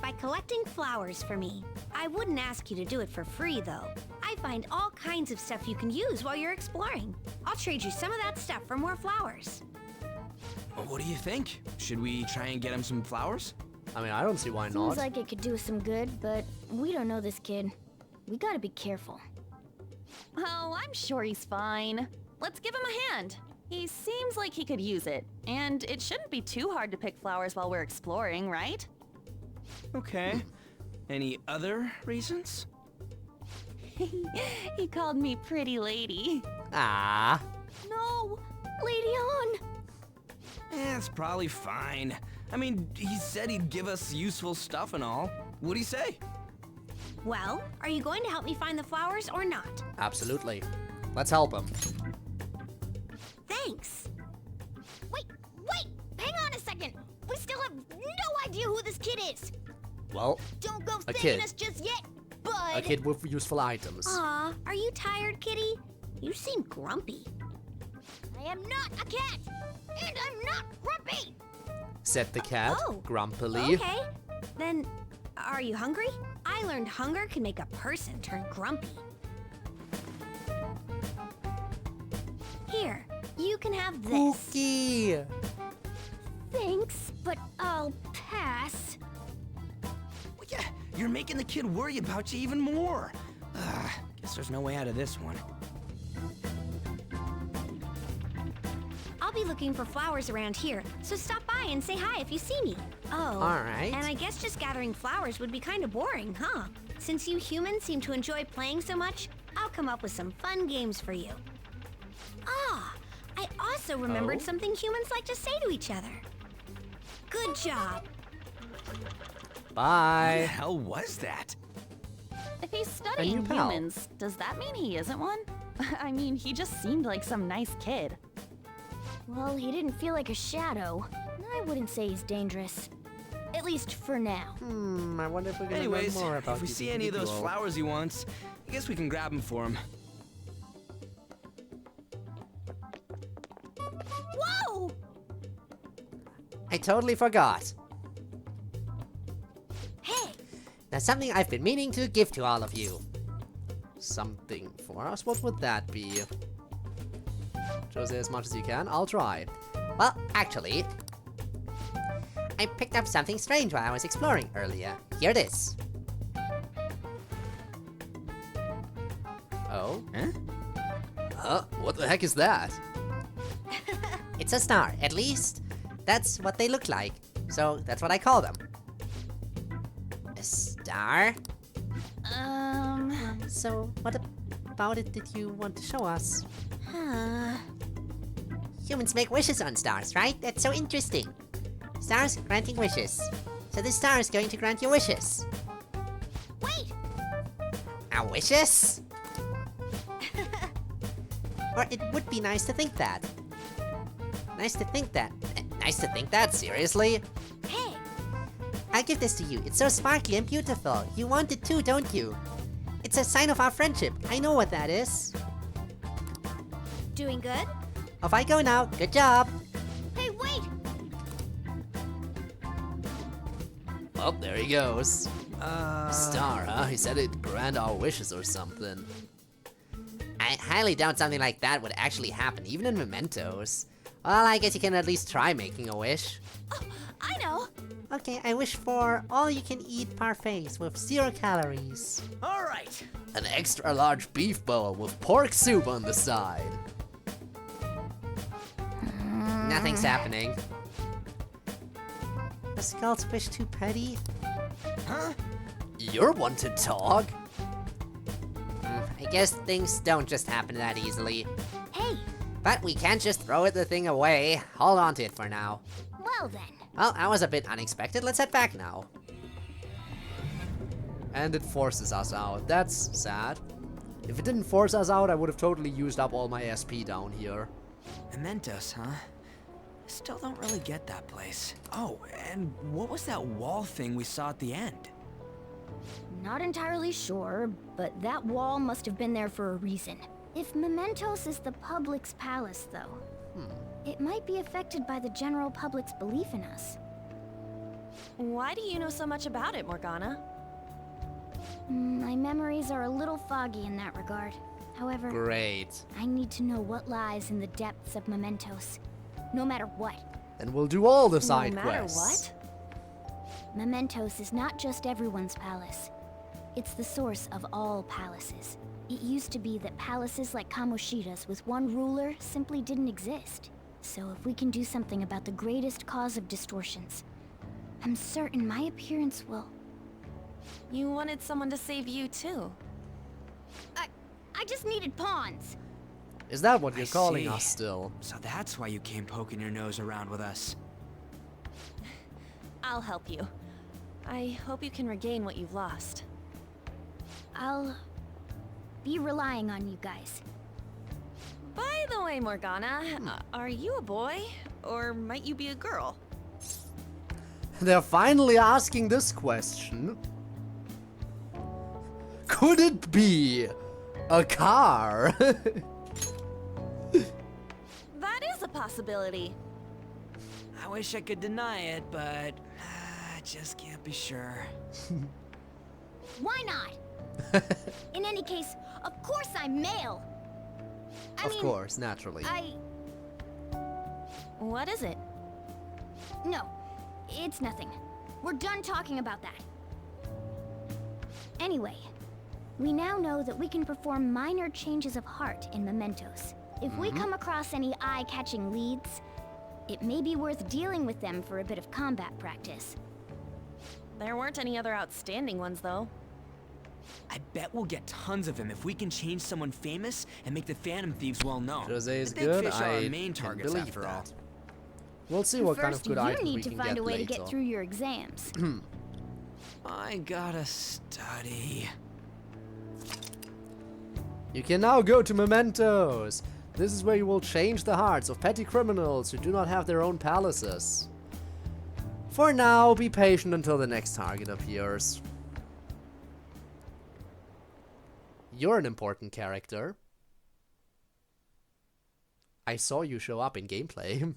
By collecting flowers for me. I wouldn't ask you to do it for free, though. I find all kinds of stuff you can use while you're exploring. I'll trade you some of that stuff for more flowers. Well, what do you think? Should we try and get him some flowers? I mean, I don't see why Seems not. like it could do us some good, but we don't know this kid. We gotta be careful. Oh, I'm sure he's fine. Let's give him a hand. He seems like he could use it, and it shouldn't be too hard to pick flowers while we're exploring, right? Okay. Any other reasons? He called me pretty lady. Ah. No! Lady on! It's probably fine. I mean, he said he'd give us useful stuff and all. What'd he say? Well, are you going to help me find the flowers or not? Absolutely. Let's help him. Thanks. Wait! Hang on a second! We still have no idea who this kid is! Well, Don't go a thinking kid. us just yet, bud! A kid with useful items. Aw, are you tired, kitty? You seem grumpy. I am not a cat! And I'm not grumpy! Said the cat, Oh, grumpily. Okay. Then, are you hungry? I learned hunger can make a person turn grumpy. Here, you can have this. Cookie! Thanks, but I'll pass. Well, yeah, you're making the kid worry about you even more. Guess there's no way out of this one. I'll be looking for flowers around here, so stop by and say hi if you see me. Oh, All right. And I guess just gathering flowers would be kind of boring, huh? Since you humans seem to enjoy playing so much, I'll come up with some fun games for you. Ah, I also remembered Oh? something humans like to say to each other. Good job. What the Bye. hell was that? If he's new studying pal. humans, does that mean he isn't one? I mean, he just seemed like some nice kid. Well, he didn't feel like a shadow. I wouldn't say he's dangerous. At least for now. I wonder if we're gonna Anyways, learn more about if we this see any of those individual. flowers he wants, I guess we can grab them for him. Whoa! I totally forgot. Hey! There's something I've been meaning to give to all of you. Something for us? What would that be? Jose, as much as you can. I'll try. Well, actually, I picked up something strange while I was exploring earlier. Here it is. Oh? Huh? What the heck is that? It's a star. At least, that's what they look like. So, that's what I call them. A star? So, what about it did you want to show us? Humans make wishes on stars, right? That's so interesting. Stars granting wishes. So this star is going to grant your wishes. Wait! Our wishes? Or it would be nice to think that. Nice to think that. Nice to think that, seriously? Hey! I give this to you. It's so sparkly and beautiful. You want it too, don't you? It's a sign of our friendship. I know what that is. Doing good? Off I go now. Good job. Hey, wait! Oh, there he goes. Star, huh? He said it'd grant our wishes or something. I highly doubt something like that would actually happen, even in mementos. Well, I guess you can at least try making a wish. Oh, I know! Okay, I wish for all-you-can-eat parfaits with 0 calories. Alright! An extra large beef bowl with pork soup on the side. Nothing's happening. The Skull's wish too petty? Huh? You're one to talk. I guess things don't just happen that easily. Hey! But we can't just throw the thing away. Hold on to it for now. Well then. Well, that was a bit unexpected. Let's head back now. And it forces us out. That's sad. If it didn't force us out, I would have totally used up all my SP down here. Mementos, huh? Still don't really get that place. Oh, and what was that wall thing we saw at the end? Not entirely sure, but that wall must have been there for a reason. If Mementos is the public's palace, though, it might be affected by the general public's belief in us. Why do you know so much about it, Morgana? My memories are a little foggy in that regard. However, Great. I need to know what lies in the depths of Mementos, no matter what. Then we'll do all the side No matter quests. what? Mementos is not just everyone's palace. It's the source of all palaces. It used to be that palaces like Kamoshida's with one ruler simply didn't exist. So if we can do something about the greatest cause of distortions, I'm certain my appearance will... You wanted someone to save you, too. I just needed pawns. Is that what you're calling see. us still? So that's why you came poking your nose around with us. I'll help you. I hope you can regain what you've lost. I'll be relying on you guys. By the way, Morgana, are you a boy? Or might you be a girl? They're finally asking this question. Could it be a car? That is a possibility. I wish I could deny it, but I just can't be sure. Why not? In any case, of course I'm male. Of course, naturally. What is it? No, it's nothing. We're done talking about that. Anyway, we now know that we can perform minor changes of heart in mementos. If we come across any eye-catching leads, it may be worth dealing with them for a bit of combat practice. There weren't any other outstanding ones, though. I bet we'll get tons of them if we can change someone famous and make the Phantom Thieves well known. Jose is the big good. fish are I our main can targets believe after all. that. We'll see what kind of First, good you items we need to can find get a way later. to get through your exams. I gotta study. You can now go to Mementos. This is where you will change the hearts of petty criminals who do not have their own palaces. For now, be patient until the next target appears. You're an important character. I saw you show up in gameplay.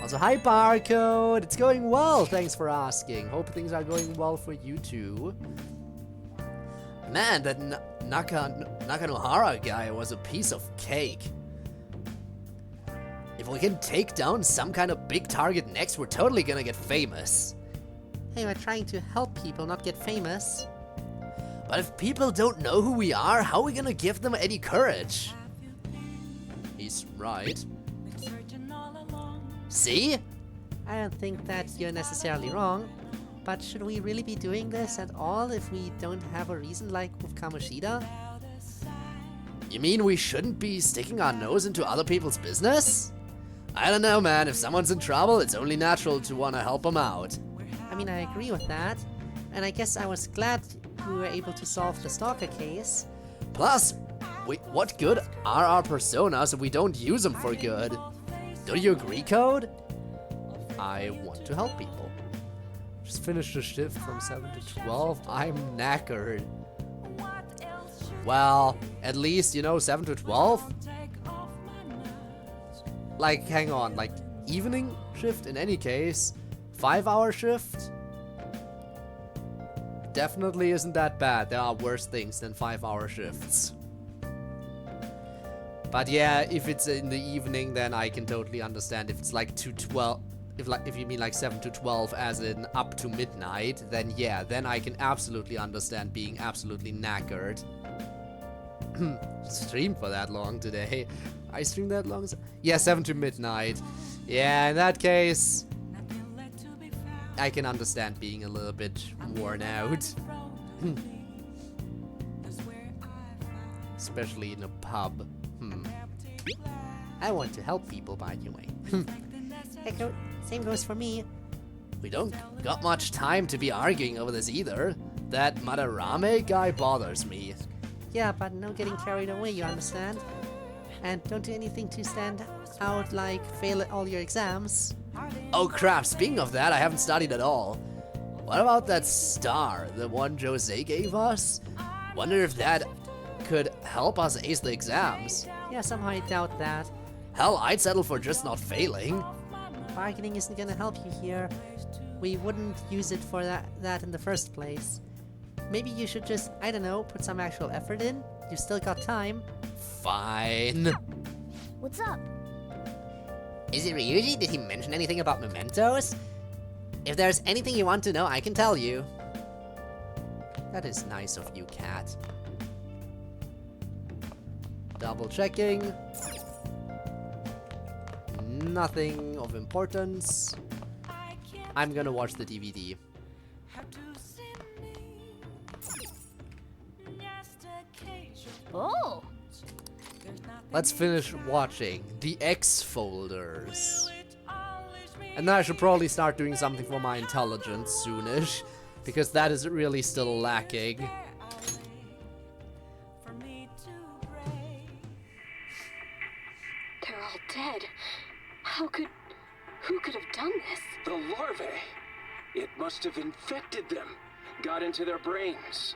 Also, hi Barcode! It's going well, thanks for asking. Hope things are going well for you too. Man, that Nakanohara guy was a piece of cake. If we can take down some kind of big target next, we're totally gonna get famous. Hey, we're trying to help people, not get famous. But if people don't know who we are, how are we gonna give them any courage? He's right. See? I don't think that you're necessarily wrong. But should we really be doing this at all if we don't have a reason like with Kamoshida? You mean we shouldn't be sticking our nose into other people's business? I don't know, man. If someone's in trouble, it's only natural to want to help them out. I mean, I agree with that. And I guess I was glad we were able to solve the stalker case. Plus, what good are our personas if we don't use them for good? Don't you agree, Code? I want to help people. Just finished the shift from 7 to 12. I'm knackered. Well, at least, 7 to 12? Like, hang on, like, evening shift in any case? 5-hour shift? definitely isn't that bad. There are worse things than 5-hour shifts. But yeah, if it's in the evening, then I can totally understand. If it's like 2 to 12, if you mean like 7 to 12 as in up to midnight, then yeah, then I can absolutely understand being absolutely knackered. Streamed for that long today. I streamed that long? Yeah, 7 to midnight. Yeah, in that case, I can understand being a little bit worn out. Especially in a pub. I want to help people, by the way. Same goes for me. We don't got much time to be arguing over this either. That Madarame guy bothers me. Yeah, but no getting carried away, you understand? And don't do anything to stand out, like fail at all your exams. Oh crap, speaking of that, I haven't studied at all. What about that star, the one Jose gave us? Wonder if that could help us ace the exams. Yeah, somehow I doubt that. Hell, I'd settle for just not failing. Bargaining isn't gonna help you here. We wouldn't use it for that in the first place. Maybe you should just, I don't know, put some actual effort in. You've still got time. Fine. What's up? Is it Ryuji? Did he mention anything about mementos? If there's anything you want to know, I can tell you. That is nice of you, cat. Double checking. Nothing of importance. I'm gonna watch the DVD. Oh! Let's finish watching the X folders. And then I should probably start doing something for my intelligence soonish, because that is really still lacking. They're all dead. Who could have done this? The larvae. It must have infected them. Got into their brains.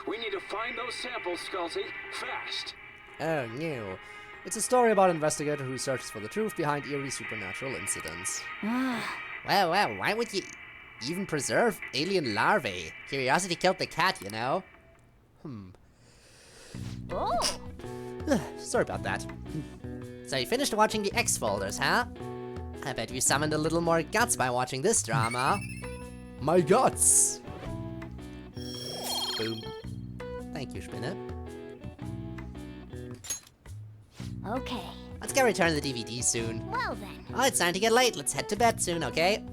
We need to find those samples, Skullsy. Fast. Oh no. It's a story about an investigator who searches for the truth behind eerie supernatural incidents. Well, why would you even preserve alien larvae? Curiosity killed the cat, you know? Oh! Sorry about that. So you finished watching the X folders, huh? I bet you summoned a little more guts by watching this drama. My guts! Boom. Thank you, Spinner. Okay. Let's get returned to the DVD soon. Well then. Oh, it's time to get late. Let's head to bed soon, okay?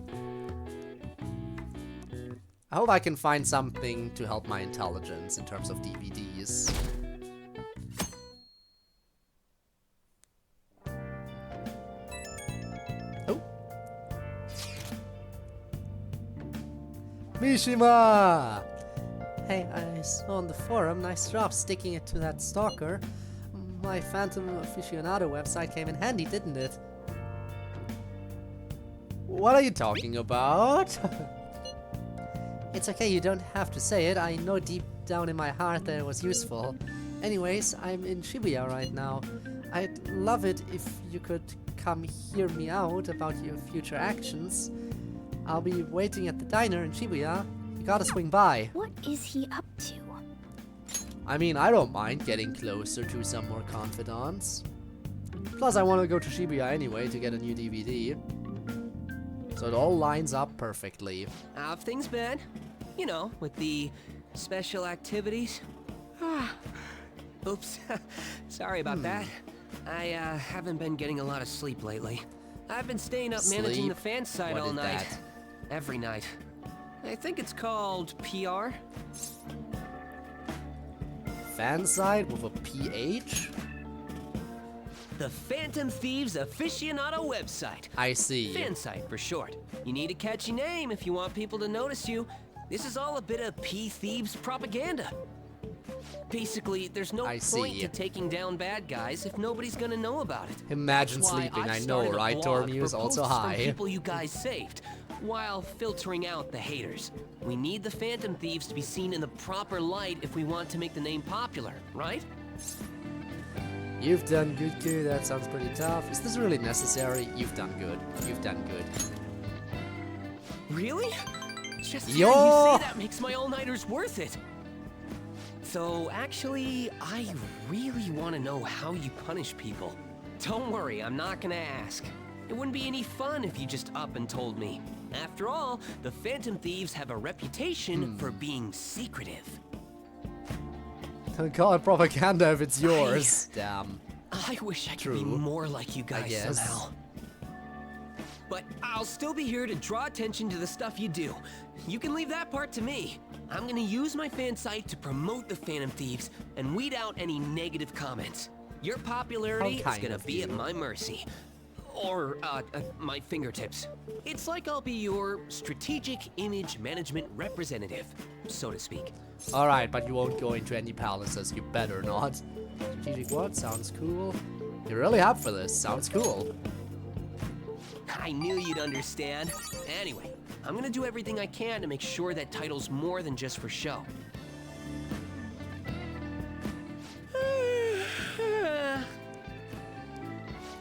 I hope I can find something to help my intelligence in terms of DVDs. Oh. Mishima! Hey, I saw on the forum, nice job sticking it to that stalker. My Phantom Aficionado website came in handy, didn't it? What are you talking about? It's okay, you don't have to say it. I know deep down in my heart that it was useful. Anyways, I'm in Shibuya right now. I'd love it if you could come hear me out about your future actions. I'll be waiting at the diner in Shibuya. You gotta swing by. What is he up to? I mean, I don't mind getting closer to some more confidants. Plus, I want to go to Shibuya anyway to get a new DVD. So it all lines up perfectly. How have things been? You know, with the special activities? Oops. Sorry about that. I haven't been getting a lot of sleep lately. I've been staying up managing the fan site all night. Every night. I think it's called PR. Fan side with a PH? The Phantom Thieves aficionado website. I see. Fan site for short. You need a catchy name if you want people to notice you. This is all a bit of P-Thieves propaganda. Basically, there's no point to taking down bad guys if nobody's gonna know about it. Imagine sleeping, I know, right, Dormuse? Also hi. People you guys saved, while filtering out the haters. We need the Phantom Thieves to be seen in the proper light if we want to make the name popular, right? You've done good, kid. That sounds pretty tough. Is this really necessary? You've done good. You've done good. Really? Just hearing you say that makes my all-nighters worth it. So actually, I really want to know how you punish people. Don't worry, I'm not gonna ask. It wouldn't be any fun if you just up and told me. After all, the Phantom Thieves have a reputation for being secretive. Call it propaganda if it's yours. Damn. I wish I could be more like you guys somehow. But I'll still be here to draw attention to the stuff you do. You can leave that part to me. I'm gonna use my fan site to promote the Phantom Thieves and weed out any negative comments. Your popularity is gonna be at my mercy. Or, my fingertips. It's like I'll be your strategic image management representative, so to speak. Alright, but you won't go into any palaces, you better not. Strategic what? Sounds cool. You're really up for this, sounds cool. I knew you'd understand. Anyway, I'm gonna do everything I can to make sure that title's more than just for show.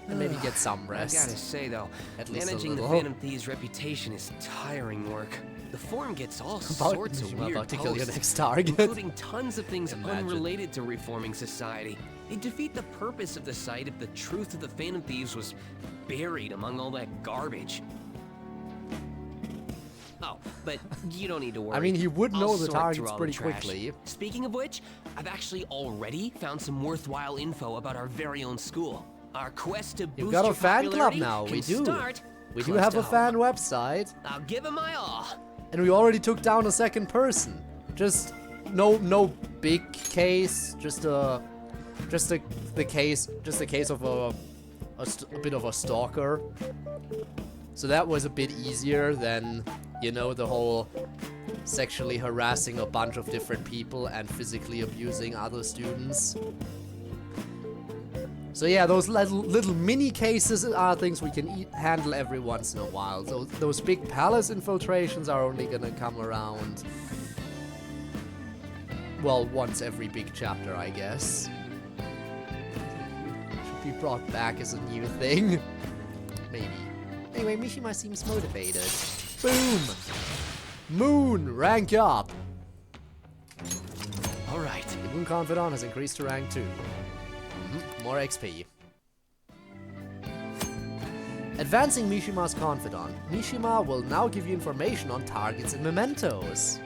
And maybe get some rest. I gotta say though, at least managing the Phantom Thieves' reputation is tiring work. The forum gets all sorts of weird posts, next target. including tons of things unrelated to reforming society. They defeat the purpose of the site if the truth of the Phantom Thieves was buried among all that garbage. Oh, but you don't need to worry. I mean, he would know the sort targets through all pretty the trash. quickly. Speaking of which, I've actually already found some worthwhile info about our very own school. Our quest to boost You've got a your fan club popularity now, we can do. start We do close have to a home. fan website. I'll give it my all. And we already took down a second person. Just no big case, just a case of a bit of a stalker. So that was a bit easier than, you know, the whole sexually harassing a bunch of different people and physically abusing other students. So yeah, those little mini cases are things we can handle every once in a while. So those big palace infiltrations are only gonna come around, well, once every big chapter, I guess. Should be brought back as a new thing. Maybe. Anyway, Mishima seems motivated. Boom! Moon, rank up! Alright. The Moon Confidant has increased to rank 2. More XP. Advancing Mishima's Confidant. Mishima will now give you information on targets and mementos.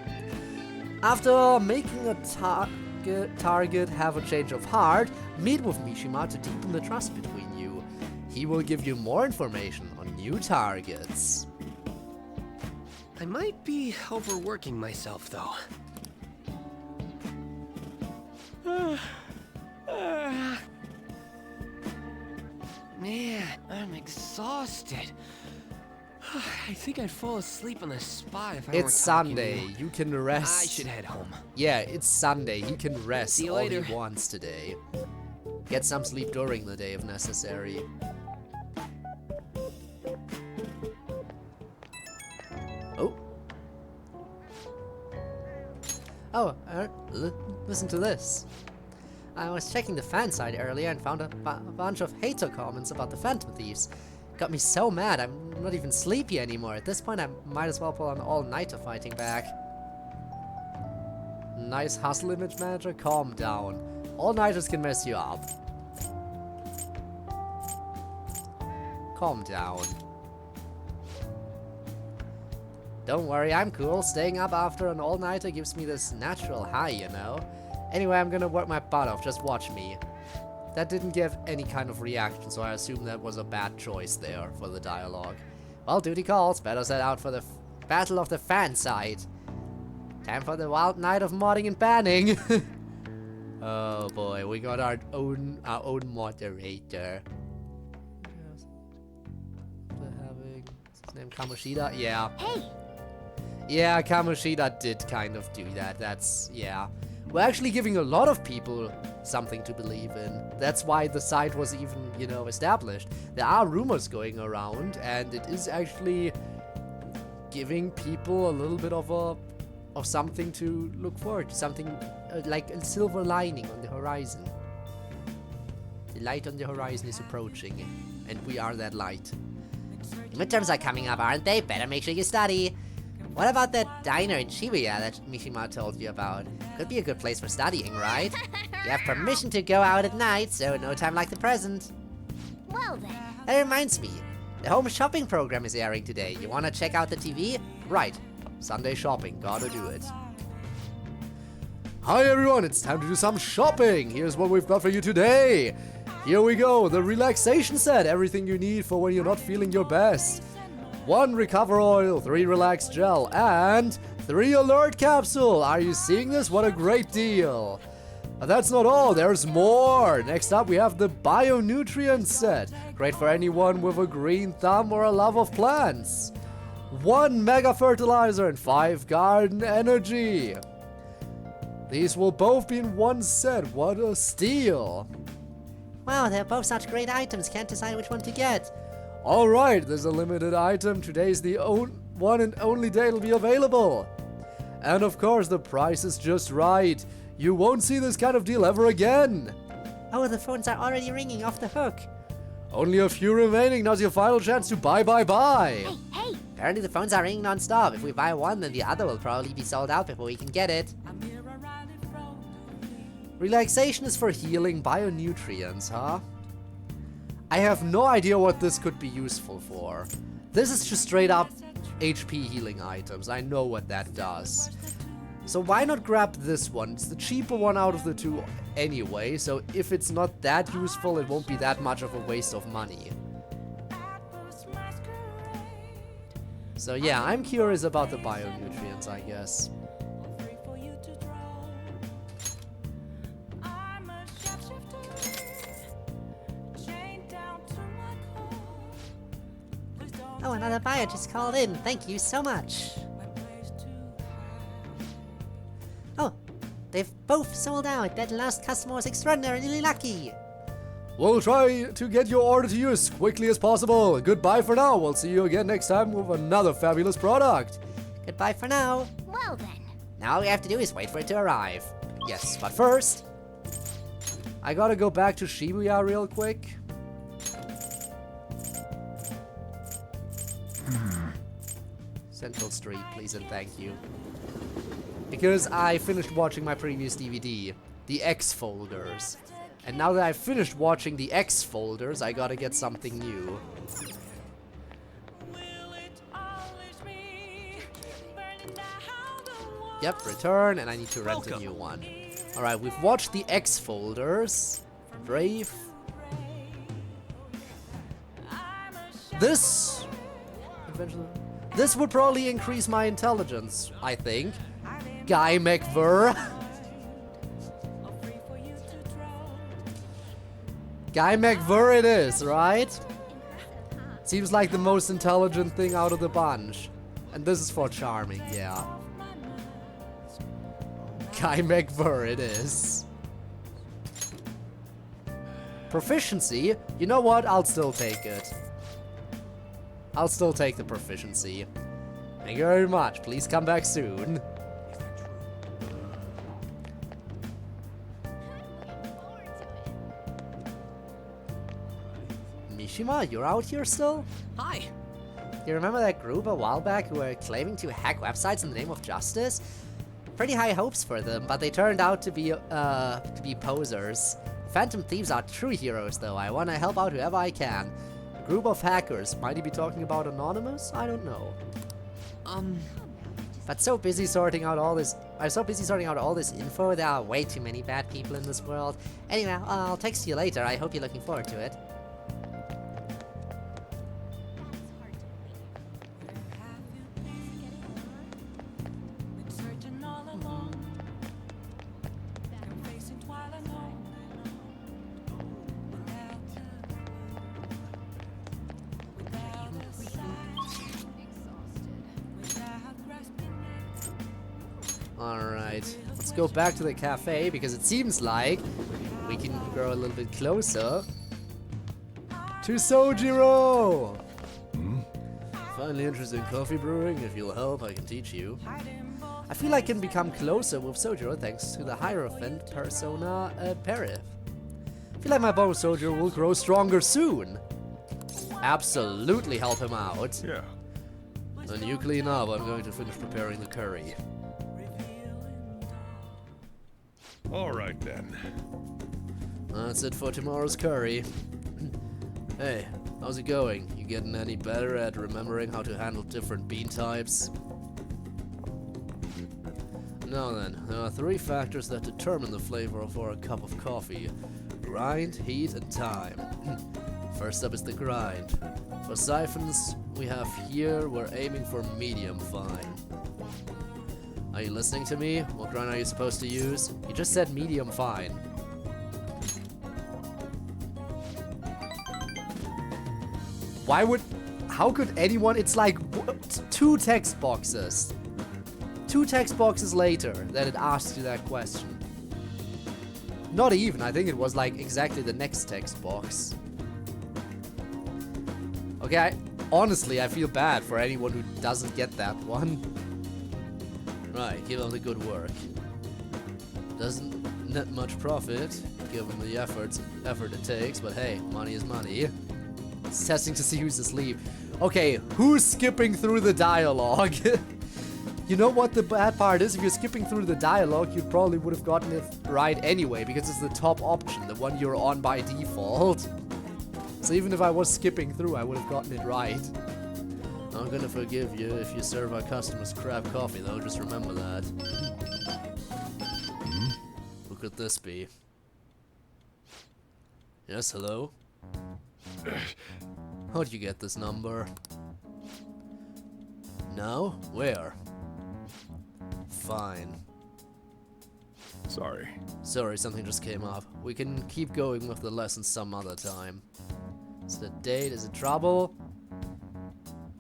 After making a target have a change of heart, meet with Mishima to deepen the trust between you. He will give you more information on new targets. I might be overworking myself, though. Man, I'm exhausted. I think I'd fall asleep on the spot if I weren't It's talking to Sunday. you. You can rest. I should head home. Yeah, it's Sunday. He can rest See you all later. he wants today. Get some sleep during the day if necessary. Oh, listen to this. I was checking the fan site earlier and found a bunch of hater comments about the Phantom Thieves. Got me so mad, I'm not even sleepy anymore. At this point, I might as well pull an all-nighter fighting back. Nice hustle, Image Manager. Calm down. All-nighters can mess you up. Calm down. Don't worry, I'm cool. Staying up after an all-nighter gives me this natural high, you know? Anyway, I'm gonna work my butt off, just watch me. That didn't give any kind of reaction, so I assume that was a bad choice there for the dialogue. Well, duty calls. Better set out for the battle of the fan site. Time for the wild night of modding and banning. Oh boy, we got our own moderator. What's his name? Kamoshida? Yeah. Hey! Yeah, Kamoshida did kind of do that. That's, yeah. We're actually giving a lot of people something to believe in. That's why the site was even, you know, established. There are rumors going around, and it is actually giving people a little bit of something to look forward to, something like a silver lining on the horizon. The light on the horizon is approaching, and we are that light. Midterms are coming up, aren't they? Better make sure you study. What about that diner in Shibuya that Mishima told you about? Could be a good place for studying, right? You have permission to go out at night, so no time like the present. Well then. That reminds me, the home shopping program is airing today. You wanna check out the TV? Right. Sunday shopping, gotta do it. Hi everyone, it's time to do some shopping. Here's what we've got for you today. Here we go, the relaxation set. Everything you need for when you're not feeling your best. 1 recover oil, 3 relax gel, and 3 alert capsule. Are you seeing this? What a great deal. But that's not all, there's more. Next up we have the bionutrient set. Great for anyone with a green thumb or a love of plants. 1 mega fertilizer and 5 garden energy. These will both be in one set. What a steal. Wow, they're both such great items. Can't decide which one to get. Alright, there's a limited item. Today's the one and only day it'll be available. And of course, the price is just right. You won't see this kind of deal ever again. Oh, the phones are already ringing off the hook. Only a few remaining. Now's your final chance to buy. Hey! Apparently the phones are ringing non-stop. If we buy one, then the other will probably be sold out before we can get it. Relaxation is for healing, bionutrients, huh? I have no idea what this could be useful for. This is just straight up HP healing items. I know what that does. So why not grab this one? It's the cheaper one out of the two anyway, so if it's not that useful, it won't be that much of a waste of money. So yeah, I'm curious about the bionutrients, I guess. Oh, another buyer just called in. Thank you so much. Oh, they've both sold out. That last customer was extraordinarily lucky. We'll try to get your order to you as quickly as possible. Goodbye for now. We'll see you again next time with another fabulous product. Goodbye for now. Well then. Now all we have to do is wait for it to arrive. Yes, but first, I gotta go back to Shibuya real quick. Central Street, please and thank you. Because I finished watching my previous DVD, the X folders. And now that I've finished watching the X folders, I gotta get something new. Yep, return, and I need to rent a new one. Alright, we've watched the X folders. Brave. This would probably increase my intelligence, I think. Guy McVer. Guy McVer it is, right? Seems like the most intelligent thing out of the bunch. And this is for charming, yeah. Guy McVer it is. Proficiency? You know what? I'll still take it. I'll still take the proficiency. Thank you very much. Please come back soon. Mishima, you're out here still? Hi. You remember that group a while back who were claiming to hack websites in the name of justice? Pretty high hopes for them, but they turned out to be posers. Phantom Thieves are true heroes, though. I want to help out whoever I can. A group of hackers. Might he be talking about Anonymous? I don't know. But so busy sorting out all this. I'm so busy sorting out all this info. There are way too many bad people in this world. Anyway, I'll text you later. I hope you're looking forward to it. Alright, let's go back to the cafe because it seems like we can grow a little bit closer to Sojiro! Finally interested in coffee brewing? If you'll help, I can teach you. I feel I can become closer with Sojiro thanks to the Hierophant persona Perif. I feel like my bond with Sojiro will grow stronger soon. Absolutely help him out. Yeah. Then you clean up, I'm going to finish preparing the curry. Alright then. That's it for tomorrow's curry. Hey, how's it going? You getting any better at remembering how to handle different bean types? Now then, there are 3 factors that determine the flavor for a cup of coffee. Grind, heat, and time. First up is the grind. For siphons we have here, we're aiming for medium fine. Are you listening to me? What grind are you supposed to use? You just said medium fine. How could anyone, it's like 2 text boxes. 2 text boxes later that it asks you that question. Not even, I think it was like exactly the next text box. Okay, honestly, I feel bad for anyone who doesn't get that one. Right, give them the good work. Doesn't net much profit, given the effort it takes, but hey, money is money. It's testing to see who's asleep. Okay, who's skipping through the dialogue? You know what the bad part is? If you're skipping through the dialogue, you probably would have gotten it right anyway, because it's the top option, the one you're on by default. So even if I was skipping through, I would have gotten it right. I'm gonna forgive you if you serve our customers crap coffee, though, just remember that. Who could this be? Yes, hello? How'd you get this number? No? Where? Fine. Sorry. Sorry, something just came up. We can keep going with the lesson some other time. Is it a date? Is it trouble?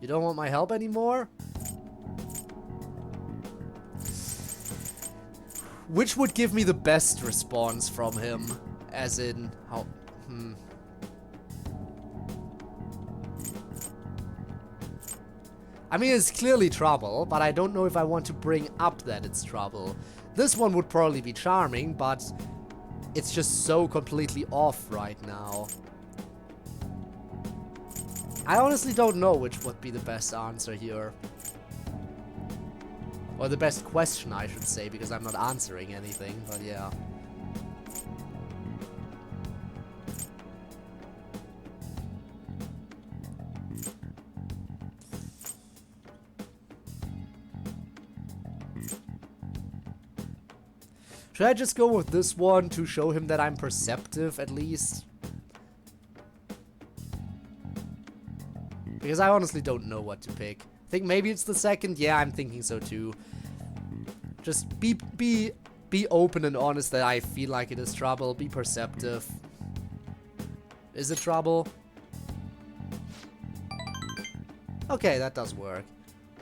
You don't want my help anymore? Which would give me the best response from him? As in, how... I mean, it's clearly trouble, but I don't know if I want to bring up that it's trouble. This one would probably be charming, but it's just so completely off right now. I honestly don't know which would be the best answer here. Or the best question, I should say, because I'm not answering anything, but yeah. Should I just go with this one to show him that I'm perceptive, at least? Because I honestly don't know what to pick. I think maybe it's the second. Yeah, I'm thinking so too. Just be open and honest that I feel like it is trouble. Be perceptive. Is it trouble? Okay, that does work.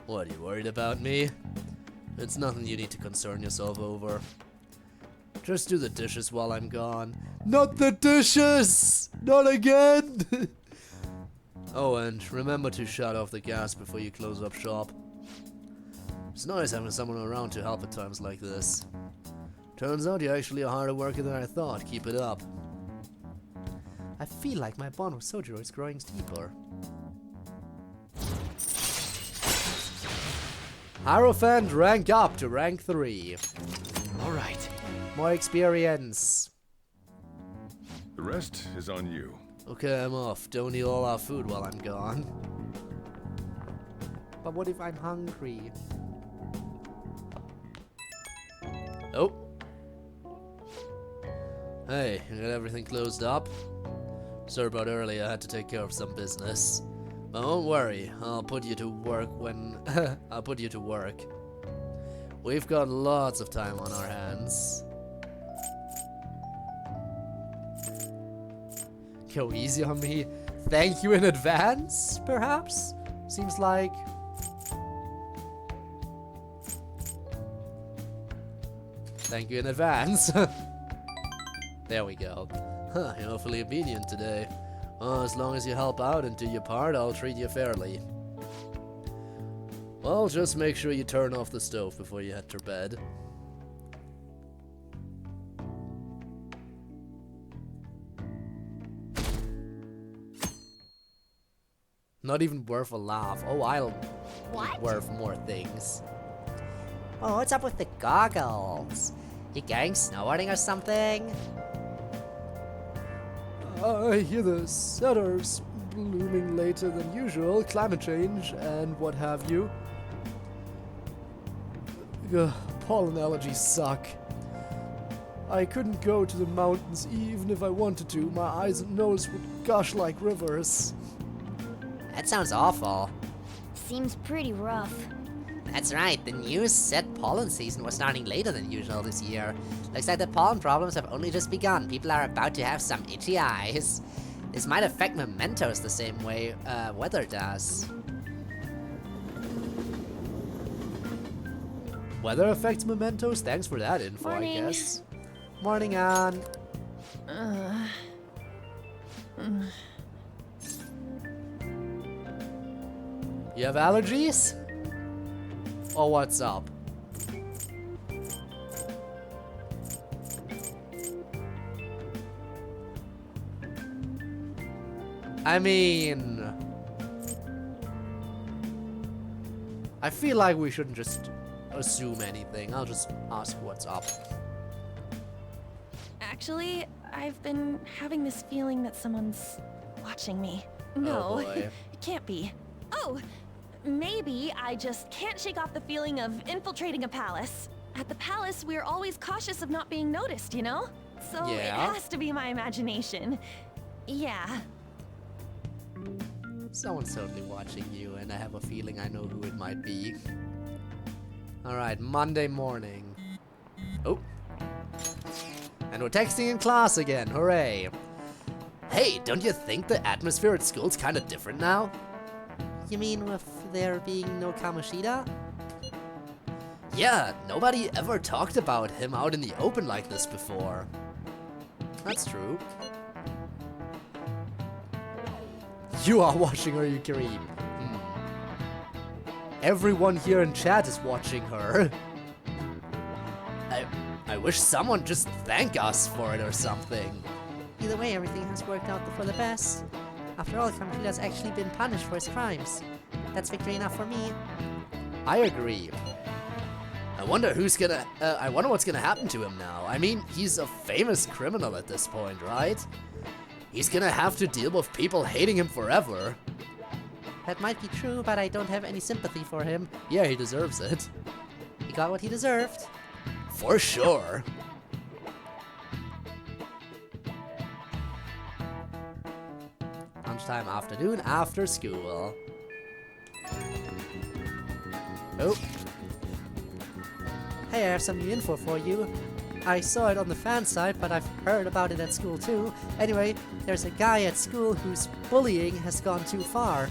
What, are you worried about me? It's nothing you need to concern yourself over. Just do the dishes while I'm gone. Not the dishes! Not again! Oh, and remember to shut off the gas before you close up shop. It's nice having someone around to help at times like this. Turns out you're actually a harder worker than I thought. Keep it up. I feel like my bond with Sojiro is growing deeper. Hierophant, rank up to rank 3. Alright. More experience. The rest is on you. Okay, I'm off. Don't eat all our food while I'm gone. But what if I'm hungry? Oh. Hey, you got everything closed up? Sorry about earlier, I had to take care of some business. But don't worry, I'll put you to work when... I'll put you to work. We've got lots of time on our hands. Go easy on me. Thank you in advance, perhaps? Seems like... Thank you in advance. There we go. Huh, you're awfully obedient today. Oh, as long as you help out and do your part, I'll treat you fairly. Well, just make sure you turn off the stove before you head to bed. Not even worth a laugh. Oh, I'll What? be worth more things. Oh, what's up with the goggles? You going snowboarding or something? I hear the setter's blooming later than usual, climate change and what have you. Ugh, pollen allergies suck. I couldn't go to the mountains even if I wanted to. My eyes and nose would gush like rivers. That sounds awful. Seems pretty rough. That's right, the news said pollen season was starting later than usual this year. Looks like the pollen problems have only just begun. People are about to have some itchy eyes. This might affect mementos the same way weather does. Weather affects mementos? Thanks for that info, Morning. I guess. Morning, Anne. You have allergies? Or what's up? I mean, I feel like we shouldn't just assume anything. I'll just ask what's up. Actually, I've been having this feeling that someone's watching me. No, boy. it can't be. Oh, maybe I just can't shake off the feeling of infiltrating a palace. At the palace, we're always cautious of not being noticed, you know? So it Yeah. has to be my imagination. Yeah. Someone's totally watching you, and I have a feeling I know who it might be. Alright, Monday morning. Oh. And we're texting in class again, hooray. Hey, don't you think the atmosphere at school's kinda different now? You mean with there being no Kamoshida? Yeah, nobody ever talked about him out in the open like this before. That's true. You are watching her, Yukari. Everyone here in chat is watching her. I wish someone just thank us for it or something. Either way, everything has worked out for the best. After all, Kamoshida's actually been punished for his crimes. That's victory enough for me. I agree. I wonder what's gonna happen to him now. I mean, he's a famous criminal at this point, right? He's gonna have to deal with people hating him forever. That might be true, but I don't have any sympathy for him. Yeah, he deserves it. He got what he deserved. For sure. Lunchtime, afternoon, after school. Oh. Hey, I have some new info for you. I saw it on the fan site, but I've heard about it at school too. Anyway, there's a guy at school whose bullying has gone too far.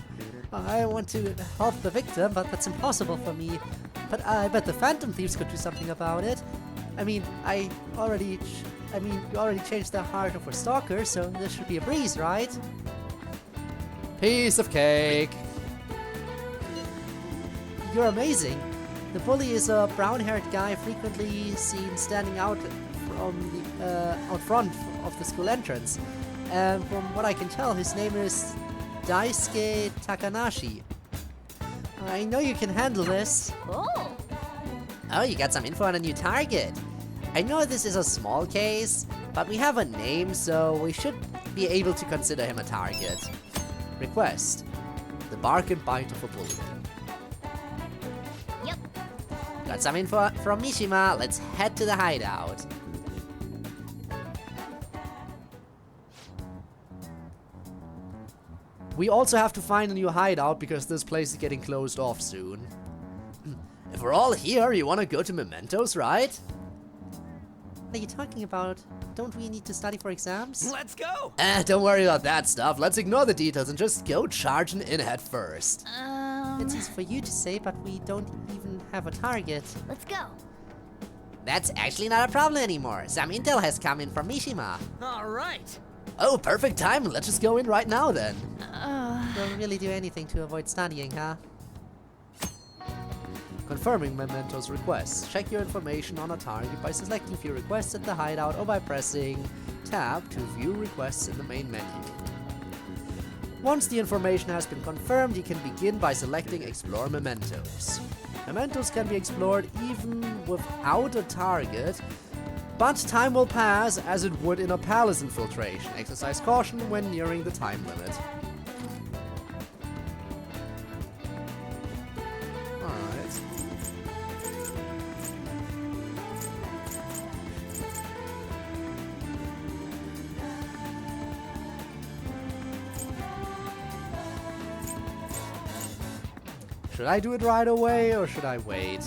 I want to help the victim, but that's impossible for me. But I bet the Phantom Thieves could do something about it. I mean, you already changed the heart of a stalker, so this should be a breeze, right? Piece of cake. You're amazing. The bully is a brown-haired guy frequently seen standing out from the out front of the school entrance. And from what I can tell, his name is Daisuke Takanashi. I know you can handle this. Oh, you got some info on a new target. I know this is a small case, but we have a name, so we should be able to consider him a target. Request. The bark and bite of a bully. yep. Got some info from Mishima. Let's head to the hideout. We also have to find a new hideout because this place is getting closed off soon. If we're all here, you wanna go to Mementos, right? What are you talking about? Don't we need to study for exams? Let's go! Don't worry about that stuff. Let's ignore the details and just go charging in head first. It's easy for you to say, but we don't even have a target. Let's go. That's actually not a problem anymore. Some intel has come in from Mishima. All right. Oh, perfect time. Let's just go in right now then. Don't really do anything to avoid studying, huh? Confirming Memento's requests. Check your information on a target by selecting view requests at the hideout or by pressing tab to view requests in the main menu. Once the information has been confirmed, you can begin by selecting Explore Mementos. Mementos can be explored even without a target, but time will pass as it would in a palace infiltration. Exercise caution when nearing the time limit. Alright. Should I do it right away or should I wait?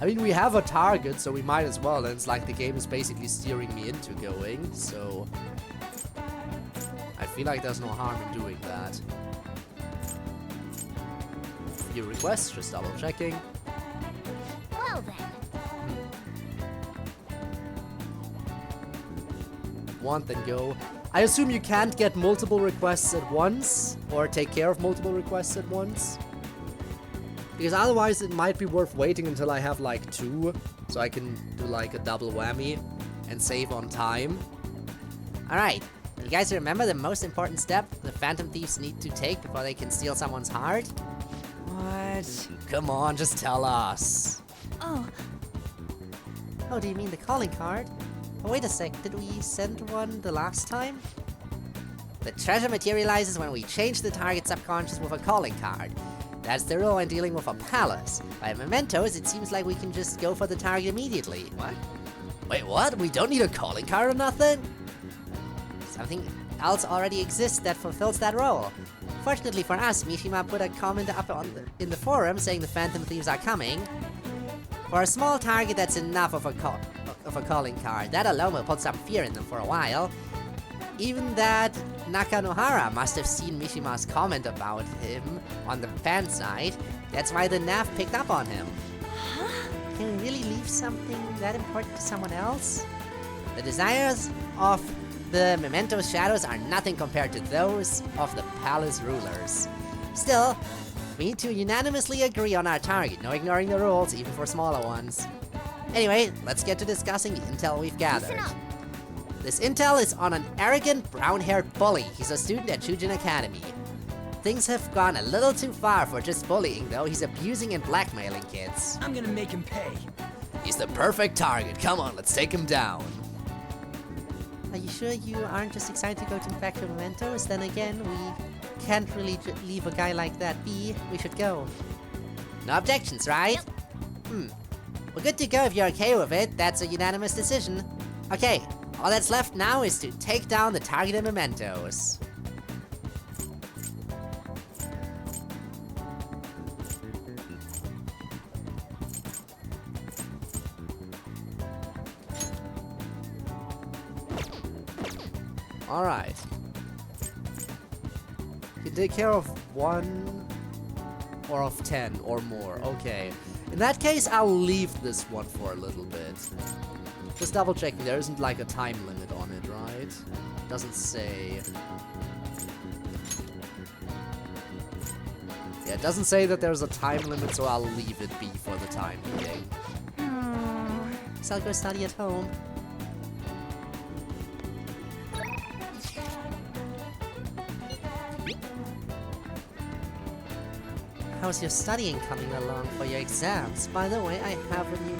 I mean, we have a target, so we might as well, and it's like the game is basically steering me into going, so I feel like there's no harm in doing that. Few requests, just double checking. Well then. Want, then go. I assume you can't get multiple requests at once, or take care of multiple requests at once. Because otherwise it might be worth waiting until I have like 2, so I can do like a double whammy and save on time. Alright, you guys remember the most important step the Phantom Thieves need to take before they can steal someone's heart? What? Come on, just tell us. Oh, Oh, do you mean the calling card? Oh, wait a sec, did we send one the last time? The treasure materializes when we change the target's subconscious with a calling card. That's the rule when dealing with a palace. By mementos, it seems like we can just go for the target immediately. What? Wait, what? We don't need a calling card or nothing? Something else already exists that fulfills that role. Fortunately for us, Mishima put a comment up in the forum saying the Phantom Thieves are coming. For a small target, that's enough of a calling card. That alone will put some fear in them for a while. Even that Nakanohara must have seen Mishima's comment about him on the fan side. That's why the NAF picked up on him. Can we really leave something that important to someone else? The desires of the Mementos shadows are nothing compared to those of the palace rulers. Still, we need to unanimously agree on our target, no ignoring the rules, even for smaller ones. Anyway, let's get to discussing the intel we've gathered. This intel is on an arrogant, brown-haired bully. He's a student at Shujin Academy. Things have gone a little too far for just bullying, though. He's abusing and blackmailing kids. I'm gonna make him pay. He's the perfect target. Come on, let's take him down. Are you sure you aren't just excited to go to back to Mementos? Then again, we can't really leave a guy like that be. We should go. No objections, right? Yep. We're good to go if you're okay with it. That's a unanimous decision. Okay, all that's left now is to take down the targeted mementos. Alright. You can take care of 1 or of 10 or more. Okay. In that case, I'll leave this one for a little bit. Just double checking, there isn't like a time limit on it, right? Doesn't say. Yeah, it doesn't say that there's a time limit, so I'll leave it be for the time being. So I'll go study at home. How's your studying coming along for your exams? By the way, I have a new...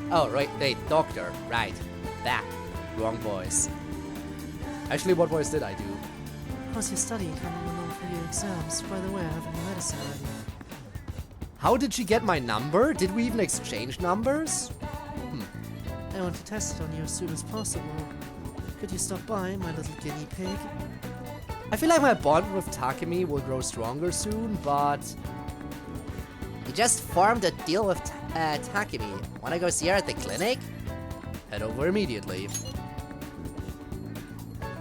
Oh, right, wait, doctor. Right. That. Wrong voice. Actually, what voice did I do? How's your studying coming along for your exams? By the way, I have a new medicine already. How did she get my number? Did we even exchange numbers? I want to test it on you as soon as possible. Could you stop by, my little guinea pig? I feel like my bond with Takemi will grow stronger soon, but... You just formed a deal with Takemi. Wanna go see her at the clinic? Head over immediately.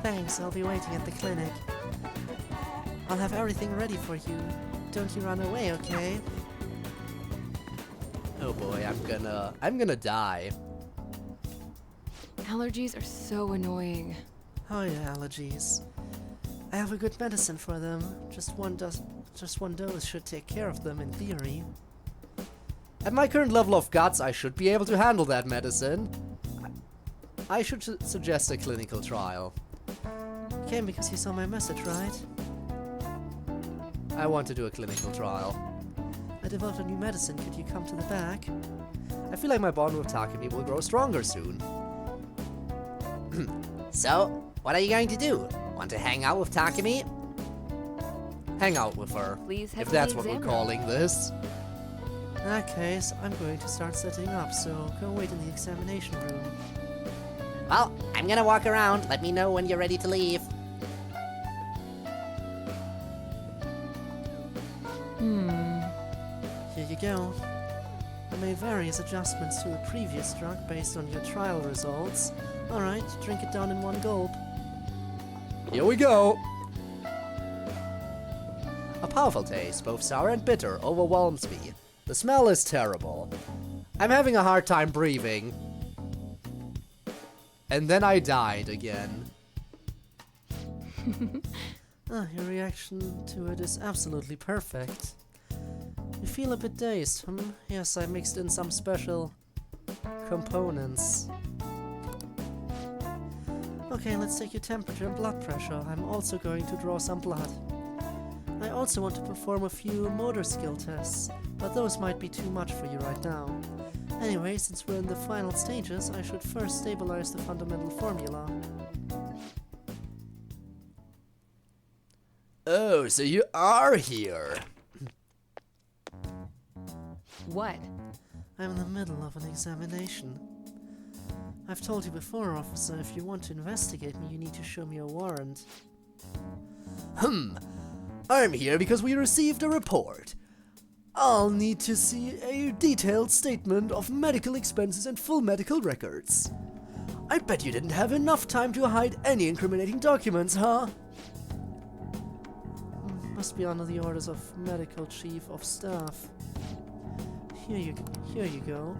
Thanks, I'll be waiting at the clinic. I'll have everything ready for you. Don't you run away, okay? Oh boy, I'm gonna die. Allergies are so annoying. Oh yeah, allergies. I have a good medicine for them. Just one dose should take care of them in theory. At my current level of guts, I should be able to handle that medicine. I should suggest a clinical trial. You came because you saw my message, right? I want to do a clinical trial. I developed a new medicine. Could you come to the back? I feel like my bond with Takumi will grow stronger soon. So, what are you going to do? Want to hang out with Takumi? Hang out with her, Please head if to that's the what we're exam calling this. In that case, I'm going to start setting up, so go wait in the examination room. Well, I'm gonna walk around. Let me know when you're ready to leave. Here you go. I made various adjustments to the previous drug based on your trial results. Alright, drink it down in one gulp. Here we go! A powerful taste, both sour and bitter, overwhelms me. The smell is terrible. I'm having a hard time breathing. And then I died again. Your reaction to it is absolutely perfect. You feel a bit dazed, Yes, I mixed in some special components. Okay, let's take your temperature and blood pressure. I'm also going to draw some blood. I also want to perform a few motor skill tests, but those might be too much for you right now. Anyway, since we're in the final stages, I should first stabilize the fundamental formula. Oh, so you are here. What? I'm in the middle of an examination. I've told you before, officer, if you want to investigate me, you need to show me a warrant. I'm here because we received a report. I'll need to see a detailed statement of medical expenses and full medical records. I bet you didn't have enough time to hide any incriminating documents, huh? Must be under the orders of Medical Chief of Staff. Here you go.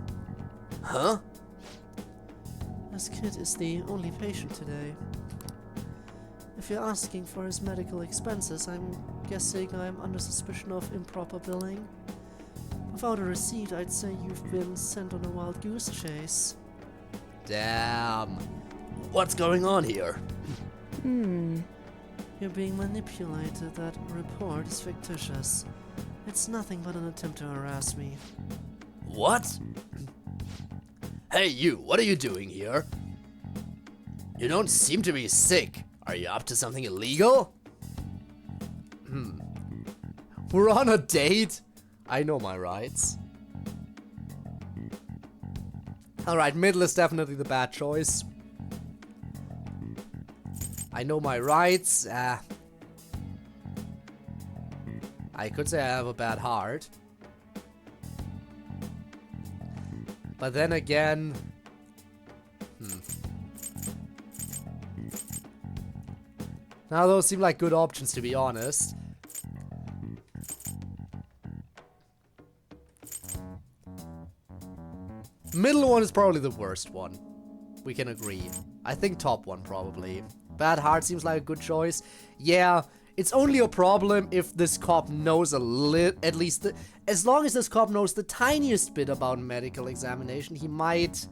Huh? This kid is the only patient today. If you're asking for his medical expenses, I'm guessing I'm under suspicion of improper billing. Without a receipt, I'd say you've been sent on a wild goose chase. Damn. What's going on here? You're being manipulated. That report is fictitious. It's nothing but an attempt to harass me. What? Hey you, what are you doing here? You don't seem to be sick. Are you up to something illegal? We're on a date? I know my rights. Alright, middle is definitely the bad choice. I know my rights. I could say I have a bad heart. But then again... Now those seem like good options, to be honest. Middle one is probably the worst one. We can agree. I think top one probably. Bad heart seems like a good choice. Yeah, it's only a problem if this cop knows a little, at least, as long as this cop knows the tiniest bit about medical examination, he might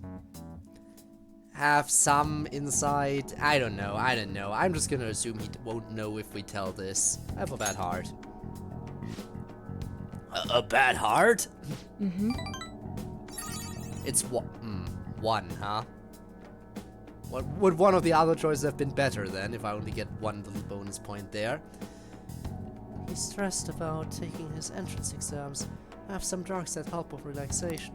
have some insight. I don't know. I'm just gonna assume he won't know if we tell this. I have a bad heart. A bad heart? It's one, huh? What would one of the other choices have been better then, if I only get one little bonus point there? He's stressed about taking his entrance exams. I have some drugs that help with relaxation.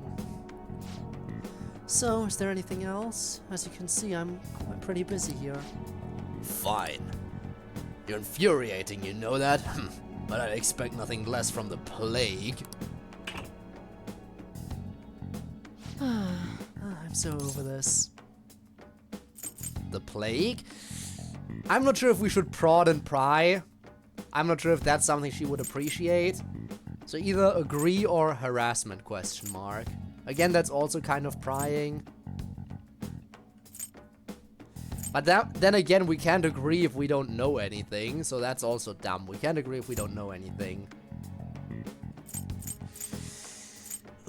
So, is there anything else? As you can see, I'm pretty busy here. Fine. You're infuriating, you know that? But I'd expect nothing less from the plague. I'm so over this. The plague? I'm not sure if we should prod and pry. I'm not sure if that's something she would appreciate. So either agree or harassment, question mark. Again, that's also kind of prying. But then again, we can't agree if we don't know anything, so that's also dumb. We can't agree if we don't know anything.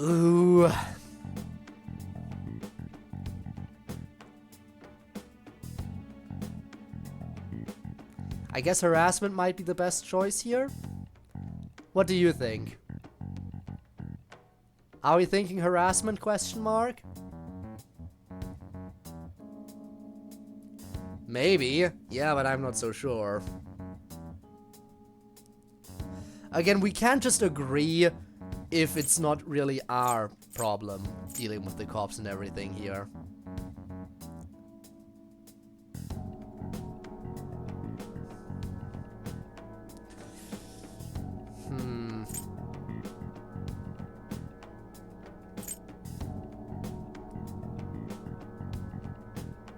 Ooh. I guess harassment might be the best choice here. What do you think? Are we thinking harassment, question mark? Maybe. Yeah, but I'm not so sure. Again, we can't just agree if it's not really our problem dealing with the cops and everything here.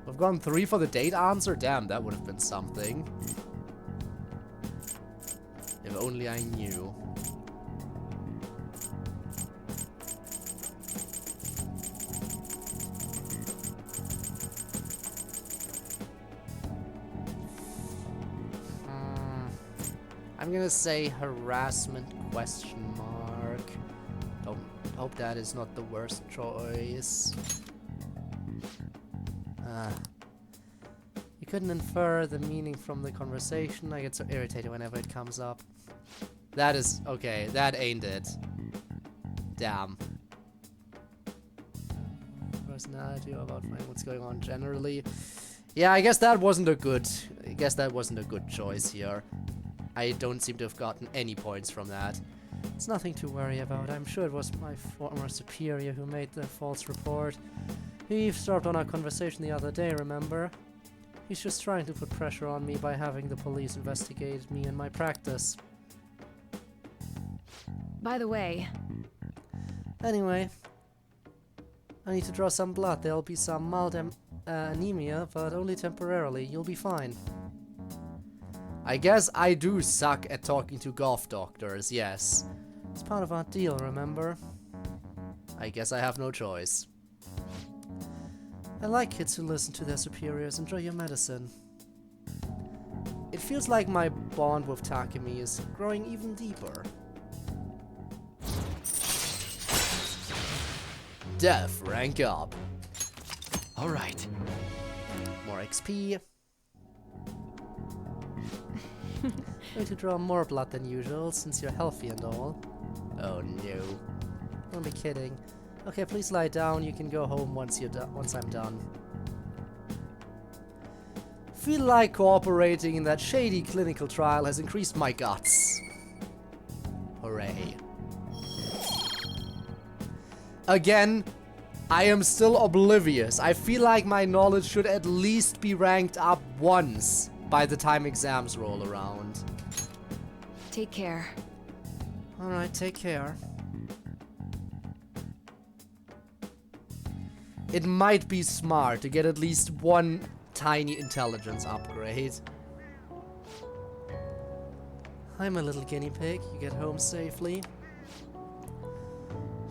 We've gone 3 for the date answer? Damn, that would have been something. If only I knew. I'm gonna say harassment, question mark. Don't hope that is not the worst choice. You couldn't infer the meaning from the conversation. I get so irritated whenever it comes up. That is okay, that ain't it. Damn. Personality about what's going on generally. Yeah, I guess that wasn't a good choice here. I don't seem to have gotten any points from that. It's nothing to worry about. I'm sure it was my former superior who made the false report. He eavesdropped on our conversation the other day, remember? He's just trying to put pressure on me by having the police investigate me and my practice. By the way... Anyway, I need to draw some blood. There'll be some mild anemia, but only temporarily. You'll be fine. I guess I do suck at talking to golf doctors, yes. It's part of our deal, remember? I guess I have no choice. I like kids who listen to their superiors. Enjoy your medicine. It feels like my bond with Takemi is growing even deeper. Def, rank up. Alright. More XP. Going to draw more blood than usual, since you're healthy and all. Oh no. Don't be kidding. Okay, please lie down. You can go home once I'm done. Feel like cooperating in that shady clinical trial has increased my guts. Hooray. Again, I am still oblivious. I feel like my knowledge should at least be ranked up once by the time exams roll around. Take care. Alright, take care. It might be smart to get at least one tiny intelligence upgrade. Hi, my little guinea pig. You get home safely.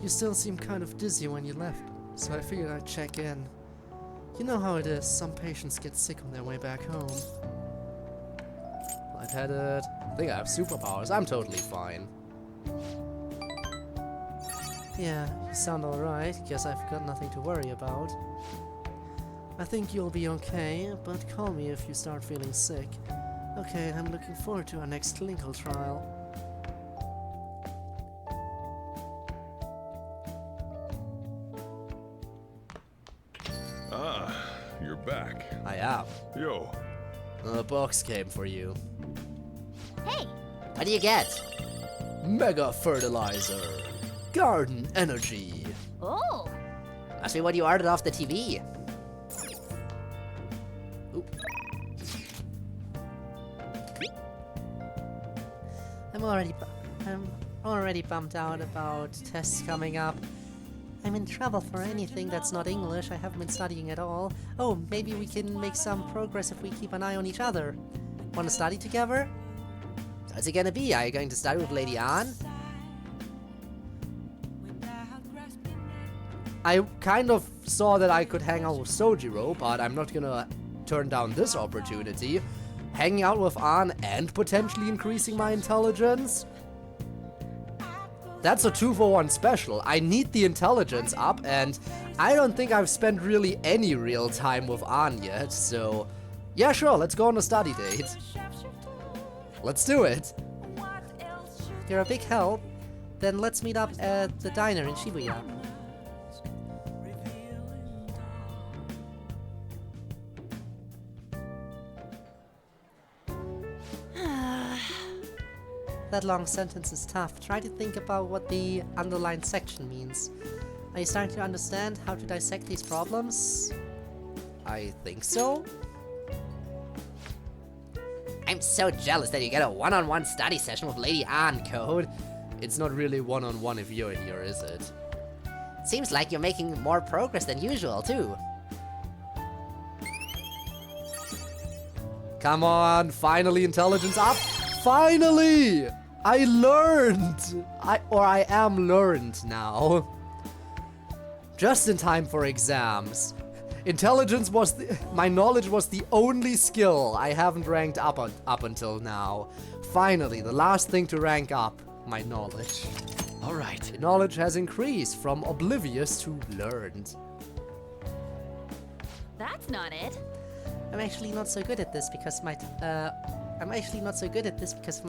You still seem kind of dizzy when you left, so I figured I'd check in. You know how it is, some patients get sick on their way back home. Lightheaded. I think I have superpowers. I'm totally fine. Yeah, you sound alright. Guess I've got nothing to worry about. I think you'll be okay, but call me if you start feeling sick. Okay, I'm looking forward to our next clinical trial. Ah, you're back. I am. Yo. A box came for you. Hey, what do you get? Mega fertilizer. Garden energy. Oh. Must be what you ordered off the TV. Oop. I'm already bummed out about tests coming up. I'm in trouble for anything that's not English. I haven't been studying at all. Oh, maybe we can make some progress if we keep an eye on each other. Want to study together? How's it gonna be? Are you going to study with Lady Anne? I kind of saw that I could hang out with Sojiro, but I'm not gonna turn down this opportunity. Hanging out with Anne and potentially increasing my intelligence? That's a 2-for-1 special. I need the intelligence up, and I don't think I've spent really any real time with Anne yet, so... Yeah, sure, let's go on a study date. Let's do it. you're a big help. Then let's meet up at the diner in Shibuya. That long sentence is tough. Try to think about what the underlined section means. Are you starting to understand how to dissect these problems? I think so. I'm so jealous that you get a one-on-one study session with Lady Ann, Code. It's not really one-on-one if you're here, is it? Seems like you're making more progress than usual, too. Come on, finally intelligence up! Finally! I learned! I am learned now. Just in time for exams. Intelligence was my knowledge was the only skill I haven't ranked up until now. Finally, the last thing to rank up, my knowledge. All right. Knowledge has increased from oblivious to learned. That's not it. I'm actually not so good at this because of my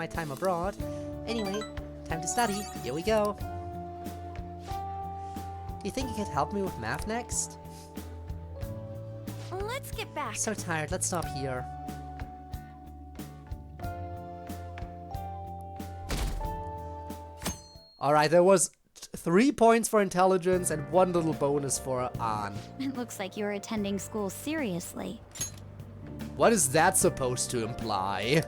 time abroad. Anyway, time to study. Here we go. Do you think you could help me with math next? Let's get back. So tired. Let's stop here. Alright, there was 3 points for intelligence and 1 little bonus for An. It looks like you're attending school seriously. What is that supposed to imply?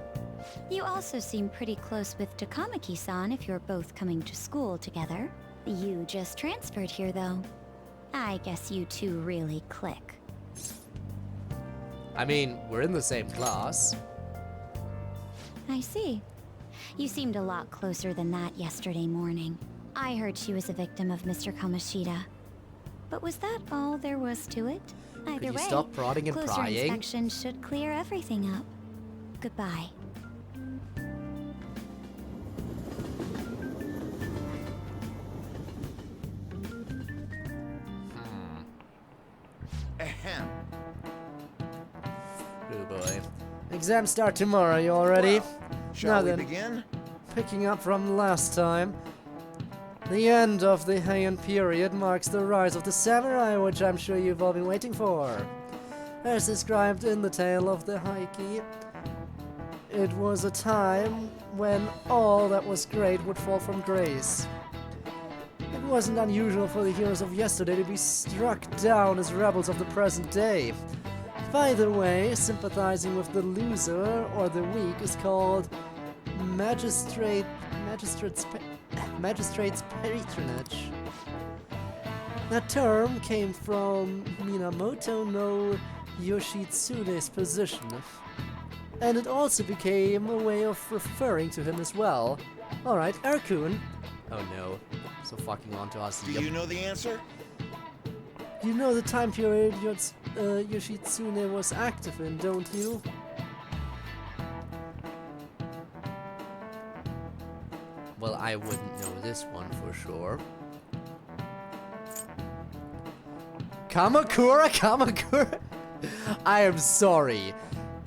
You also seem pretty close with Takamaki-san if you're both coming to school together. You just transferred here, though. I guess you two really click. I mean, we're in the same class. I see. You seemed a lot closer than that yesterday morning. I heard she was a victim of Mr. Kamoshida. But was that all there was to it? Either Could you way, stop prodding and closer prying? inspection should clear everything up. Goodbye. Ahem. Oh boy. Exams start tomorrow, you all ready? Shall we then, begin? Picking up from last time. The end of the Heian period marks the rise of the samurai, which I'm sure you've all been waiting for. As described in the tale of the Heike, it was a time when all that was great would fall from grace. It wasn't unusual for the heroes of yesterday to be struck down as rebels of the present day. By the way, sympathizing with the loser or the weak is called magistrate's patronage. That term came from Minamoto no Yoshitsune's position, and it also became a way of referring to him as well. Alright, Erkun. Oh no, so fucking on to us. Do you know the answer? You know the time period Yoshitsune was active in, don't you? Well, I wouldn't know this one for sure. Kamakura? I am sorry.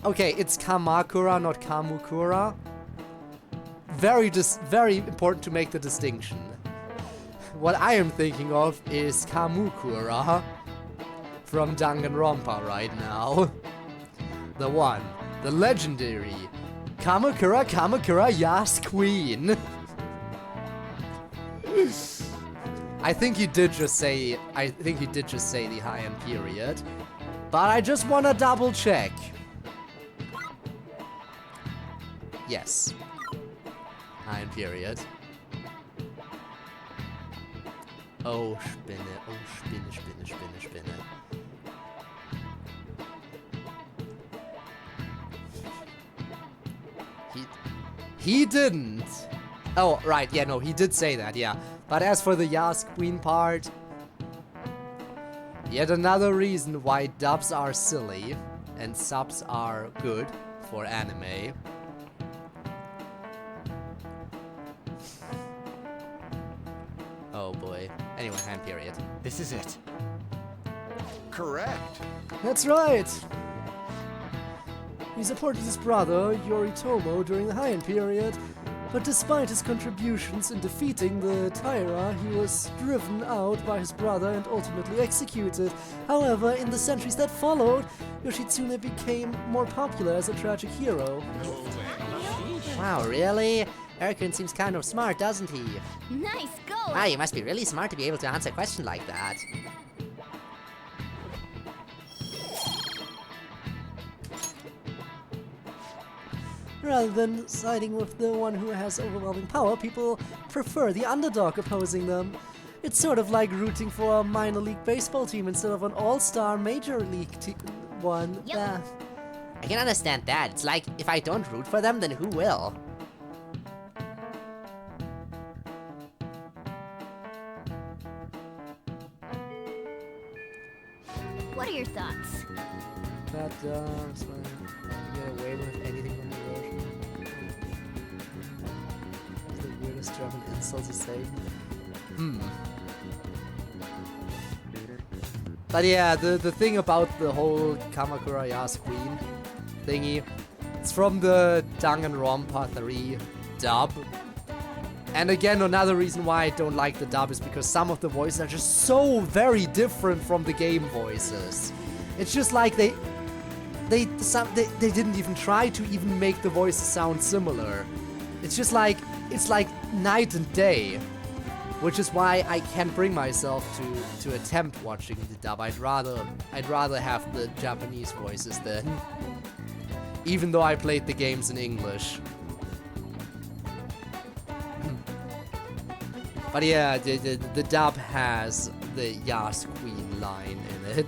Okay, it's Kamakura, not Kamukura. Very important to make the distinction. What I am thinking of is Kamukura from Danganronpa right now. The one, the legendary Kamakura Yas Queen. I think he did just say the Heian period, but I just want to double check. Yes. Heian period. Oh, spinne. Oh, spinne. He didn't. Oh, right, yeah, no, he did say that, yeah. But as for the Yas Queen part, yet another reason why dubs are silly and subs are good for anime. Oh boy. Anyway, Heian period. This is it. Correct. That's right. He supported his brother, Yoritomo, during the Heian period, But despite his contributions in defeating the Taira, he was driven out by his brother and ultimately executed. However, in the centuries that followed, Yoshitsune became more popular as a tragic hero. Wow, really? Erkin seems kind of smart, doesn't he? Nice go! Wow, you must be really smart to be able to answer a question like that. Rather than siding with the one who has overwhelming power, people prefer the underdog opposing them. It's sort of like rooting for a minor league baseball team instead of an all-star major league one. Yep. I can understand that. It's like, if I don't root for them, then who will? What are your thoughts? That dogs, man. You get away with anything from the version. That's the weirdest German insult to say. But yeah, the thing about the whole Kamakura Yas Queen thingy, it's from the Danganronpa 3 dub. And again, another reason why I don't like the dub is because some of the voices are just so very different from the game voices. It's just like they didn't even try to even make the voices sound similar. It's just like, it's like night and day. Which is why I can't bring myself to attempt watching the dub. I'd rather have the Japanese voices then. Even though I played the games in English. But yeah, the dub has the Yas Queen line in it.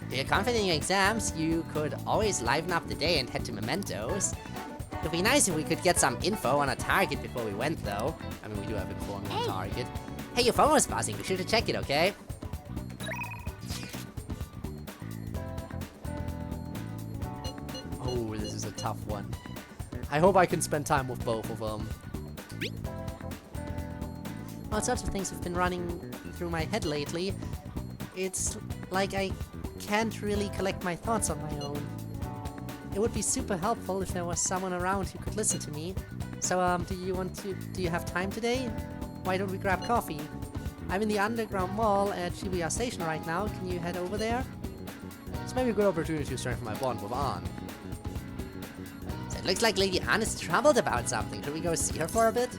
If you're confident in your exams, you could always liven up the day and head to Mementos. It would be nice if we could get some info on a target before we went, though. I mean, we do have info on the target. Hey, your phone was buzzing. Be sure to check it, okay? Oh, this is a tough one. I hope I can spend time with both of them. All sorts of things have been running through my head lately. It's like I can't really collect my thoughts on my own. It would be super helpful if there was someone around who could listen to me. So, do you have time today? Why don't we grab coffee? I'm in the underground mall at Shibuya Station right now. Can you head over there? This may be a good opportunity to strengthen my bond with Ann. So it looks like Lady Ann is troubled about something. Should we go see her for a bit?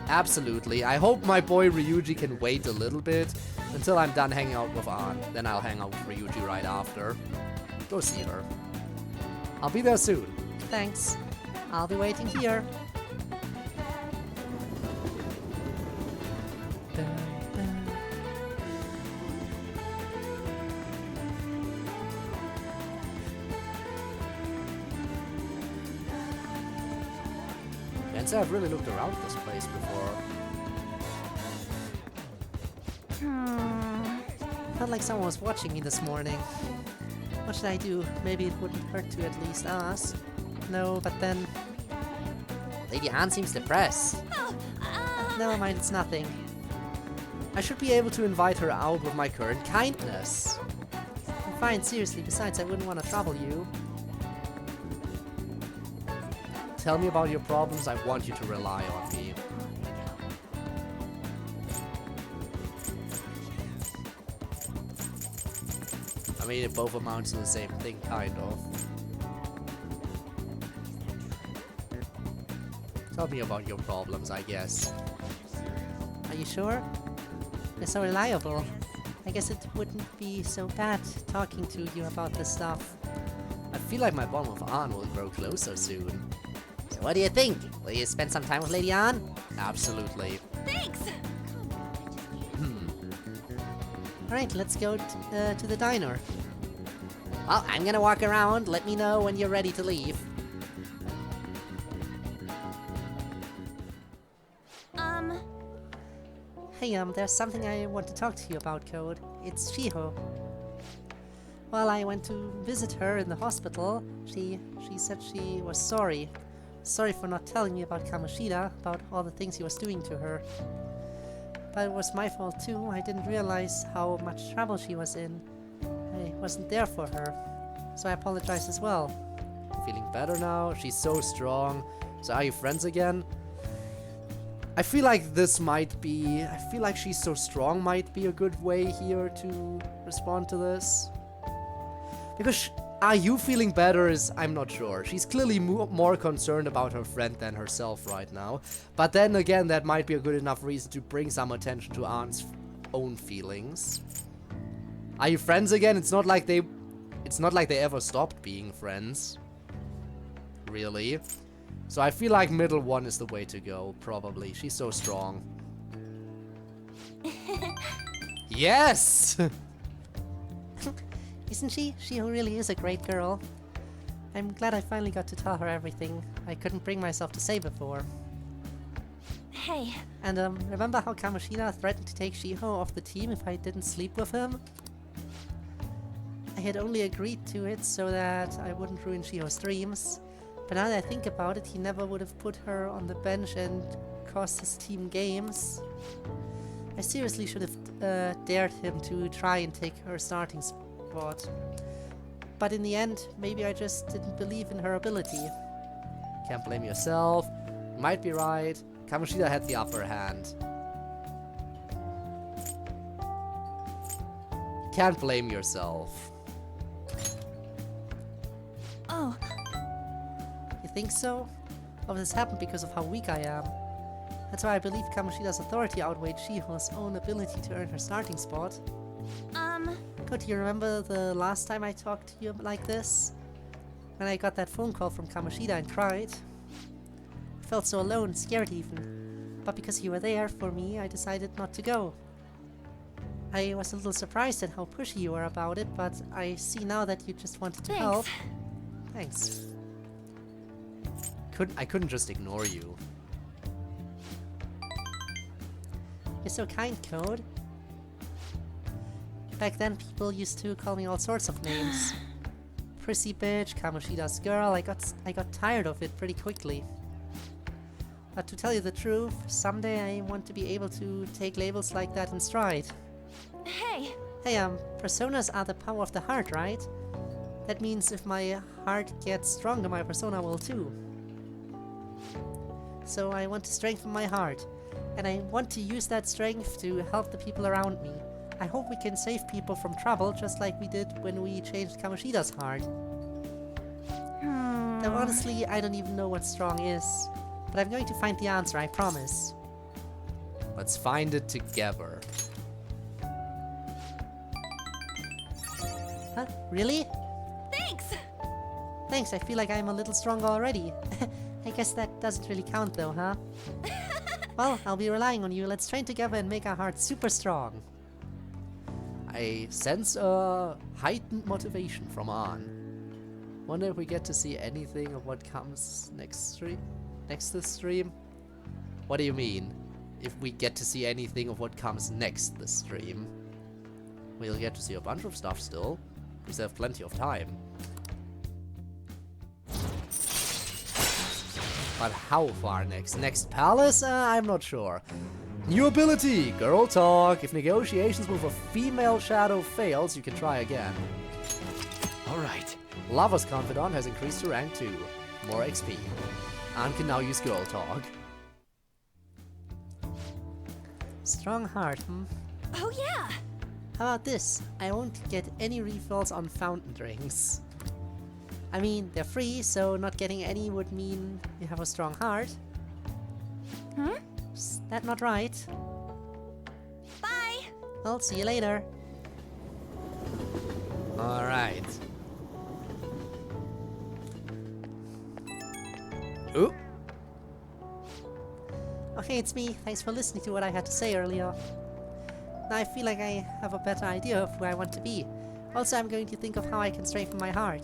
Absolutely. I hope my boy Ryuji can wait a little bit until I'm done hanging out with Ann. Then I'll hang out with Ryuji right after. Go see her. I'll be there soon. Thanks. I'll be waiting here. Can't say I've really looked around this place before. Felt like someone was watching me this morning. What should I do? Maybe it wouldn't hurt to at least ask. No, but then... Lady Ann seems depressed. Never mind, it's nothing. I should be able to invite her out with my current kindness. I'm fine, seriously. Besides, I wouldn't want to trouble you. Tell me about your problems. I want you to rely on me. I mean, it both amounts to the same thing, kind of. Tell me about your problems, I guess. Are you sure? You're so reliable. I guess it wouldn't be so bad talking to you about this stuff. I feel like my bond with Ann will grow closer soon. So what do you think? Will you spend some time with Lady Ann? Absolutely. Thanks! Alright, let's go to the diner. Well, I'm gonna walk around. Let me know when you're ready to leave. Hey, there's something I want to talk to you about, Code. It's Shiho. Well, I went to visit her in the hospital. She said she was sorry. Sorry for not telling me about Kamoshida, about all the things he was doing to her. But it was my fault too. I didn't realize how much trouble she was in. I wasn't there for her. So I apologize as well. feeling better now? She's so strong. So are you friends again? I feel like this might be... I feel like she's so strong might be a good way here to respond to this. Because are you feeling better is... I'm not sure. She's clearly more concerned about her friend than herself right now. But then again, that might be a good enough reason to bring some attention to Anne's own feelings. Are you friends again? It's not like they ever stopped being friends. Really. So I feel like middle one is the way to go, probably. She's so strong. Yes! Isn't she? She really is a great girl. I'm glad I finally got to tell her everything I couldn't bring myself to say before. Hey. And remember how Kamoshida threatened to take Shiho off the team if I didn't sleep with him? I had only agreed to it so that I wouldn't ruin Shiho's dreams. But now that I think about it, he never would have put her on the bench and cost his team games. I seriously should have dared him to try and take her starting spot. But in the end, maybe I just didn't believe in her ability. Can't blame yourself. You might be right. Kamoshida had the upper hand. Can't blame yourself. Oh. You think so? Or this happened because of how weak I am? That's why I believe Kamoshida's authority outweighed Shiho's own ability to earn her starting spot. Good, you remember the last time I talked to you like this? When I got that phone call from Kamoshida and cried. I felt so alone, scared even. But because you were there for me, I decided not to go. I was a little surprised at how pushy you were about it, but I see now that you just wanted to help. Thanks. I couldn't just ignore you. You're so kind, Code. Back then, people used to call me all sorts of names. Prissy bitch, Kamoshida's girl. I got tired of it pretty quickly. But to tell you the truth, someday I want to be able to take labels like that in stride. Hey! Hey, personas are the power of the heart, right? That means if my heart gets stronger, my persona will too. So I want to strengthen my heart. And I want to use that strength to help the people around me. I hope we can save people from trouble, just like we did when we changed Kamoshida's heart. Though honestly, I don't even know what strong is. But I'm going to find the answer, I promise. Let's find it together. Huh? Really? Thanks! Thanks, I feel like I'm a little stronger already. I guess that doesn't really count though, huh? Well, I'll be relying on you. Let's train together and make our hearts super strong. I sense a heightened motivation from Anne. Wonder if we get to see anything of what comes next this stream? What do you mean? If we get to see anything of what comes next this stream? We'll get to see a bunch of stuff still. We still have plenty of time. But how far next? Next palace? I'm not sure. New ability! Girl talk. If negotiations with a female shadow fails, you can try again. Alright. Lover's Confidant has increased to rank 2. More XP. And can now use girl talk. Strong heart, Oh yeah! How about this? I won't get any refills on fountain drinks. I mean, they're free, so not getting any would mean you have a strong heart. Is that not right? Bye! I'll see you later. Alright. Ooh. Okay, it's me. Thanks for listening to what I had to say earlier. Now I feel like I have a better idea of where I want to be. Also, I'm going to think of how I can strengthen my heart.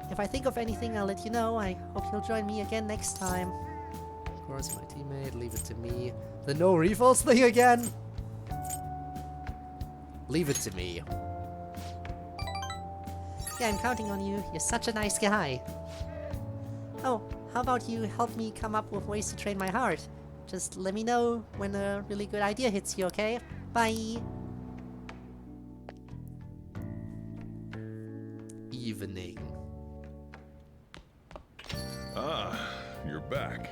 If I think of anything, I'll let you know. I hope you'll join me again next time. Of course, my teammate, leave it to me. The no refills thing again? Leave it to me. Yeah, I'm counting on you. You're such a nice guy. Oh, how about you help me come up with ways to train my heart? Just let me know when a really good idea hits you, okay? Bye! Evening. back.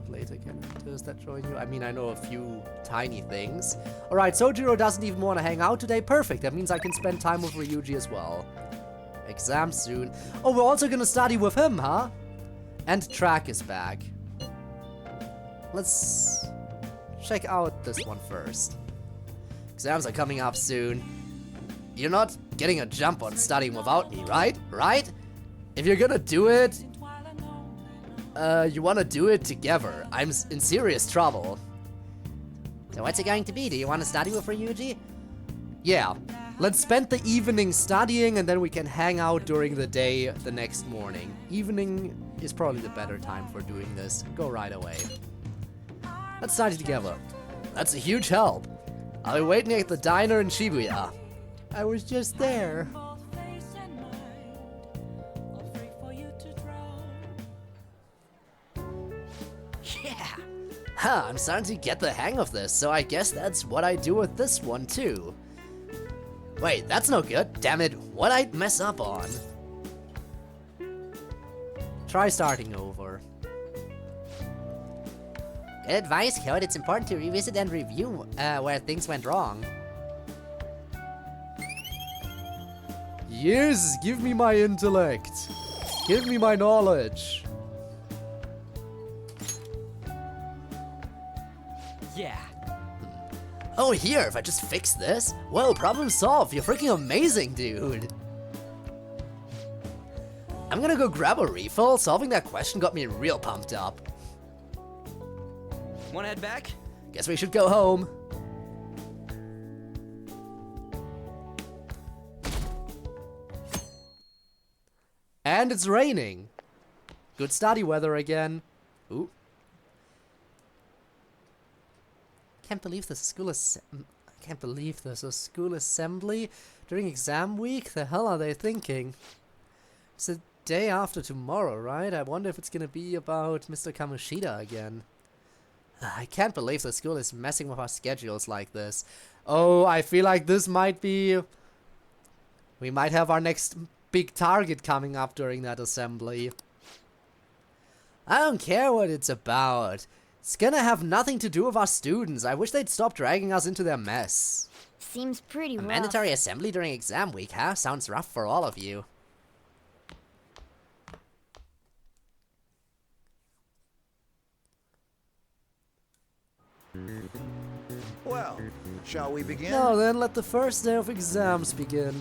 Later characters that join you. I mean, I know a few tiny things. Alright, Sojiro doesn't even want to hang out today. Perfect. That means I can spend time with Ryuji as well. Exam soon. Oh, we're also gonna study with him, huh? And Track is back. Let's check out this one first. Exams are coming up soon. You're not getting a jump on studying without me, right? Right? If you're gonna do it, you wanna do it together. I'm in serious trouble. So what's it going to be? Do you want to study with Ryuji? Yeah. Let's spend the evening studying and then we can hang out during the day the next morning. Evening is probably the better time for doing this. Go right away. Let's study together. That's a huge help. I'll be waiting at the diner in Shibuya. I was just there. Yeah! Huh, I'm starting to get the hang of this, so I guess that's what I do with this one too. Wait, that's no good. Damn it, what'd I mess up on? Try starting over. Good advice, Code. It's important to revisit and review where things went wrong. Yes, give me my intellect. Give me my knowledge. Yeah. Oh, here, if I just fix this? Whoa, problem solved. You're freaking amazing, dude. I'm gonna go grab a refill. Solving that question got me real pumped up. Wanna head back? Guess we should go home. And it's raining. Good study weather again. Ooh. Can't believe there's a school assembly during exam week. The hell are they thinking? It's the day after tomorrow, right? I wonder if it's gonna be about Mr. Kamoshida again. I can't believe the school is messing with our schedules like this. Oh, I feel like this might be... We might have our next big target coming up during that assembly. I don't care what it's about. It's gonna have nothing to do with our students. I wish they'd stop dragging us into their mess. Seems pretty rough. A mandatory assembly during exam week, huh? Sounds rough for all of you. Well, shall we begin? Now then, let the first day of exams begin.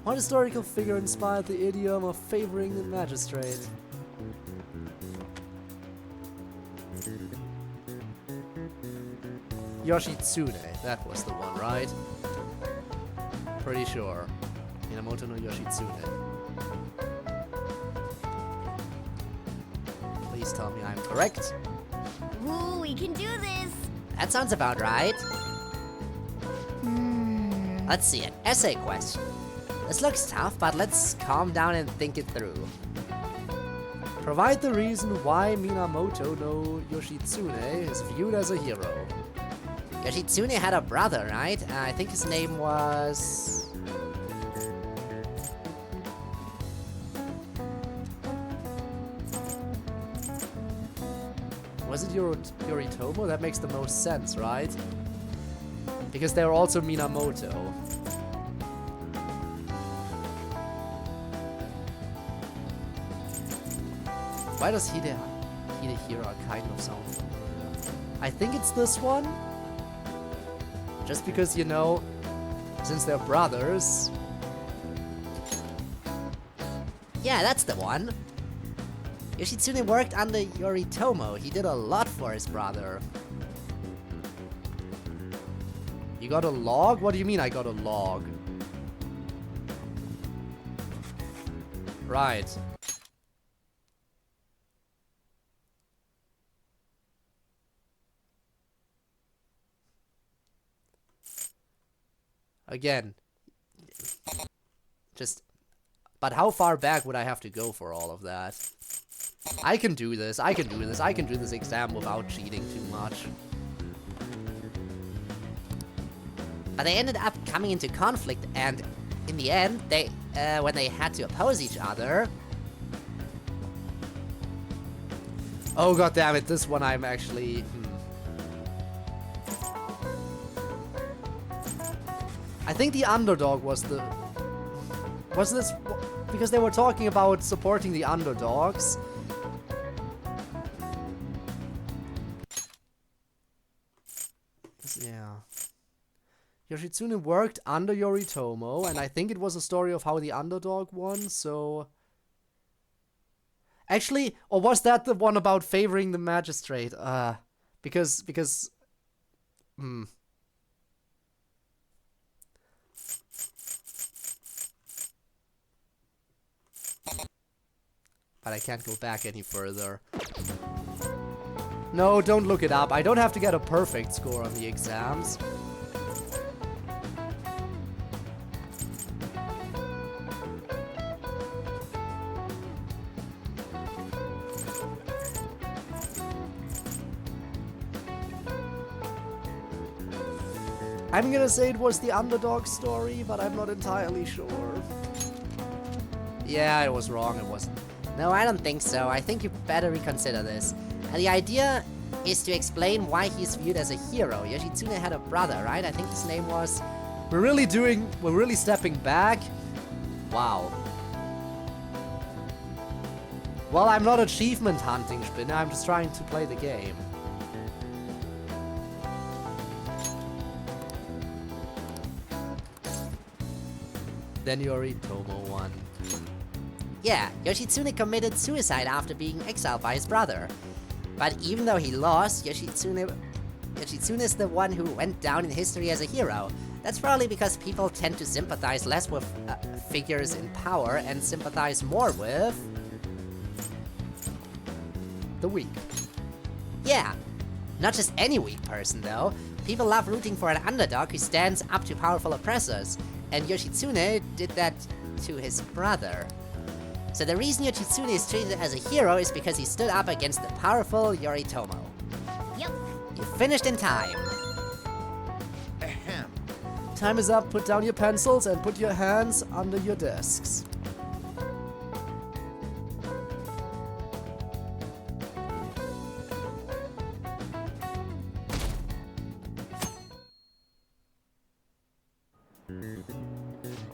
What historical figure inspired the idiom of favoring the magistrate? Yoshitsune, that was the one, right? Pretty sure. Minamoto no Yoshitsune. Please tell me I'm correct. Ooh, we can do this! That sounds about right. Let's see, an essay question. This looks tough, but let's calm down and think it through. Provide the reason why Minamoto no Yoshitsune is viewed as a hero. Yoshitsune had a brother, right? I think his name was... Was it Yoritomo? That makes the most sense, right? Because they're also Minamoto. Why does Hidehira kind of sound familiar? I think it's this one. Just because, you know, since they're brothers. Yeah, that's the one. Yoshitsune worked under Yoritomo. He did a lot for his brother. You got a log? What do you mean I got a log? Right. Again. Just... But how far back would I have to go for all of that? I can do this, I can do this, I can do this exam without cheating too much. But they ended up coming into conflict, and in the end, they when they had to oppose each other, Oh god damn it, this one I'm actually... I think the underdog was the... Was this... Because they were talking about supporting the underdogs. Yeah. Yoshitsune worked under Yoritomo, and I think it was a story of how the underdog won, so... Actually, or was that the one about favoring the magistrate? Because... But I can't go back any further. No, don't look it up. I don't have to get a perfect score on the exams. I'm gonna say it was the underdog story, but I'm not entirely sure. Yeah, I was wrong. It wasn't. No, I don't think so. I think you better reconsider this. And the idea is to explain why he's viewed as a hero. Yoshitsune had a brother, right? I think his name was... We're really stepping back? Wow. Well, I'm not achievement hunting, Spinner. I'm just trying to play the game. Then Yoritomo won. Yeah, Yoshitsune committed suicide after being exiled by his brother. But even though he lost, Yoshitsune is the one who went down in history as a hero. That's probably because people tend to sympathize less with figures in power and sympathize more with... the weak. Yeah, not just any weak person though. People love rooting for an underdog who stands up to powerful oppressors. And Yoshitsune did that to his brother. So the reason Yoshitsune is treated as a hero is because he stood up against the powerful Yoritomo. Yep. You finished in time. Ahem. Time is up. Put down your pencils and put your hands under your desks.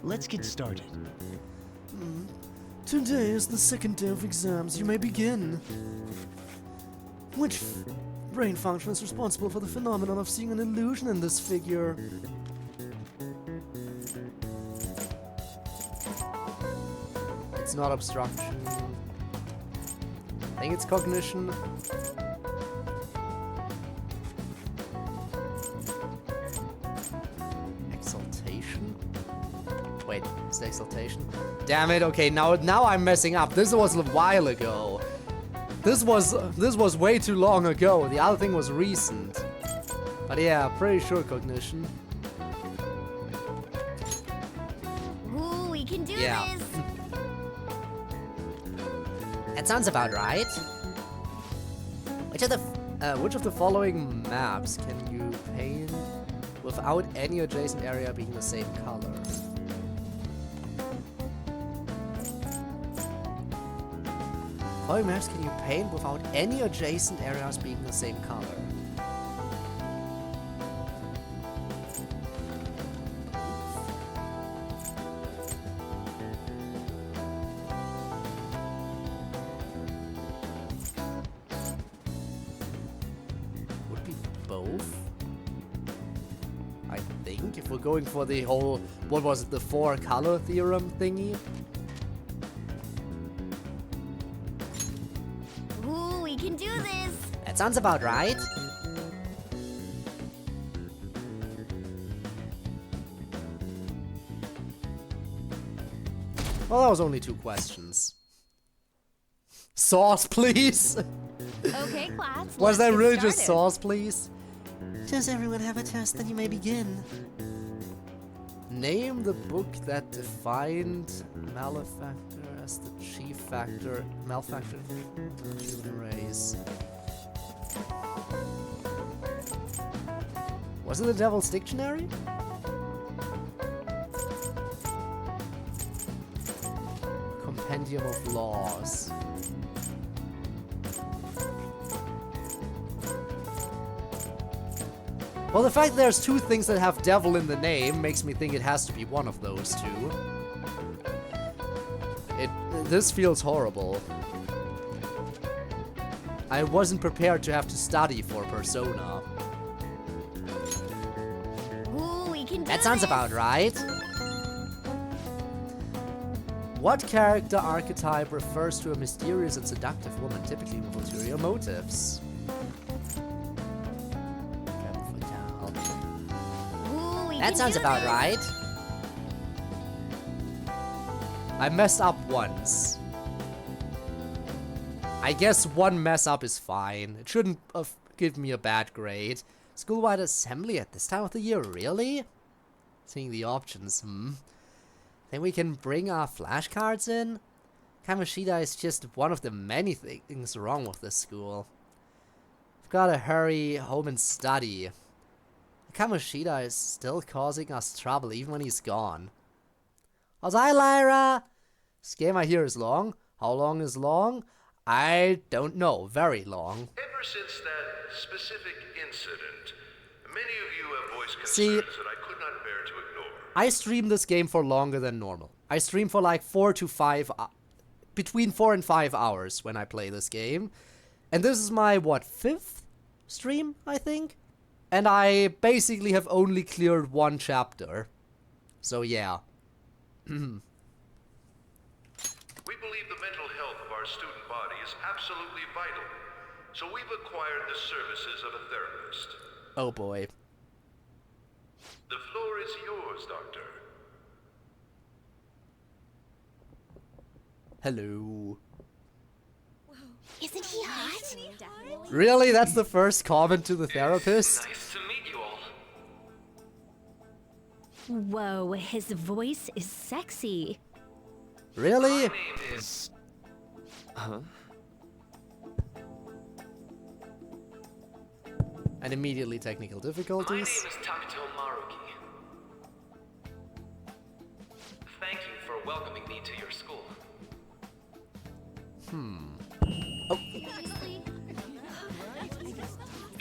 Let's get started. Today is the second day of exams. You may begin. Which brain function is responsible for the phenomenon of seeing an illusion in this figure? It's not obstruction. I think it's cognition. Exaltation? Wait, is it exaltation? Damn it, okay, now I'm messing up. This was a while ago. This was way too long ago. The other thing was recent. But yeah, pretty sure cognition. Ooh, we can do Yeah. this! That sounds about right. Which of the following maps can you paint without any adjacent area being the same color? Following maps can you paint without any adjacent areas being the same color? Would be both. I think if we're going for the whole, what was it, the 4-color theorem thingy? Ooh, we can do this! That sounds about right. Well, that was only 2 questions. Sauce, please! Okay, class. Was that really just started. sauce, please? Does everyone have a test? Then you may begin. Name the book that defined malefactor as the chief factor, malefactor of the human race. Was it the Devil's Dictionary? Compendium of Laws. Well, the fact there's two things that have devil in the name makes me think it has to be one of those two. This feels horrible. I wasn't prepared to have to study for Persona. Ooh, we can do That sounds this. about right. What character archetype refers to a mysterious and seductive woman, typically with ulterior motives? Ooh, we That can sounds do about this. right. I messed up once. I guess one mess up is fine. It shouldn't give me a bad grade. School-wide assembly at this time of the year, really? Seeing the options, Then we can bring our flashcards in? Kamoshida is just one of the many things wrong with this school. We've gotta hurry home and study. Kamoshida is still causing us trouble even when he's gone. Oh, hi, Lyra! This game I hear is long. How long is long? I don't know. Very long. Ever since that specific incident, many of you have voiced concerns See, that I could not bear to ignore. I stream this game for longer than normal. I stream for like 4 to 5, between 4 and 5 hours when I play this game. And this is my, what, 5th stream, I think? And I basically have only cleared one chapter. So yeah. We believe the mental health of our student body is absolutely vital. So we've acquired the services of a therapist. Oh boy. The floor is yours, Doctor. Hello. Isn't he hot? Really? That's the first comment to the therapist? Nice to meet you all. Whoa, his voice is sexy. Really? My name is... Huh? And immediately technical My name difficulties. is Takuto Maruki. Thank you for welcoming me to your school. Oh,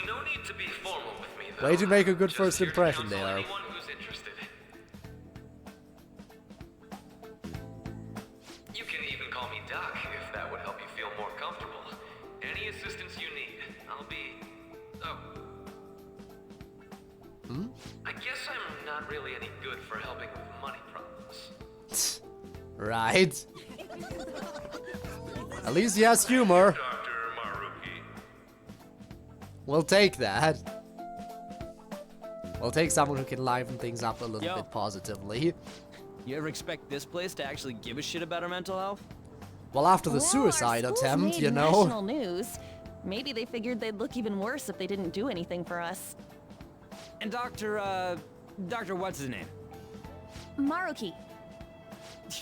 No need to be formal with me, though. way to make a good Just first here to impression counsel there. anyone who's interested. You can even call me Doc if that would help you feel more comfortable. Any assistance you need, I'll be... Oh. I guess I'm not really any good for helping with money problems. Right. At least he has humor. Dr. Maruki. We'll take that. We'll take someone who can liven things up a little bit positively. You ever expect this place to actually give a shit about our mental health? Well, after the Well, suicide our schools attempt, made you know. National news. Maybe they figured they'd look even worse if they didn't do anything for us. And Dr. what's his name? Maruki.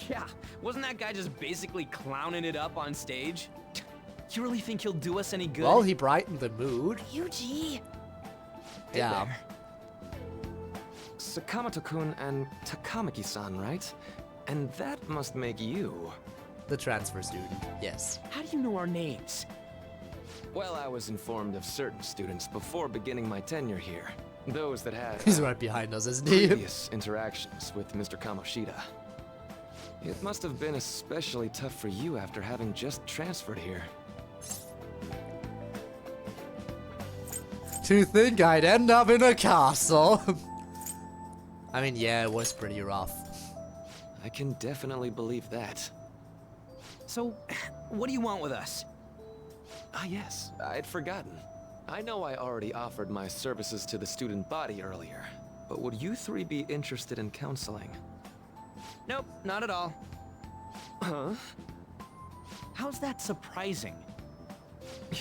Yeah, wasn't that guy just basically clowning it up on stage? You really think he'll do us any good? Well, he brightened the mood. Yuji. Yeah. Sakamoto-kun and Takamaki-san, right? And that must make you... The transfer student, yes. How do you know our names? Well, I was informed of certain students before beginning my tenure here. Those that had... He's right behind us, isn't he? Previous interactions with Mr. Kamoshida. It must have been especially tough for you after having just transferred here. To think I'd end up in a castle. I mean, yeah, it was pretty rough. I can definitely believe that. So, what do you want with us? Ah, yes, I'd forgotten. I know I already offered my services to the student body earlier, but would you three be interested in counseling? Nope, not at all. Huh? How's that surprising?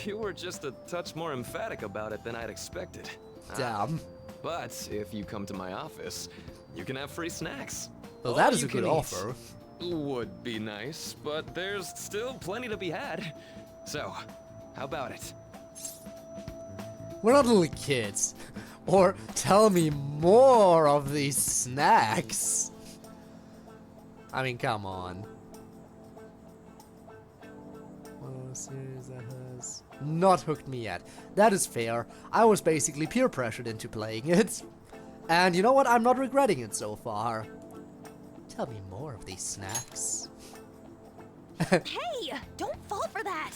You were just a touch more emphatic about it than I'd expected. Damn. But if you come to my office, you can have free snacks. Well, that All is a you good can eat. offer. Would be nice, but there's still plenty to be had. So, how about it? We're not little kids. Or tell me more of these snacks. I mean, come on. Well, a series that has Not hooked me yet. That is fair. I was basically peer pressured into playing it. And you know what? I'm not regretting it so far. Tell me more of these snacks. Hey! Don't fall for that!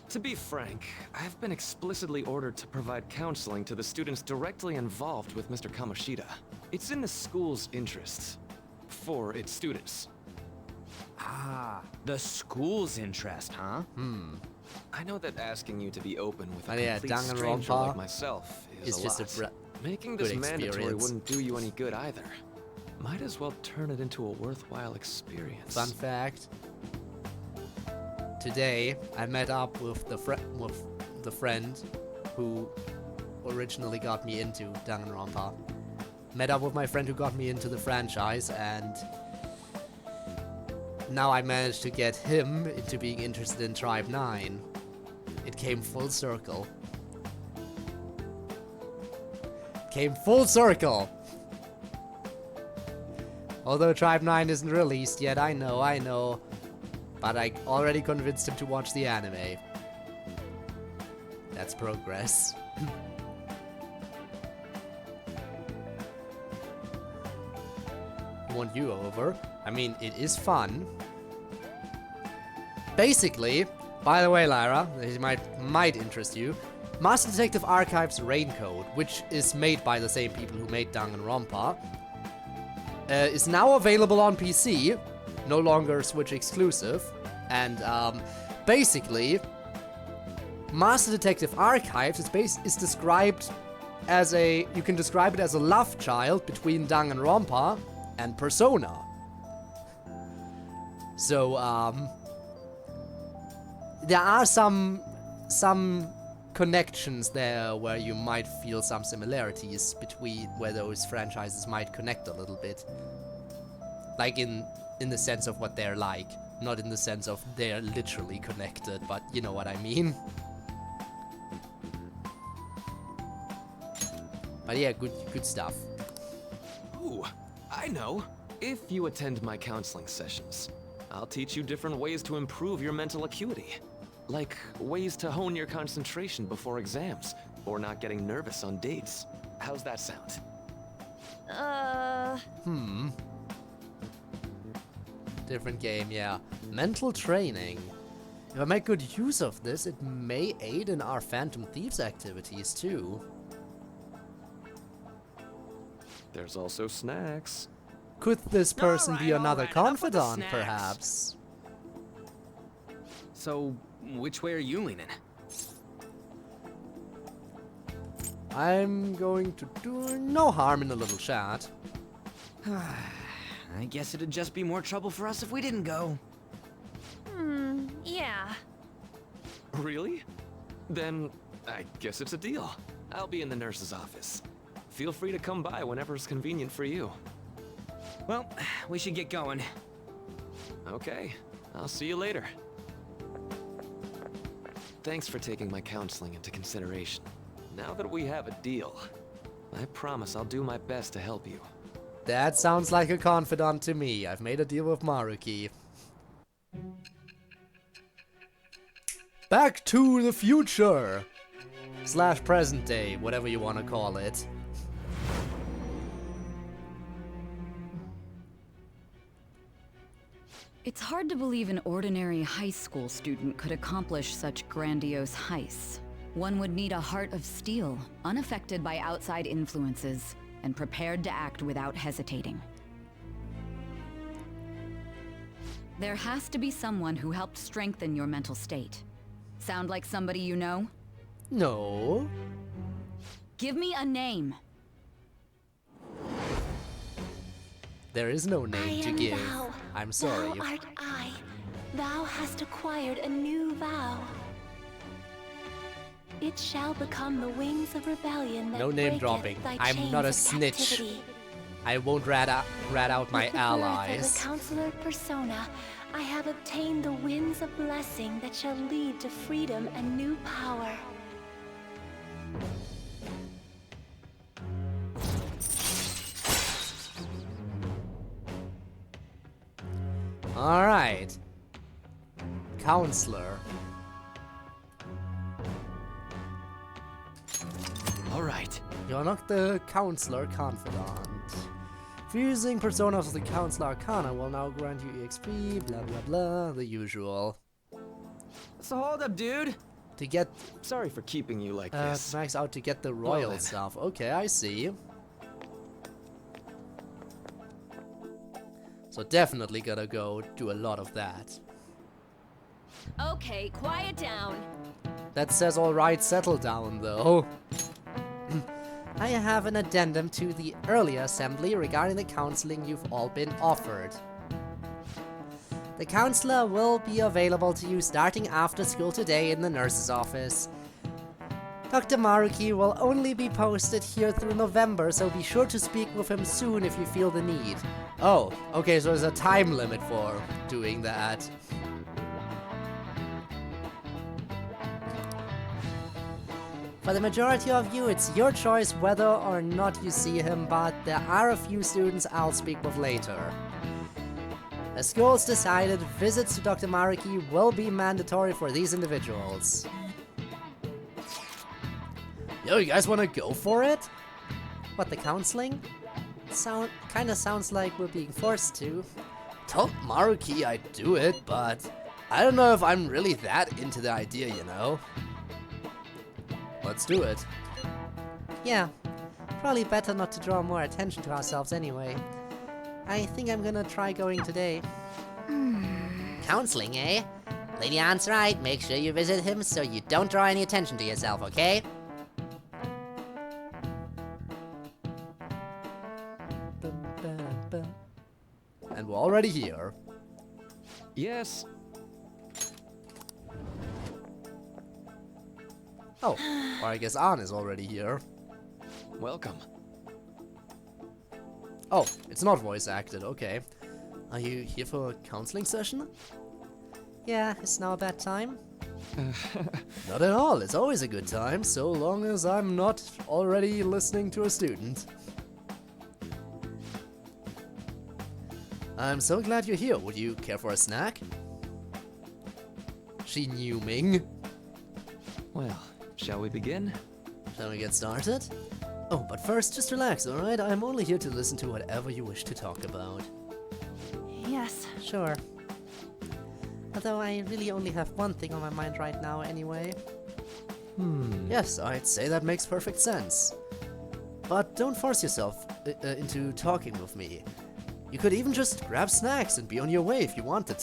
To be frank, I've been explicitly ordered to provide counseling to the students directly involved with Mr. Kamoshida. It's in the school's interests. For its students. Ah, the school's interest, huh? I know that asking you to be open with a complete Danganronpa stranger like myself is a just lot. Making this mandatory wouldn't do you any good either. Might as well turn it into a worthwhile experience. Fun fact. Today, I met up with the friend who originally got me into Danganronpa. Met up with my friend who got me into the franchise, and now I managed to get him into being interested in Tribe 9. It came full circle. Came full circle! Although Tribe 9 isn't released yet, I know. But I already convinced him to watch the anime. That's progress. Want you over? I mean, it is fun. Basically, by the way, Lyra, this might interest you. Master Detective Archive's Raincoat, which is made by the same people who made Danganronpa, is now available on PC, no longer Switch exclusive, and basically, Master Detective Archives is described as you can describe it as a love child between Danganronpa and Persona. So, there are some connections there where you might feel some similarities between where those franchises might connect a little bit. Like in the sense of what they're like, not in the sense of they're literally connected, but you know what I mean. But yeah, good stuff. Ooh, I know. If you attend my counseling sessions, I'll teach you different ways to improve your mental acuity. Like ways to hone your concentration before exams, or not getting nervous on dates. How's that sound? Different game, yeah. Mental training. If I make good use of this, it may aid in our Phantom Thieves activities too. There's also snacks. Could this person be another confidant, perhaps? So, which way are you leaning? I'm going to do no harm in a little chat. I guess it'd just be more trouble for us if we didn't go. Yeah. Really? Then I guess it's a deal. I'll be in the nurse's office. Feel free to come by whenever it's convenient for you. Well, we should get going. Okay, I'll see you later. Thanks for taking my counseling into consideration. Now that we have a deal, I promise I'll do my best to help you. That sounds like a confidant to me. I've made a deal with Maruki. Back to the future! / present day, whatever you want to call it. It's hard to believe an ordinary high school student could accomplish such grandiose heists. One would need a heart of steel, unaffected by outside influences, and prepared to act without hesitating. There has to be someone who helped strengthen your mental state. Sound like somebody you know? No. Give me a name. There is no name to give. Thou. I'm sorry. Thou art I. Thou hast acquired a new vow. It shall become the wings of rebellion that No name breaketh dropping. thy I'm chains not a of snitch. captivity. I won't rat out my With the birth of allies. the counselor Persona, I have obtained the winds of blessing that shall lead to freedom and new power. Alright. Counselor. You're not the Counselor Confidant. Fusing personas of the Counselor Arcana will now grant you EXP, blah blah blah, the usual. So hold up, dude. To get... Sorry for keeping you like this. Max out to get the royal then. stuff. Okay, I see. So definitely gotta go do a lot of that. Okay, quiet down. That says alright, settle down though. I have an addendum to the earlier assembly regarding the counseling you've all been offered. The counselor will be available to you starting after school today in the nurse's office. Dr. Maruki will only be posted here through November, so be sure to speak with him soon if you feel the need. Oh, okay, so there's a time limit for doing that. For the majority of you, it's your choice whether or not you see him, but there are a few students I'll speak with later. As school's decided, visits to Dr. Maruki will be mandatory for these individuals. Yo, you guys wanna go for it? What, the counseling? Kinda sounds like we're being forced to. Told Maruki I'd do it, but I don't know if I'm really that into the idea, you know? Let's do it. Yeah, probably better not to draw more attention to ourselves anyway. I think I'm gonna try going today. Counseling, eh? Lady Ant's right. Make sure you visit him so you don't draw any attention to yourself, okay? And we're already here. Yes. Oh, or I guess Ann is already here. Welcome. Oh, it's not voice acted, okay. Are you here for a counseling session? Yeah, it's now a bad time. Not at all, it's always a good time, so long as I'm not already listening to a student. I'm so glad you're here. Would you care for a snack? She numing. Well, shall we begin? Shall we get started? Oh, but first, just relax, alright? I'm only here to listen to whatever you wish to talk about. Yes. Sure. Although I really only have one thing on my mind right now anyway. Yes, I'd say that makes perfect sense. But don't force yourself into talking with me. You could even just grab snacks and be on your way if you wanted.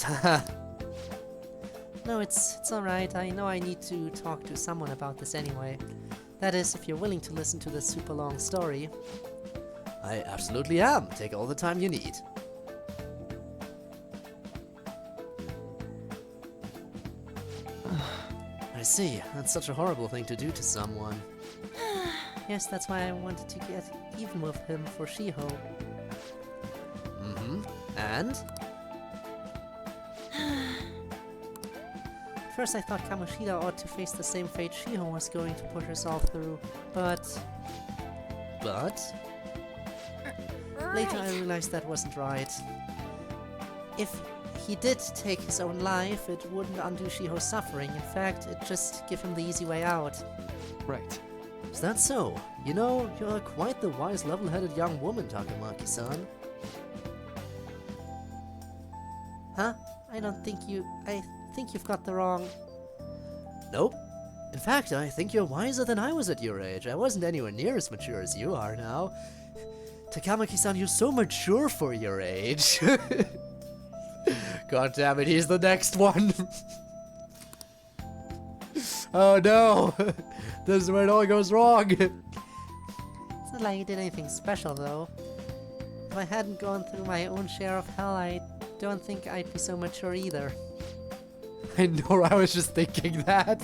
No, it's alright. I know I need to talk to someone about this anyway. That is, if you're willing to listen to this super long story. I absolutely am. Take all the time you need. I see. That's such a horrible thing to do to someone. Yes, that's why I wanted to get even with him for Shiho. And? First I thought Kamoshida ought to face the same fate Shiho was going to put herself through, but... Later I realized that wasn't right. If he did take his own life, it wouldn't undo Shiho's suffering. In fact, it'd just give him the easy way out. Right. Is that so? You know, you're quite the wise, level-headed young woman, Takamaki-san. Huh? I think you've got the wrong... Nope. In fact, I think you're wiser than I was at your age. I wasn't anywhere near as mature as you are now. Takamaki-san, you're so mature for your age. God damn it, he's the next one. Oh no. This is where it all goes wrong. It's not like you did anything special, though. If I hadn't gone through my own share of hell, I don't think I'd be so mature either. I know, I was just thinking that.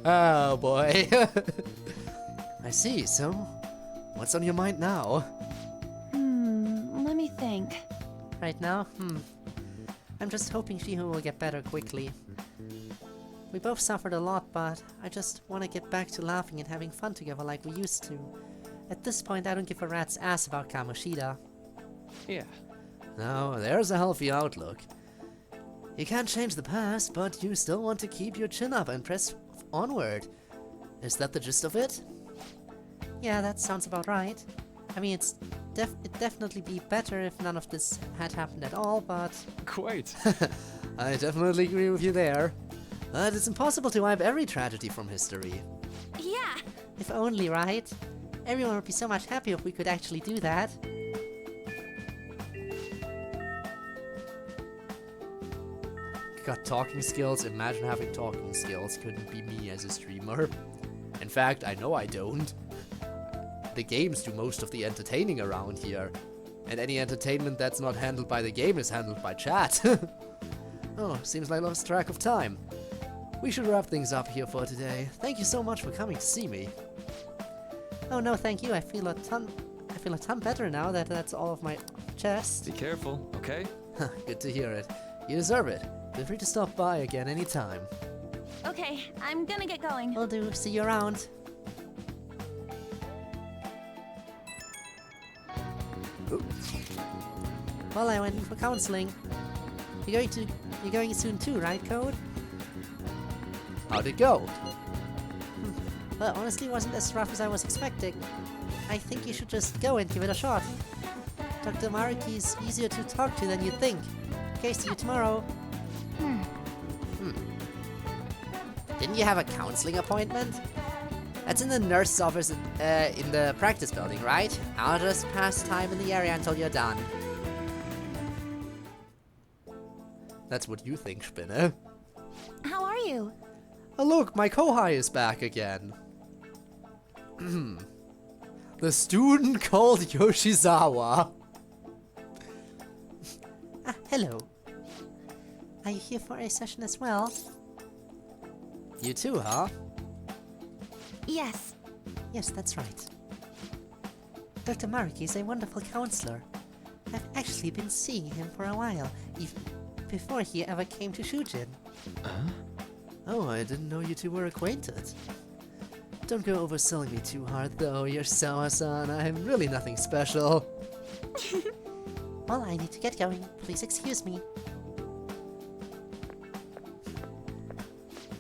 Oh boy. I see, so what's on your mind now? Let me think. Right now? I'm just hoping Shiho will get better quickly. We both suffered a lot, but I just want to get back to laughing and having fun together like we used to. At this point, I don't give a rat's ass about Kamoshida. Yeah. No, there's a healthy outlook. You can't change the past, but you still want to keep your chin up and press onward. Is that the gist of it? Yeah, that sounds about right. I mean, it'd definitely be better if none of this had happened at all, but... Quite. I definitely agree with you there. But it's impossible to wipe every tragedy from history. Yeah. If only, right? Everyone would be so much happier if we could actually do that. Got talking skills? Imagine having talking skills. Couldn't be me as a streamer. In fact, I know I don't. The games do most of the entertaining around here. And any entertainment that's not handled by the game is handled by chat. Oh, seems like I lost track of time. We should wrap things up here for today. Thank you so much for coming to see me. Oh no, thank you. I feel a ton better now that that's all of my chest. Be careful, okay? Good to hear it. You deserve it. Feel free to stop by again anytime. Okay, I'm gonna get going. Will do. See you around. Well, I went in for counseling. You're going soon too, right, Code? How'd it go? Well, honestly, it wasn't as rough as I was expecting. I think you should just go and give it a shot. Dr. Maruki's easier to talk to than you'd think. Okay, see you tomorrow. Didn't you have a counseling appointment? That's in the nurse's office in the practice building, right? I'll just pass time in the area until you're done. That's what you think, Spinner. How are you? Oh look, my Kohai is back again. The student called Yoshizawa. Hello. Are you here for a session as well? You too, huh? Yes. Yes, that's right. Dr. Maruki is a wonderful counselor. I've actually been seeing him for a while, even before he ever came to Shujin. Oh, I didn't know you two were acquainted. Don't go overselling me too hard though, Yoshizawa-san. I'm really nothing special. Well, I need to get going. Please excuse me.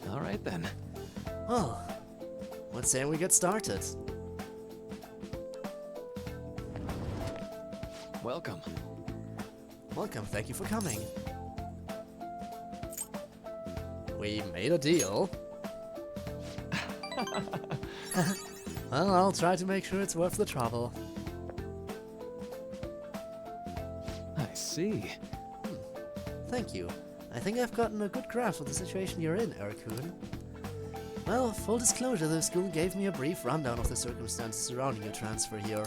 Alright then. Well, let's say we get started. Welcome. Welcome, thank you for coming. We made a deal. Well, I'll try to make sure it's worth the trouble. I see. Thank you. I think I've gotten a good grasp of the situation you're in, Erikun. Well, full disclosure, the school gave me a brief rundown of the circumstances surrounding your transfer here.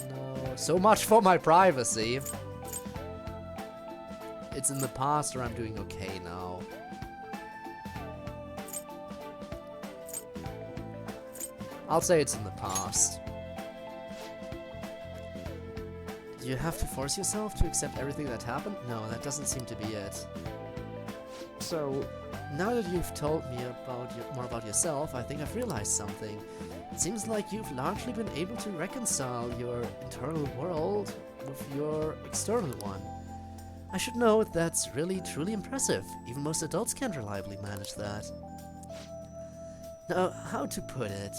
No, so much for my privacy. It's in the past, or I'm doing okay now. I'll say it's in the past. Do you have to force yourself to accept everything that happened? No, that doesn't seem to be it. So, now that you've told me more about yourself, I think I've realized something. It seems like you've largely been able to reconcile your internal world with your external one. I should note that's really truly impressive. Even most adults can't reliably manage that. Now, how to put it?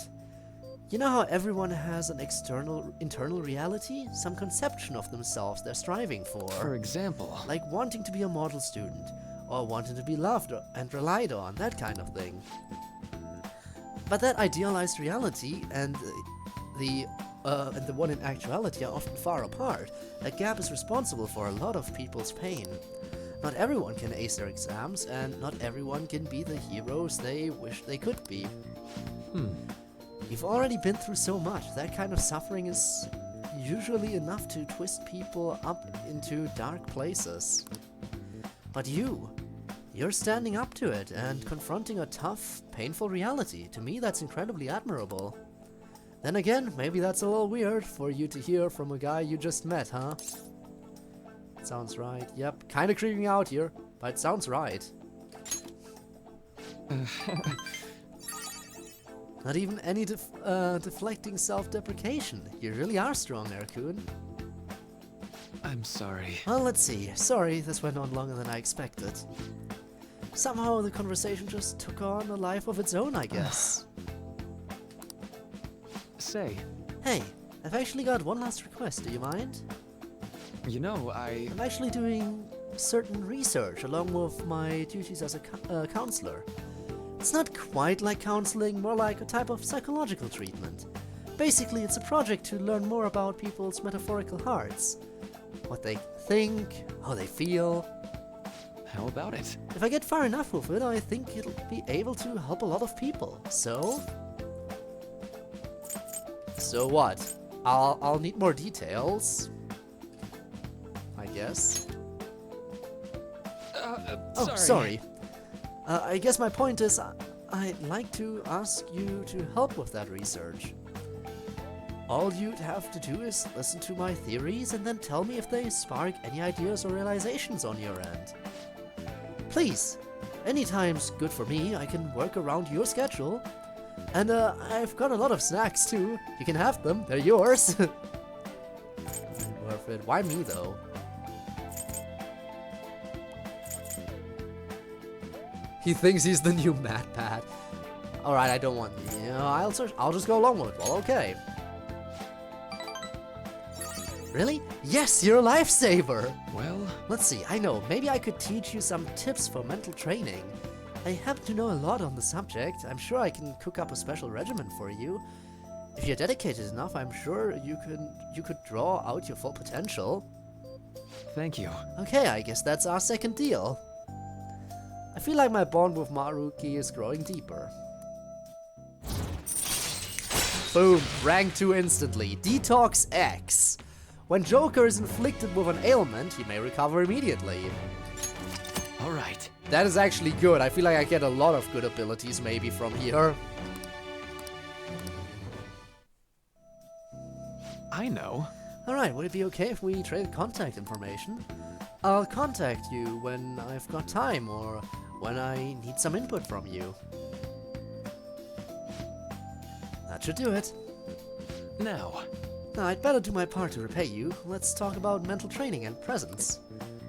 You know how everyone has an internal reality? Some conception of themselves they're striving for. For example? Like wanting to be a model student, or wanting to be loved and relied on, that kind of thing. But that idealized reality and the one in actuality are often far apart. That gap is responsible for a lot of people's pain. Not everyone can ace their exams, and not everyone can be the heroes they wish they could be. You've already been through so much. That kind of suffering is usually enough to twist people up into dark places. But you're standing up to it and confronting a tough, painful reality. To me, that's incredibly admirable. Then again, maybe that's a little weird for you to hear from a guy you just met, huh? Sounds right. Yep, kinda creeping out here, but it sounds right. Not even any deflecting self-deprecation. You really are strong, Erikun. I'm sorry. Well, let's see. Sorry, this went on longer than I expected. Somehow the conversation just took on a life of its own, I guess. say? Hey, I've actually got one last request, do you mind? You know, I'm actually doing certain research along with my duties as a counselor. It's not quite like counseling, more like a type of psychological treatment. Basically, it's a project to learn more about people's metaphorical hearts. What they think, how they feel. How about it? If I get far enough with it, I think it'll be able to help a lot of people. So what? I'll need more details, I guess. Oh, sorry. I guess my point is, I'd like to ask you to help with that research. All you'd have to do is listen to my theories and then tell me if they spark any ideas or realizations on your end. Please, anytime's good for me. I can work around your schedule. And I've got a lot of snacks too. You can have them, they're yours. Worth it. Why me though? He thinks he's the new Mad Pat. Alright, I don't want... You know, I'll just go along with it. Well, okay. Really? Yes, you're a lifesaver! Well... Let's see, I know. Maybe I could teach you some tips for mental training. I happen to know a lot on the subject. I'm sure I can cook up a special regimen for you. If you're dedicated enough, I'm sure you could draw out your full potential. Thank you. Okay, I guess that's our second deal. I feel like my bond with Maruki is growing deeper. Boom, rank 2 instantly. Detox X. When Joker is inflicted with an ailment, he may recover immediately. Alright. That is actually good. I feel like I get a lot of good abilities maybe from here. I know. Alright, would it be okay if we traded contact information? I'll contact you when I've got time or when I need some input from you. That should do it. Now, I'd better do my part to repay you. Let's talk about mental training and presence.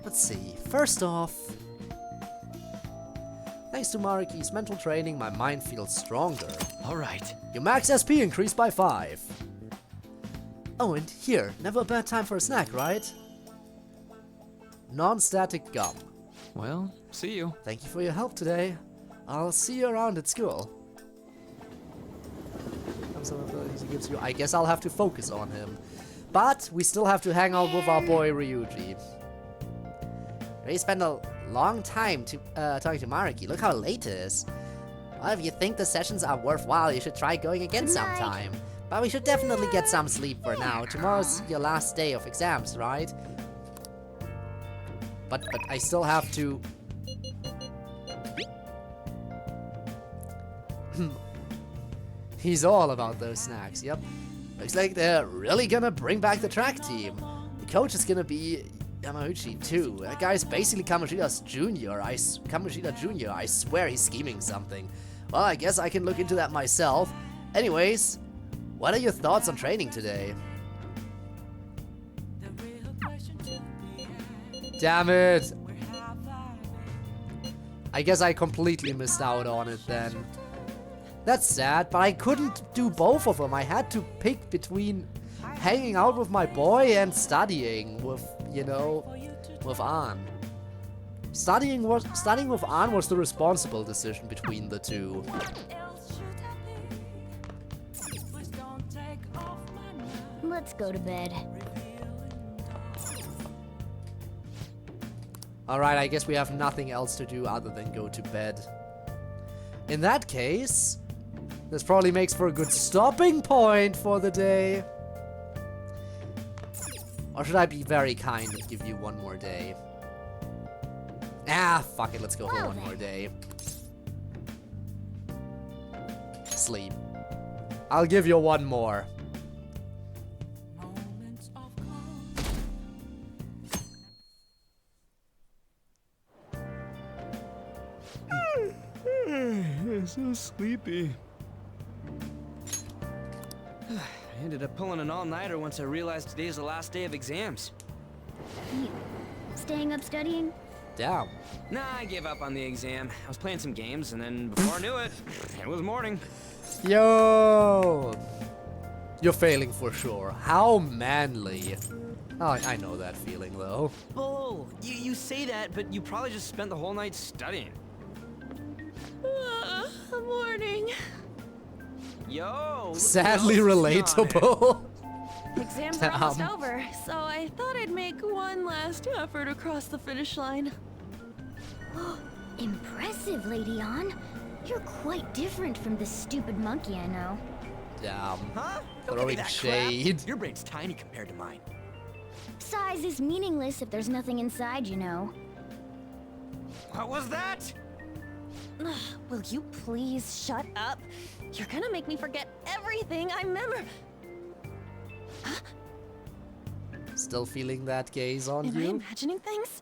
Let's see. First off, thanks to Maruki's mental training, my mind feels stronger. Alright. Your max SP increased by 5. Oh, and here, never a bad time for a snack, right? Non-static gum. Well, see you. Thank you for your help today. I'll see you around at school. Some abilities he gives you. I guess I'll have to focus on him. But we still have to hang out with our boy Ryuji. We spent a long time talking to Maruki. Look how late it is. Well, if you think the sessions are worthwhile, you should try going again sometime. But we should definitely get some sleep for now. Tomorrow's your last day of exams, right? But I still have to... He's all about those snacks, yep. Looks like they're really gonna bring back the track team. The coach is gonna be Yamauchi too. That guy's basically Kamoshida's junior. Kamoshida Jr. I swear he's scheming something. Well, I guess I can look into that myself. Anyways, what are your thoughts on training today? Damn it! I guess I completely missed out on it then. That's sad, but I couldn't do both of them. I had to pick between hanging out with my boy and studying with, you know, with An. Studying with An was the responsible decision between the two. Let's go to bed. Alright, I guess we have nothing else to do other than go to bed. In that case, this probably makes for a good stopping point for the day. Or should I be very kind and give you one more day? Ah, fuck it, let's go for one more day. Sleep. I'll give you one more. I'm so sleepy. I ended up pulling an all-nighter once I realized today's the last day of exams. You staying up studying? Damn. Nah, I gave up on the exam. I was playing some games, and then before I knew it, it was morning. Yo! You're failing for sure. How manly. Oh, I know that feeling though. Bull! You say that, but you probably just spent the whole night studying. Morning. Yo! Sadly relatable. Exams are almost over, so I thought I'd make one last effort across the finish line. Impressive, Lady Ann. You're quite different from this stupid monkey I know. Damn. Huh? Don't give me Throwing that shade. crap. Your brain's tiny compared to mine. Size is meaningless if there's nothing inside, you know. What was that? Will you please shut up? You're gonna make me forget everything I remember. Still feeling that gaze on Am I you? imagining things?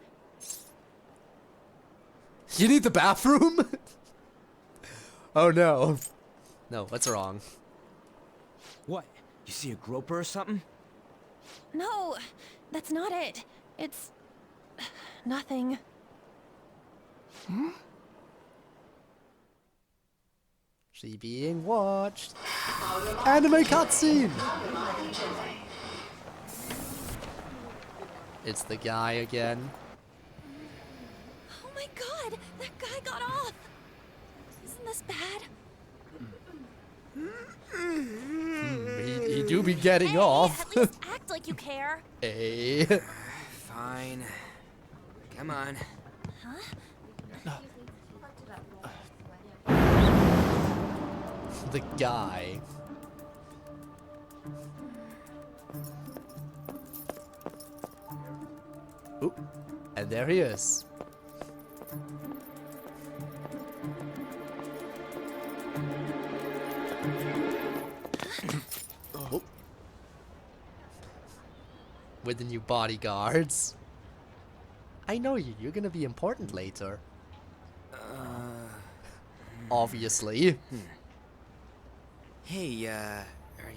You need the bathroom? Oh no. No, what's wrong? What? You see a groper or something? No, that's not it. It's nothing. Hmm? She being watched. Anime cutscene! It's the guy again. Oh my god, that guy got off. Isn't this bad? He do be getting off. At least act like you care. Hey. Fine. Come on. The guy. Oop. And there he is. Oh. With the new bodyguards. I know you. You're gonna be important later. Obviously. Hey, are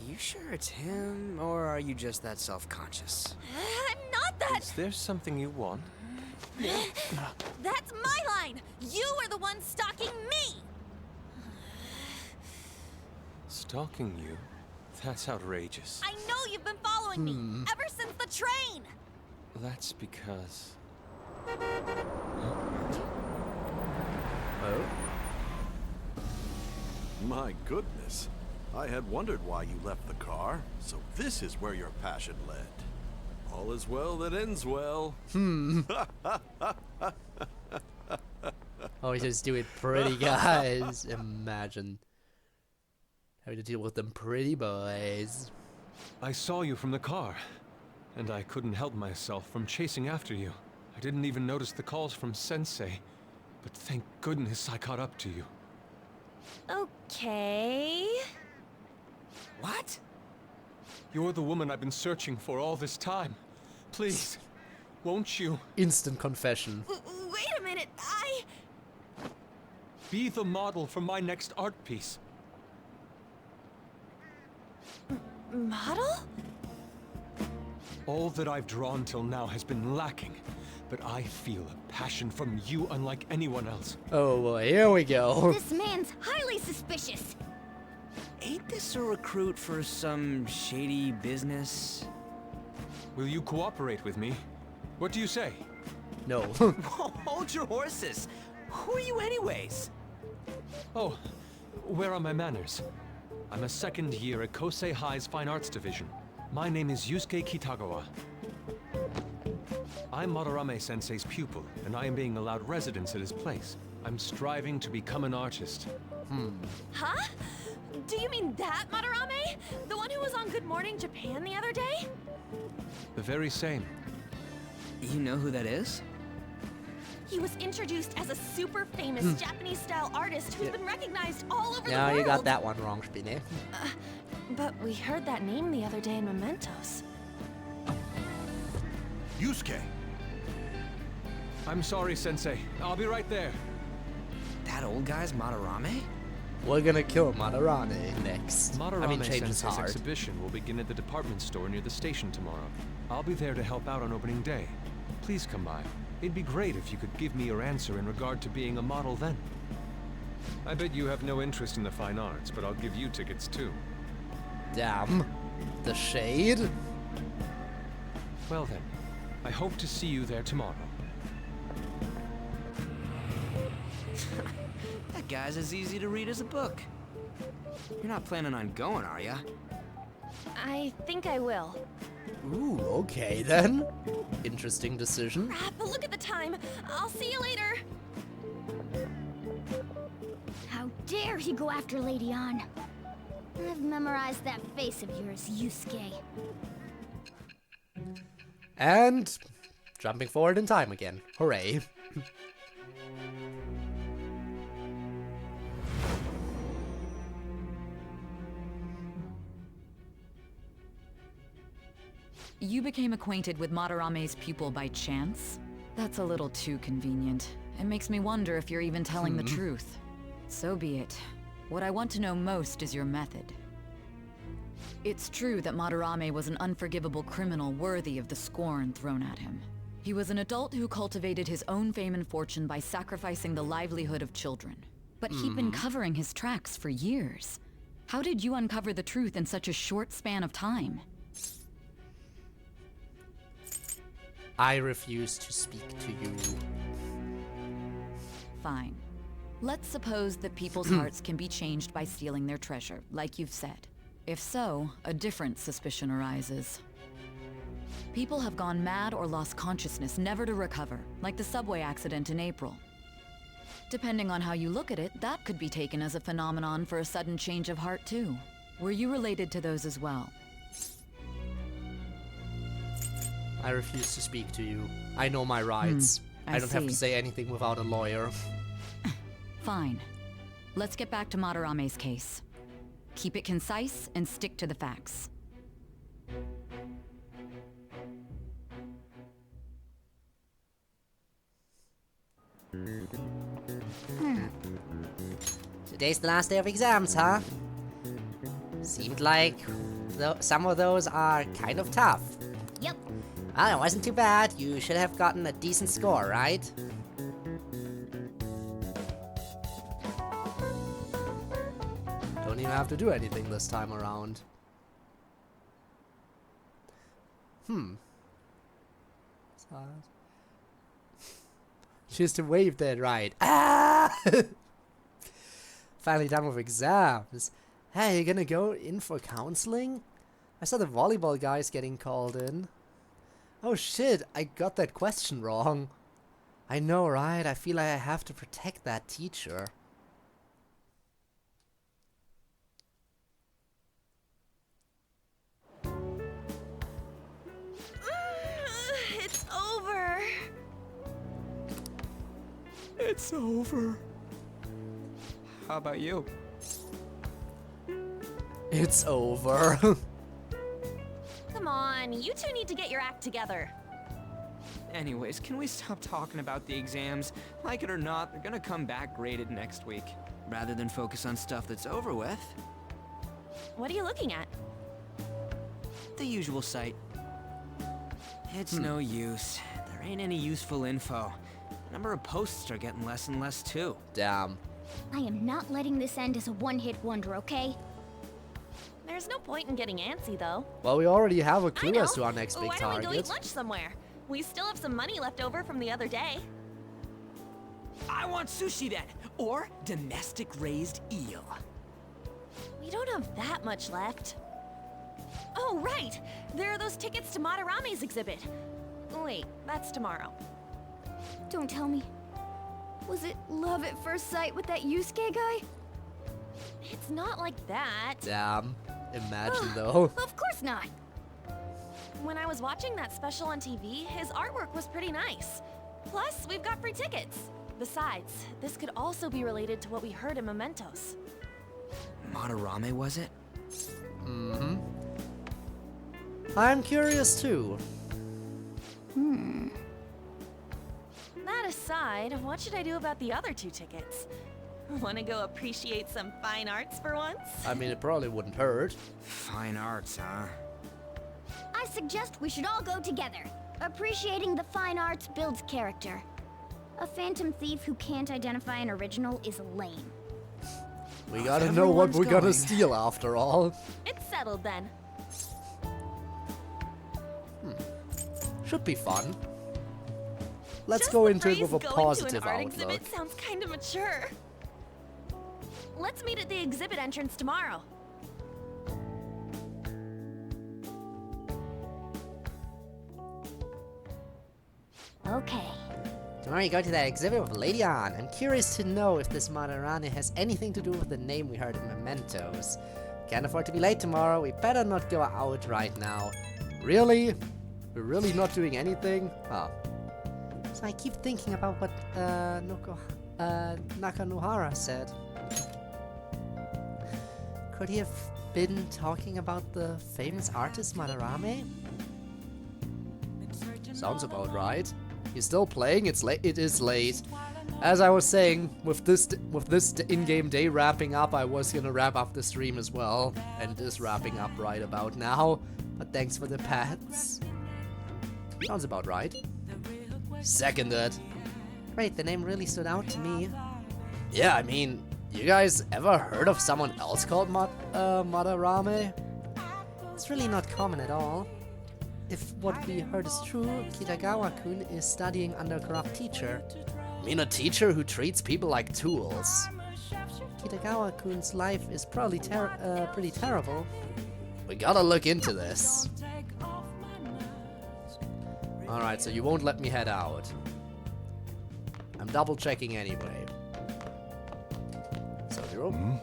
you sure it's him, or are you just that self-conscious? I'm not that. Is there something you want? That's my line. You are the one stalking me. Stalking you? That's outrageous. I know you've been following me ever since the train. That's because... Oh. My goodness. I had wondered why you left the car, so this is where your passion led. All is well that ends well. Oh, he just do it pretty, guys. Imagine having to deal with them pretty boys. I saw you from the car, and I couldn't help myself from chasing after you. I didn't even notice the calls from Sensei, but thank goodness I caught up to you. Okay. What? You're the woman I've been searching for all this time. Please, won't you? Instant confession. Wait a minute, Be the model for my next art piece. Model? All that I've drawn till now has been lacking, but I feel a passion from you unlike anyone else. Oh boy, here we go. This man's highly suspicious. Ain't this a recruit for some shady business? Will you cooperate with me? What do you say? No. Hold your horses. Who are you anyways? Oh, where are my manners? I'm a second year at Kosei High's Fine Arts Division. My name is Yusuke Kitagawa. I'm Madarame-sensei's pupil, and I am being allowed residence at his place. I'm striving to become an artist. Huh? Do you mean that Madarame? The one who was on Good Morning Japan the other day? The very same. You know who that is? He was introduced as a super famous Japanese-style artist who's been recognized all over the Yeah, world. you got that one wrong, Spinny. But we heard that name the other day in Mementos. Yusuke! I'm sorry, Sensei. I'll be right there. That old guy's Madarame? We're gonna kill Madarame next. change his Madarame-sensei's heart. exhibition will begin at the department store near the station tomorrow. I'll be there to help out on opening day. Please come by. It'd be great if you could give me your answer in regard to being a model then. I bet you have no interest in the fine arts, but I'll give you tickets too. Damn. The shade? Well then, I hope to see you there tomorrow. That guy's as easy to read as a book. You're not planning on going, are ya? I think I will. Ooh, okay then. Interesting decision. Crap, but look at the time. I'll see you later. How dare he go after Lady Ann? I've memorized that face of yours, Yusuke. And jumping forward in time again. Hooray. You became acquainted with Madarame's pupil by chance? That's a little too convenient. It makes me wonder if you're even telling the truth. So be it. What I want to know most is your method. It's true that Madarame was an unforgivable criminal worthy of the scorn thrown at him. He was an adult who cultivated his own fame and fortune by sacrificing the livelihood of children. But he'd been covering his tracks for years. How did you uncover the truth in such a short span of time? I refuse to speak to you. Fine. Let's suppose that people's hearts can be changed by stealing their treasure, like you've said. If so, a different suspicion arises. People have gone mad or lost consciousness, never to recover, like the subway accident in April. Depending on how you look at it, that could be taken as a phenomenon for a sudden change of heart too. Were you related to those as well? I refuse to speak to you. I know my rights. I don't have to say anything without a lawyer. Fine. Let's get back to Madarame's case. Keep it concise and stick to the facts. Today's the last day of exams, huh? Seemed like some of those are kind of tough. Yep. Well, it wasn't too bad. You should have gotten a decent score, right? Don't even have to do anything this time around. She has to wave that right. Ah! Finally done with exams. Hey, you gonna go in for counseling? I saw the volleyball guys getting called in. Oh shit, I got that question wrong. I know, right? I feel like I have to protect that teacher. It's over. It's over. How about you? It's over. Come on, you two need to get your act together. Anyways, can we stop talking about the exams? Like it or not, they're gonna come back graded next week. Rather than focus on stuff that's over with. What are you looking at? The usual site. It's no use. There ain't any useful info. The number of posts are getting less and less too. Damn. I am not letting this end as a one-hit wonder, okay? There's no point in getting antsy, though. Well, we already have a clue as to our next big Why target. don't we go eat lunch somewhere? We still have some money left over from the other day. I want sushi then, or domestic raised eel. We don't have that much left. Oh, right! There are those tickets to Madarame's exhibit. Wait, that's tomorrow. Don't tell me. Was it love at first sight with that Yusuke guy? It's not like that. Damn. Imagine though. Of course not. When I was watching that special on TV, his artwork was pretty nice. Plus, we've got free tickets. Besides, this could also be related to what we heard in Mementos. Madarame, was it? Mm-hmm. I'm curious too. That aside, what should I do about the other 2 tickets? Want to go appreciate some fine arts for once? I mean, it probably wouldn't hurt. Fine arts, huh? I suggest we should all go together. Appreciating the fine arts builds character. A phantom thief who can't identify an original is lame. We gotta know what we're gonna steal after all. It's settled then. Should be fun. Let's go into it with a positive art outlook. Exhibit sounds kind of mature. Let's meet at the exhibit entrance tomorrow. Okay. Tomorrow you go to that exhibit with Lady On. I'm curious to know if this Madarame has anything to do with the name we heard in Mementos. Can't afford to be late tomorrow. We better not go out right now. Really? We're really not doing anything? Huh. So I keep thinking about what Nakanohara said. Could he have been talking about the famous artist Madarame? Sounds about right. He's still playing. It's late. It is late. As I was saying, with this in-game day wrapping up, I was gonna wrap up the stream as well, and it is wrapping up right about now. But thanks for the pets. Sounds about right. Seconded. Great, the name really stood out to me. Yeah, I mean, you guys ever heard of someone else called Madarame? It's really not common at all. If what we heard is true, Kitagawa-kun is studying under a corrupt teacher. I mean, a teacher who treats people like tools. Kitagawa-kun's life is probably pretty terrible. We gotta look into this. Alright, so you won't let me head out. I'm double checking anyway. So, Zero?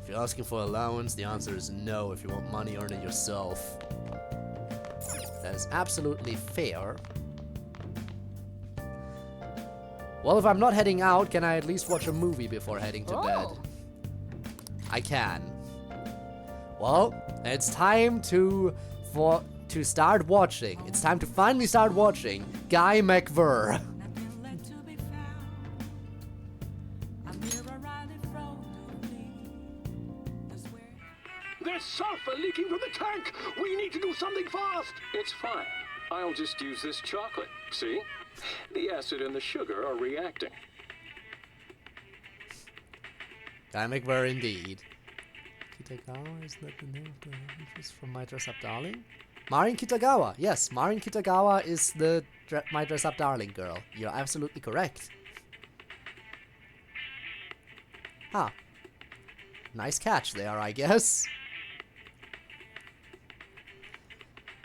If you're asking for allowance, the answer is no. If you want money, earn it yourself. That is absolutely fair. Well, if I'm not heading out, can I at least watch a movie before heading to bed? I can. Well, it's time to start watching. It's time to finally start watching Guy McVer. There's sulfur leaking from the tank! We need to do something fast! It's fine. I'll just use this chocolate. See? The acid and the sugar are reacting. Guy McVer indeed. Kitagawa, is that the name of the actress from My Dress Up Darling? Marin Kitagawa! Yes, Marin Kitagawa is the My Dress Up Darling girl. You're absolutely correct. Huh. Nice catch there, I guess.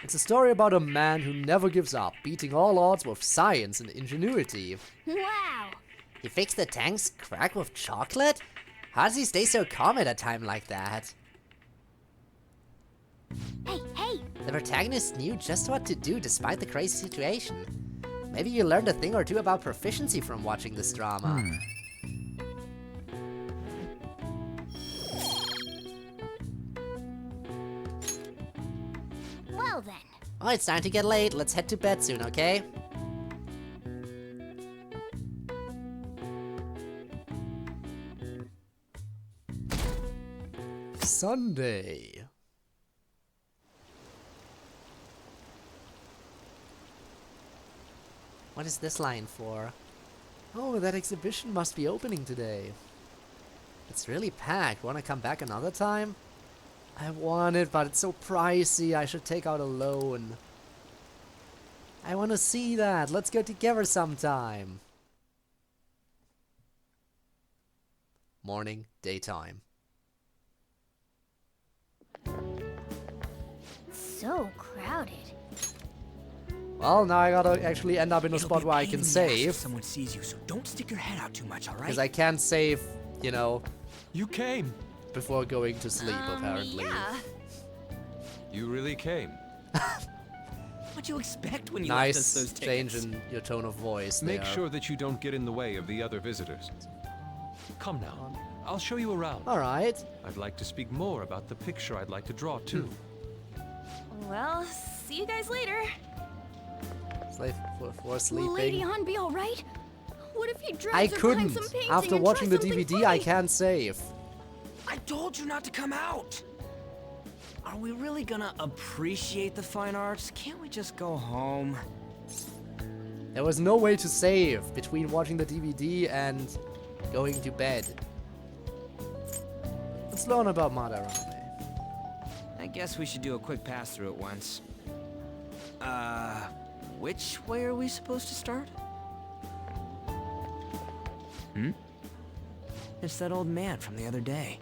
It's a story about a man who never gives up, beating all odds with science and ingenuity. Wow! He fixed the tank's crack with chocolate? How does he stay so calm at a time like that? Hey, hey! The protagonist knew just what to do despite the crazy situation. Maybe you learned a thing or two about proficiency from watching this drama. Well then. Oh, it's time to get late. Let's head to bed soon, okay? Sunday. What is this line for? Oh, that exhibition must be opening today. It's really packed. Wanna come back another time? I want it, but it's so pricey. I should take out a loan. I want to see that. Let's go together sometime. Morning, daytime. So crowded. Well, now I gotta actually end up in a spot where I can save. If someone sees you, so don't stick your head out too much, all right? Because I can't save, you know. You came. Before going to sleep, apparently. Yeah. You really came. What'd you expect when you left us those Nice tickets? change in your tone of voice Make there. sure that you don't get in the way of the other visitors. Come now. I'll show you around. All right. I'd like to speak more about the picture I'd like to draw, too. Well, see you guys later. Slave for sleeping. Will Lady Han be alright? What if he I drags her behind couldn't. some painting After and watching the tries something DVD, I funny? can't save. I told you not to come out! Are we really gonna appreciate the fine arts? Can't we just go home? There was no way to save between watching the DVD and going to bed. Let's learn about Madarame. I guess we should do a quick pass through at once. which way are we supposed to start? It's that old man from the other day.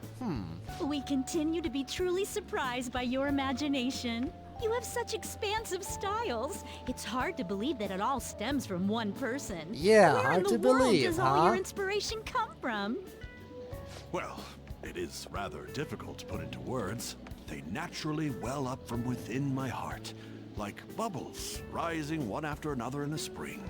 We continue to be truly surprised by your imagination. You have such expansive styles. It's hard to believe that it all stems from one person. Yeah, Where hard in to the world believe, does huh? all your inspiration come from? Well, it is rather difficult to put into words. They naturally well up from within my heart, like bubbles rising one after another in a spring.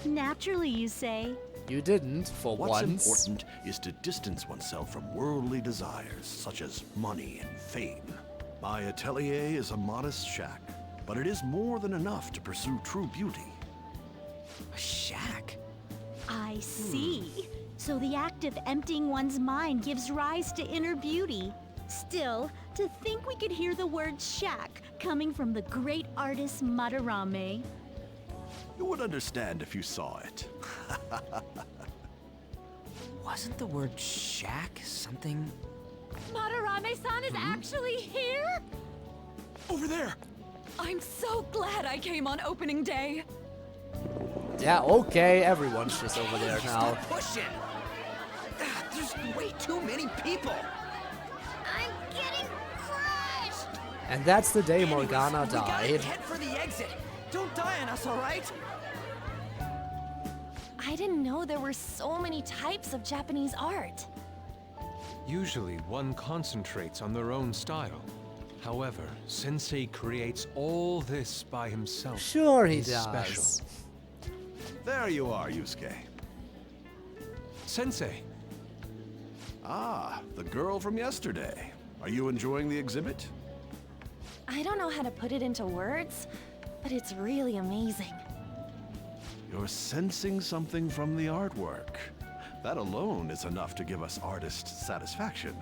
Naturally, you say? You didn't, for What's once. important is to distance oneself from worldly desires, such as money and fame. My atelier is a modest shack, but it is more than enough to pursue true beauty. A shack? I see. So the act of emptying one's mind gives rise to inner beauty. Still, to think we could hear the word shack coming from the great artist Madarame. You would understand if you saw it. Wasn't the word shack something? Madarame-san is actually here? Over there! I'm so glad I came on opening day. Yeah, okay, everyone's just over there now. Stop pushing! There's way too many people! I'm getting crushed! And that's the day Anyways, Morgana we gotta died. head for the exit. Don't die on us, all right? I didn't know there were so many types of Japanese art. Usually one concentrates on their own style. However, Sensei creates all this by himself. Sure he He's does. special. There you are, Yusuke. Sensei, Ah, the girl from yesterday. Are you enjoying the exhibit? I don't know how to put it into words, but it's really amazing. You're sensing something from the artwork. That alone is enough to give us artist satisfaction.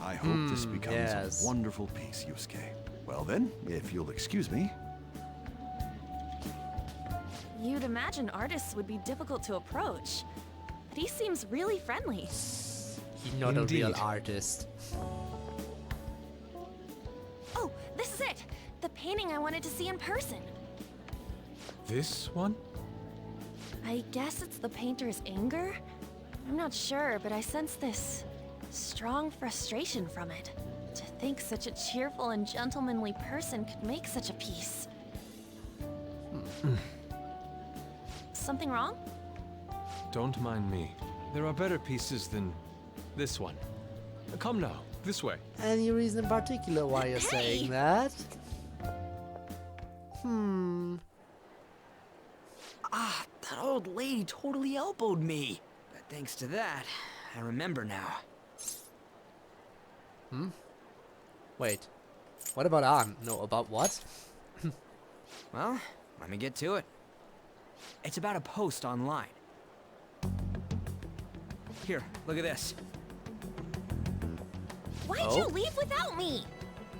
I hope this becomes yes. a wonderful piece, Yusuke. Well then, if you'll excuse me. You'd imagine artists would be difficult to approach, but he seems really friendly. He's not a real Indeed. artist. Oh, this is it! The painting I wanted to see in person. this one? I guess it's the painter's anger? I'm not sure, but I sense this strong frustration from it. To think such a cheerful and gentlemanly person could make such a piece. Something wrong? Don't mind me. There are better pieces than this one. Come now, this way. Any reason in particular why you're saying that? Ah, that old lady totally elbowed me. But thanks to that, I remember now. Wait. What about no, about what? Well, let me get to it. It's about a post online. Here, look at this. Why'd you leave without me?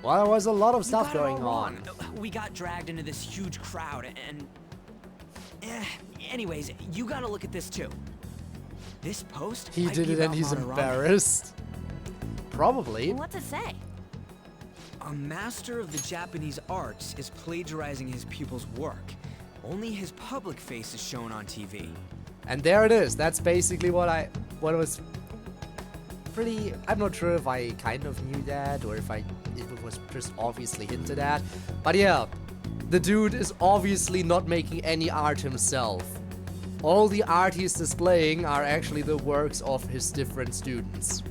Well, there was a lot of You stuff got it all going wrong. on. We got dragged into this huge crowd and... anyways, you gotta look at this too. This post He might did be it and about he's Madarame. embarrassed. Probably. What's it say? A master of the Japanese arts is plagiarizing his pupil's work. Only his public face is shown on TV. And there it is. That's basically what was pretty... I'm not sure if I kind of knew that or if it was just obviously hinted at. But yeah, the dude is obviously not making any art himself. All the art he's displaying are actually the works of his different students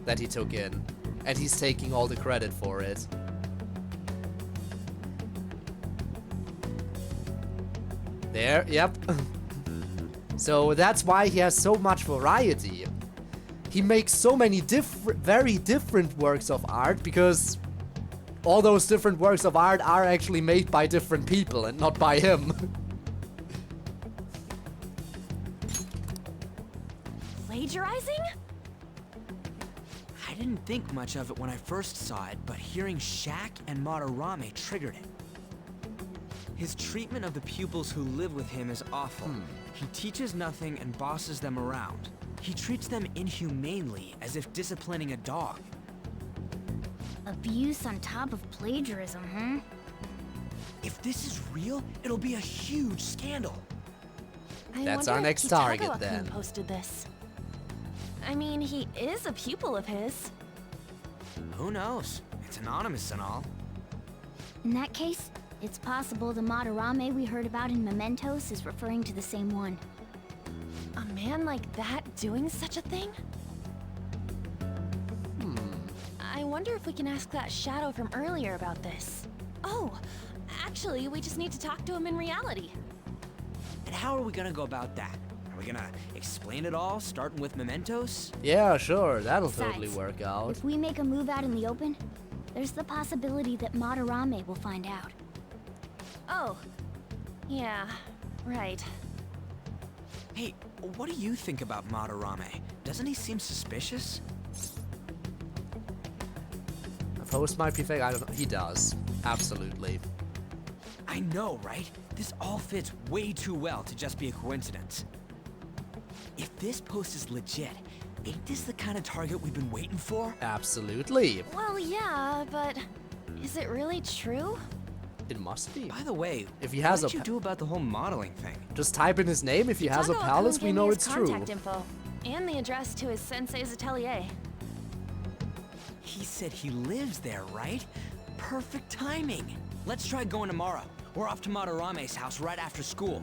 that he took in. And he's taking all the credit for it. There, yep. So that's why he has so much variety. He makes so many very different works of art because all those different works of art are actually made by different people and not by him. Plagiarizing? I didn't think much of it when I first saw it, but hearing Shack and Madarame triggered it. His treatment of the pupils who live with him is awful. He teaches nothing and bosses them around. He treats them inhumanely, as if disciplining a dog. Abuse on top of plagiarism, huh? If this is real, it'll be a huge scandal. That's our next target then. Posted this. I mean, he is a pupil of his. Who knows? It's anonymous and all. In that case, it's possible the Madarame we heard about in Mementos is referring to the same one. A man like that doing such a thing? I wonder if we can ask that shadow from earlier about this. Oh, actually, we just need to talk to him in reality. And how are we gonna go about that? Are we gonna explain it all, starting with Mementos? Yeah, sure, that'll Besides, totally work out. If we make a move out in the open, there's the possibility that Madarame will find out. Oh, yeah, right. Hey, what do you think about Madarame? Doesn't he seem suspicious? A post might be fake, I don't know. He does. Absolutely. I know, right? This all fits way too well to just be a coincidence. If this post is legit, ain't this the kind of target we've been waiting for? Absolutely. Well, yeah, but is it really true? It must be. By the way, if he has what did you do about the whole modeling thing? Just type in his name. If he has a palace, we know it's true. Contact info and the address to his sensei's atelier. He said he lives there, right? Perfect timing. Let's try going tomorrow. We're off to Madarame's house right after school.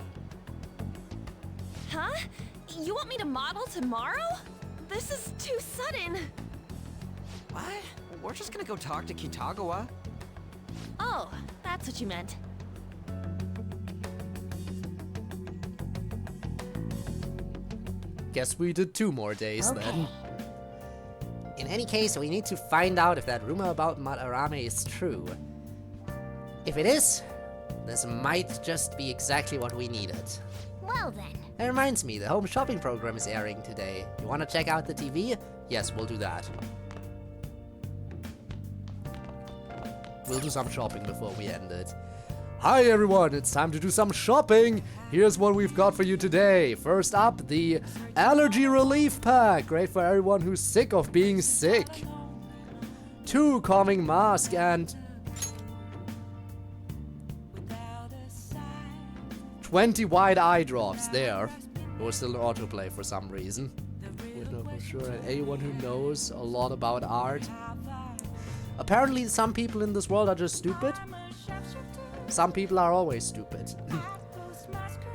Huh? You want me to model tomorrow? This is too sudden. What? We're just gonna go talk to Kitagawa. Oh, that's what you meant. Guess we did 2 more days then. In any case, we need to find out if that rumor about Madarame is true. If it is, this might just be exactly what we needed. Well then. That reminds me, the home shopping program is airing today. You want to check out the TV? Yes, we'll do that. We'll do some shopping before we end it. Hi everyone, it's time to do some shopping! Here's what we've got for you today. First up, the Allergy Relief Pack. Great for everyone who's sick of being sick. 2 calming masks and 20 wide eye drops. There. It was still an autoplay for some reason. We know for sure that anyone who knows a lot about art. Apparently some people in this world are just stupid. Some people are always stupid.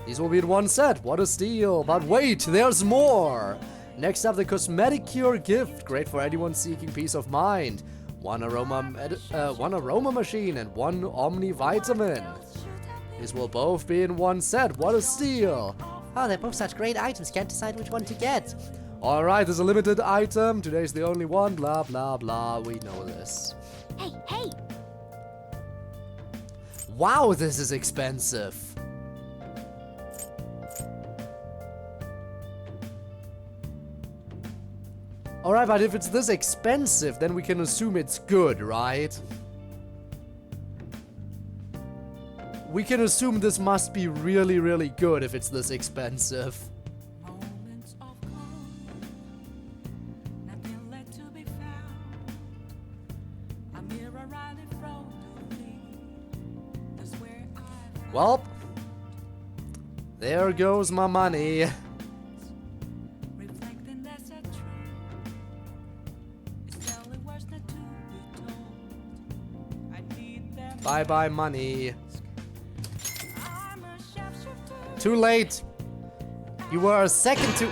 These will be in one set. What a steal. But wait, there's more. Next up, the Cosmetic Cure Gift. Great for anyone seeking peace of mind. One aroma machine and 1 Omni Vitamin. These will both be in one set. What a steal. Oh, they're both such great items. Can't decide which one to get. Alright, there's a limited item. Today's the only one. Blah, blah, blah. We know this. Hey, hey! Wow, this is expensive. Alright, but if it's this expensive, then we can assume it's good, right? We can assume this must be really, really good if it's this expensive. Well, there goes my money. Bye-bye money. Too late. You were a second too...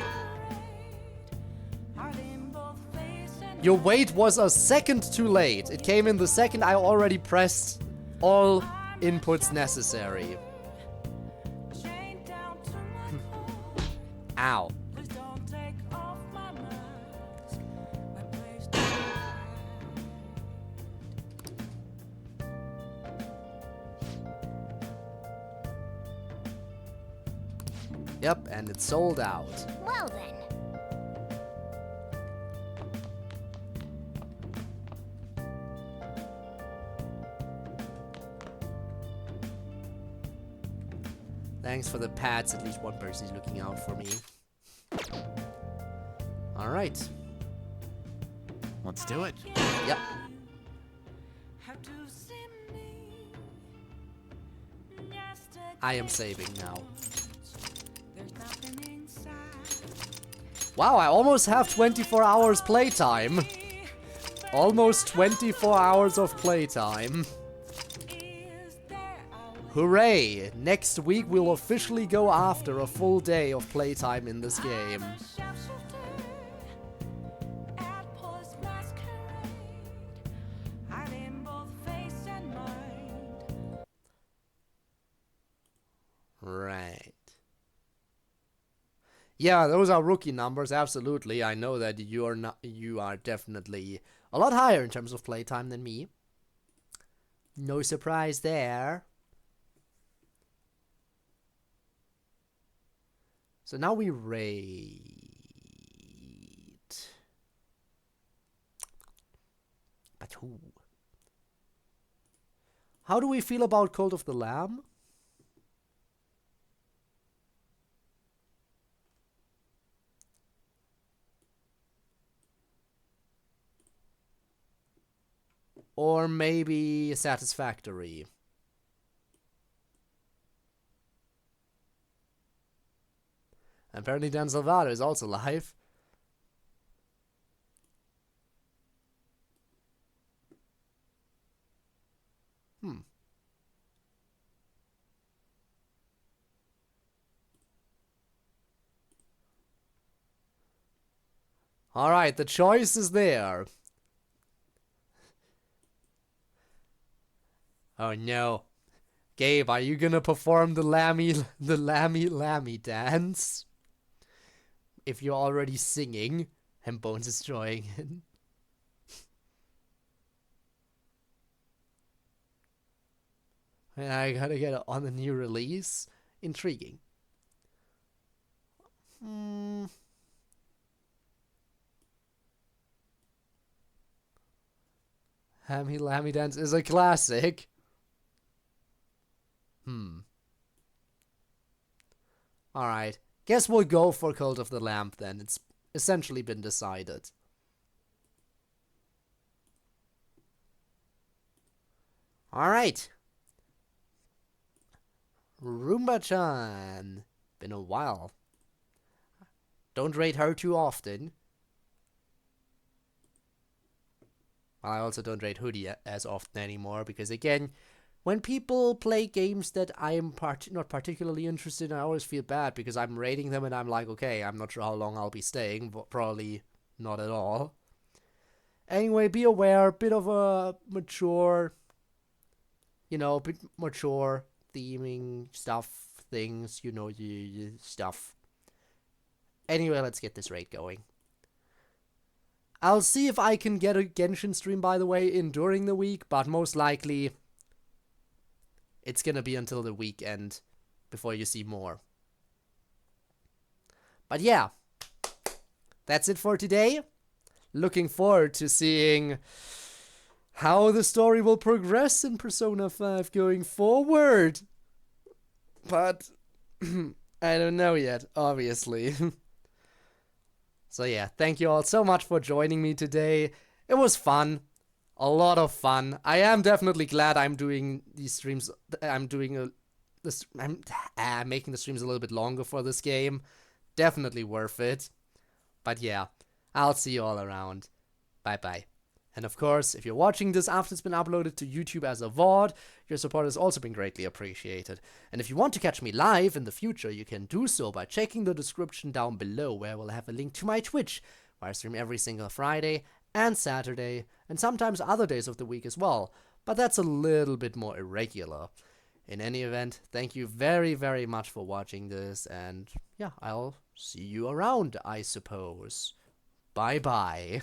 Your wait was a second too late. It came in the second I already pressed all inputs necessary. Ow. Yep, and it's sold out. Well then. Thanks for the pats, at least one person is looking out for me. Alright. Let's do it. Yep. I am saving now. Wow, I almost have 24 hours playtime. Almost 24 hours of playtime. Hooray! Next week we'll officially go after a full day of playtime in this game. Right. Yeah, those are rookie numbers, absolutely. I know that you are definitely a lot higher in terms of playtime than me. No surprise there. So now we raid. But who? How do we feel about Cult of the Lamb? Or maybe Satisfactory. Apparently Dan Salvato is also live. Alright, the choice is there. Oh no. Gabe, are you gonna perform the lammy dance? If you're already singing, and Bones is joining in. And I gotta get it on the new release. Intriguing. Hammy Lammy Dance is a classic. Alright. Guess we'll go for Cult of the Lamp then. It's essentially been decided. Alright. Roomba-chan. Been a while. Don't rate her too often. I also don't rate Hoodie as often anymore, because again, when people play games that I am not particularly interested in, I always feel bad because I'm rating them and I'm like, okay, I'm not sure how long I'll be staying, but probably not at all. Anyway, be aware, bit of a mature, bit mature theming stuff, things, stuff. Anyway, let's get this raid going. I'll see if I can get a Genshin stream, by the way, in during the week, but most likely it's gonna be until the weekend before you see more. But yeah, that's it for today. Looking forward to seeing how the story will progress in Persona 5 going forward. But I don't know yet, obviously. So yeah, thank you all so much for joining me today. It was fun. A lot of fun. I am definitely glad I'm doing these streams. I'm making the streams a little bit longer for this game. Definitely worth it. But yeah, I'll see you all around. Bye bye. And of course, if you're watching this after it's been uploaded to YouTube as a VOD, your support has also been greatly appreciated. And if you want to catch me live in the future, you can do so by checking the description down below, where we'll have a link to my Twitch, where I stream every single Friday and Saturday, and sometimes other days of the week as well. But that's a little bit more irregular. In any event, thank you very, very much for watching this, and yeah, I'll see you around, I suppose. Bye bye.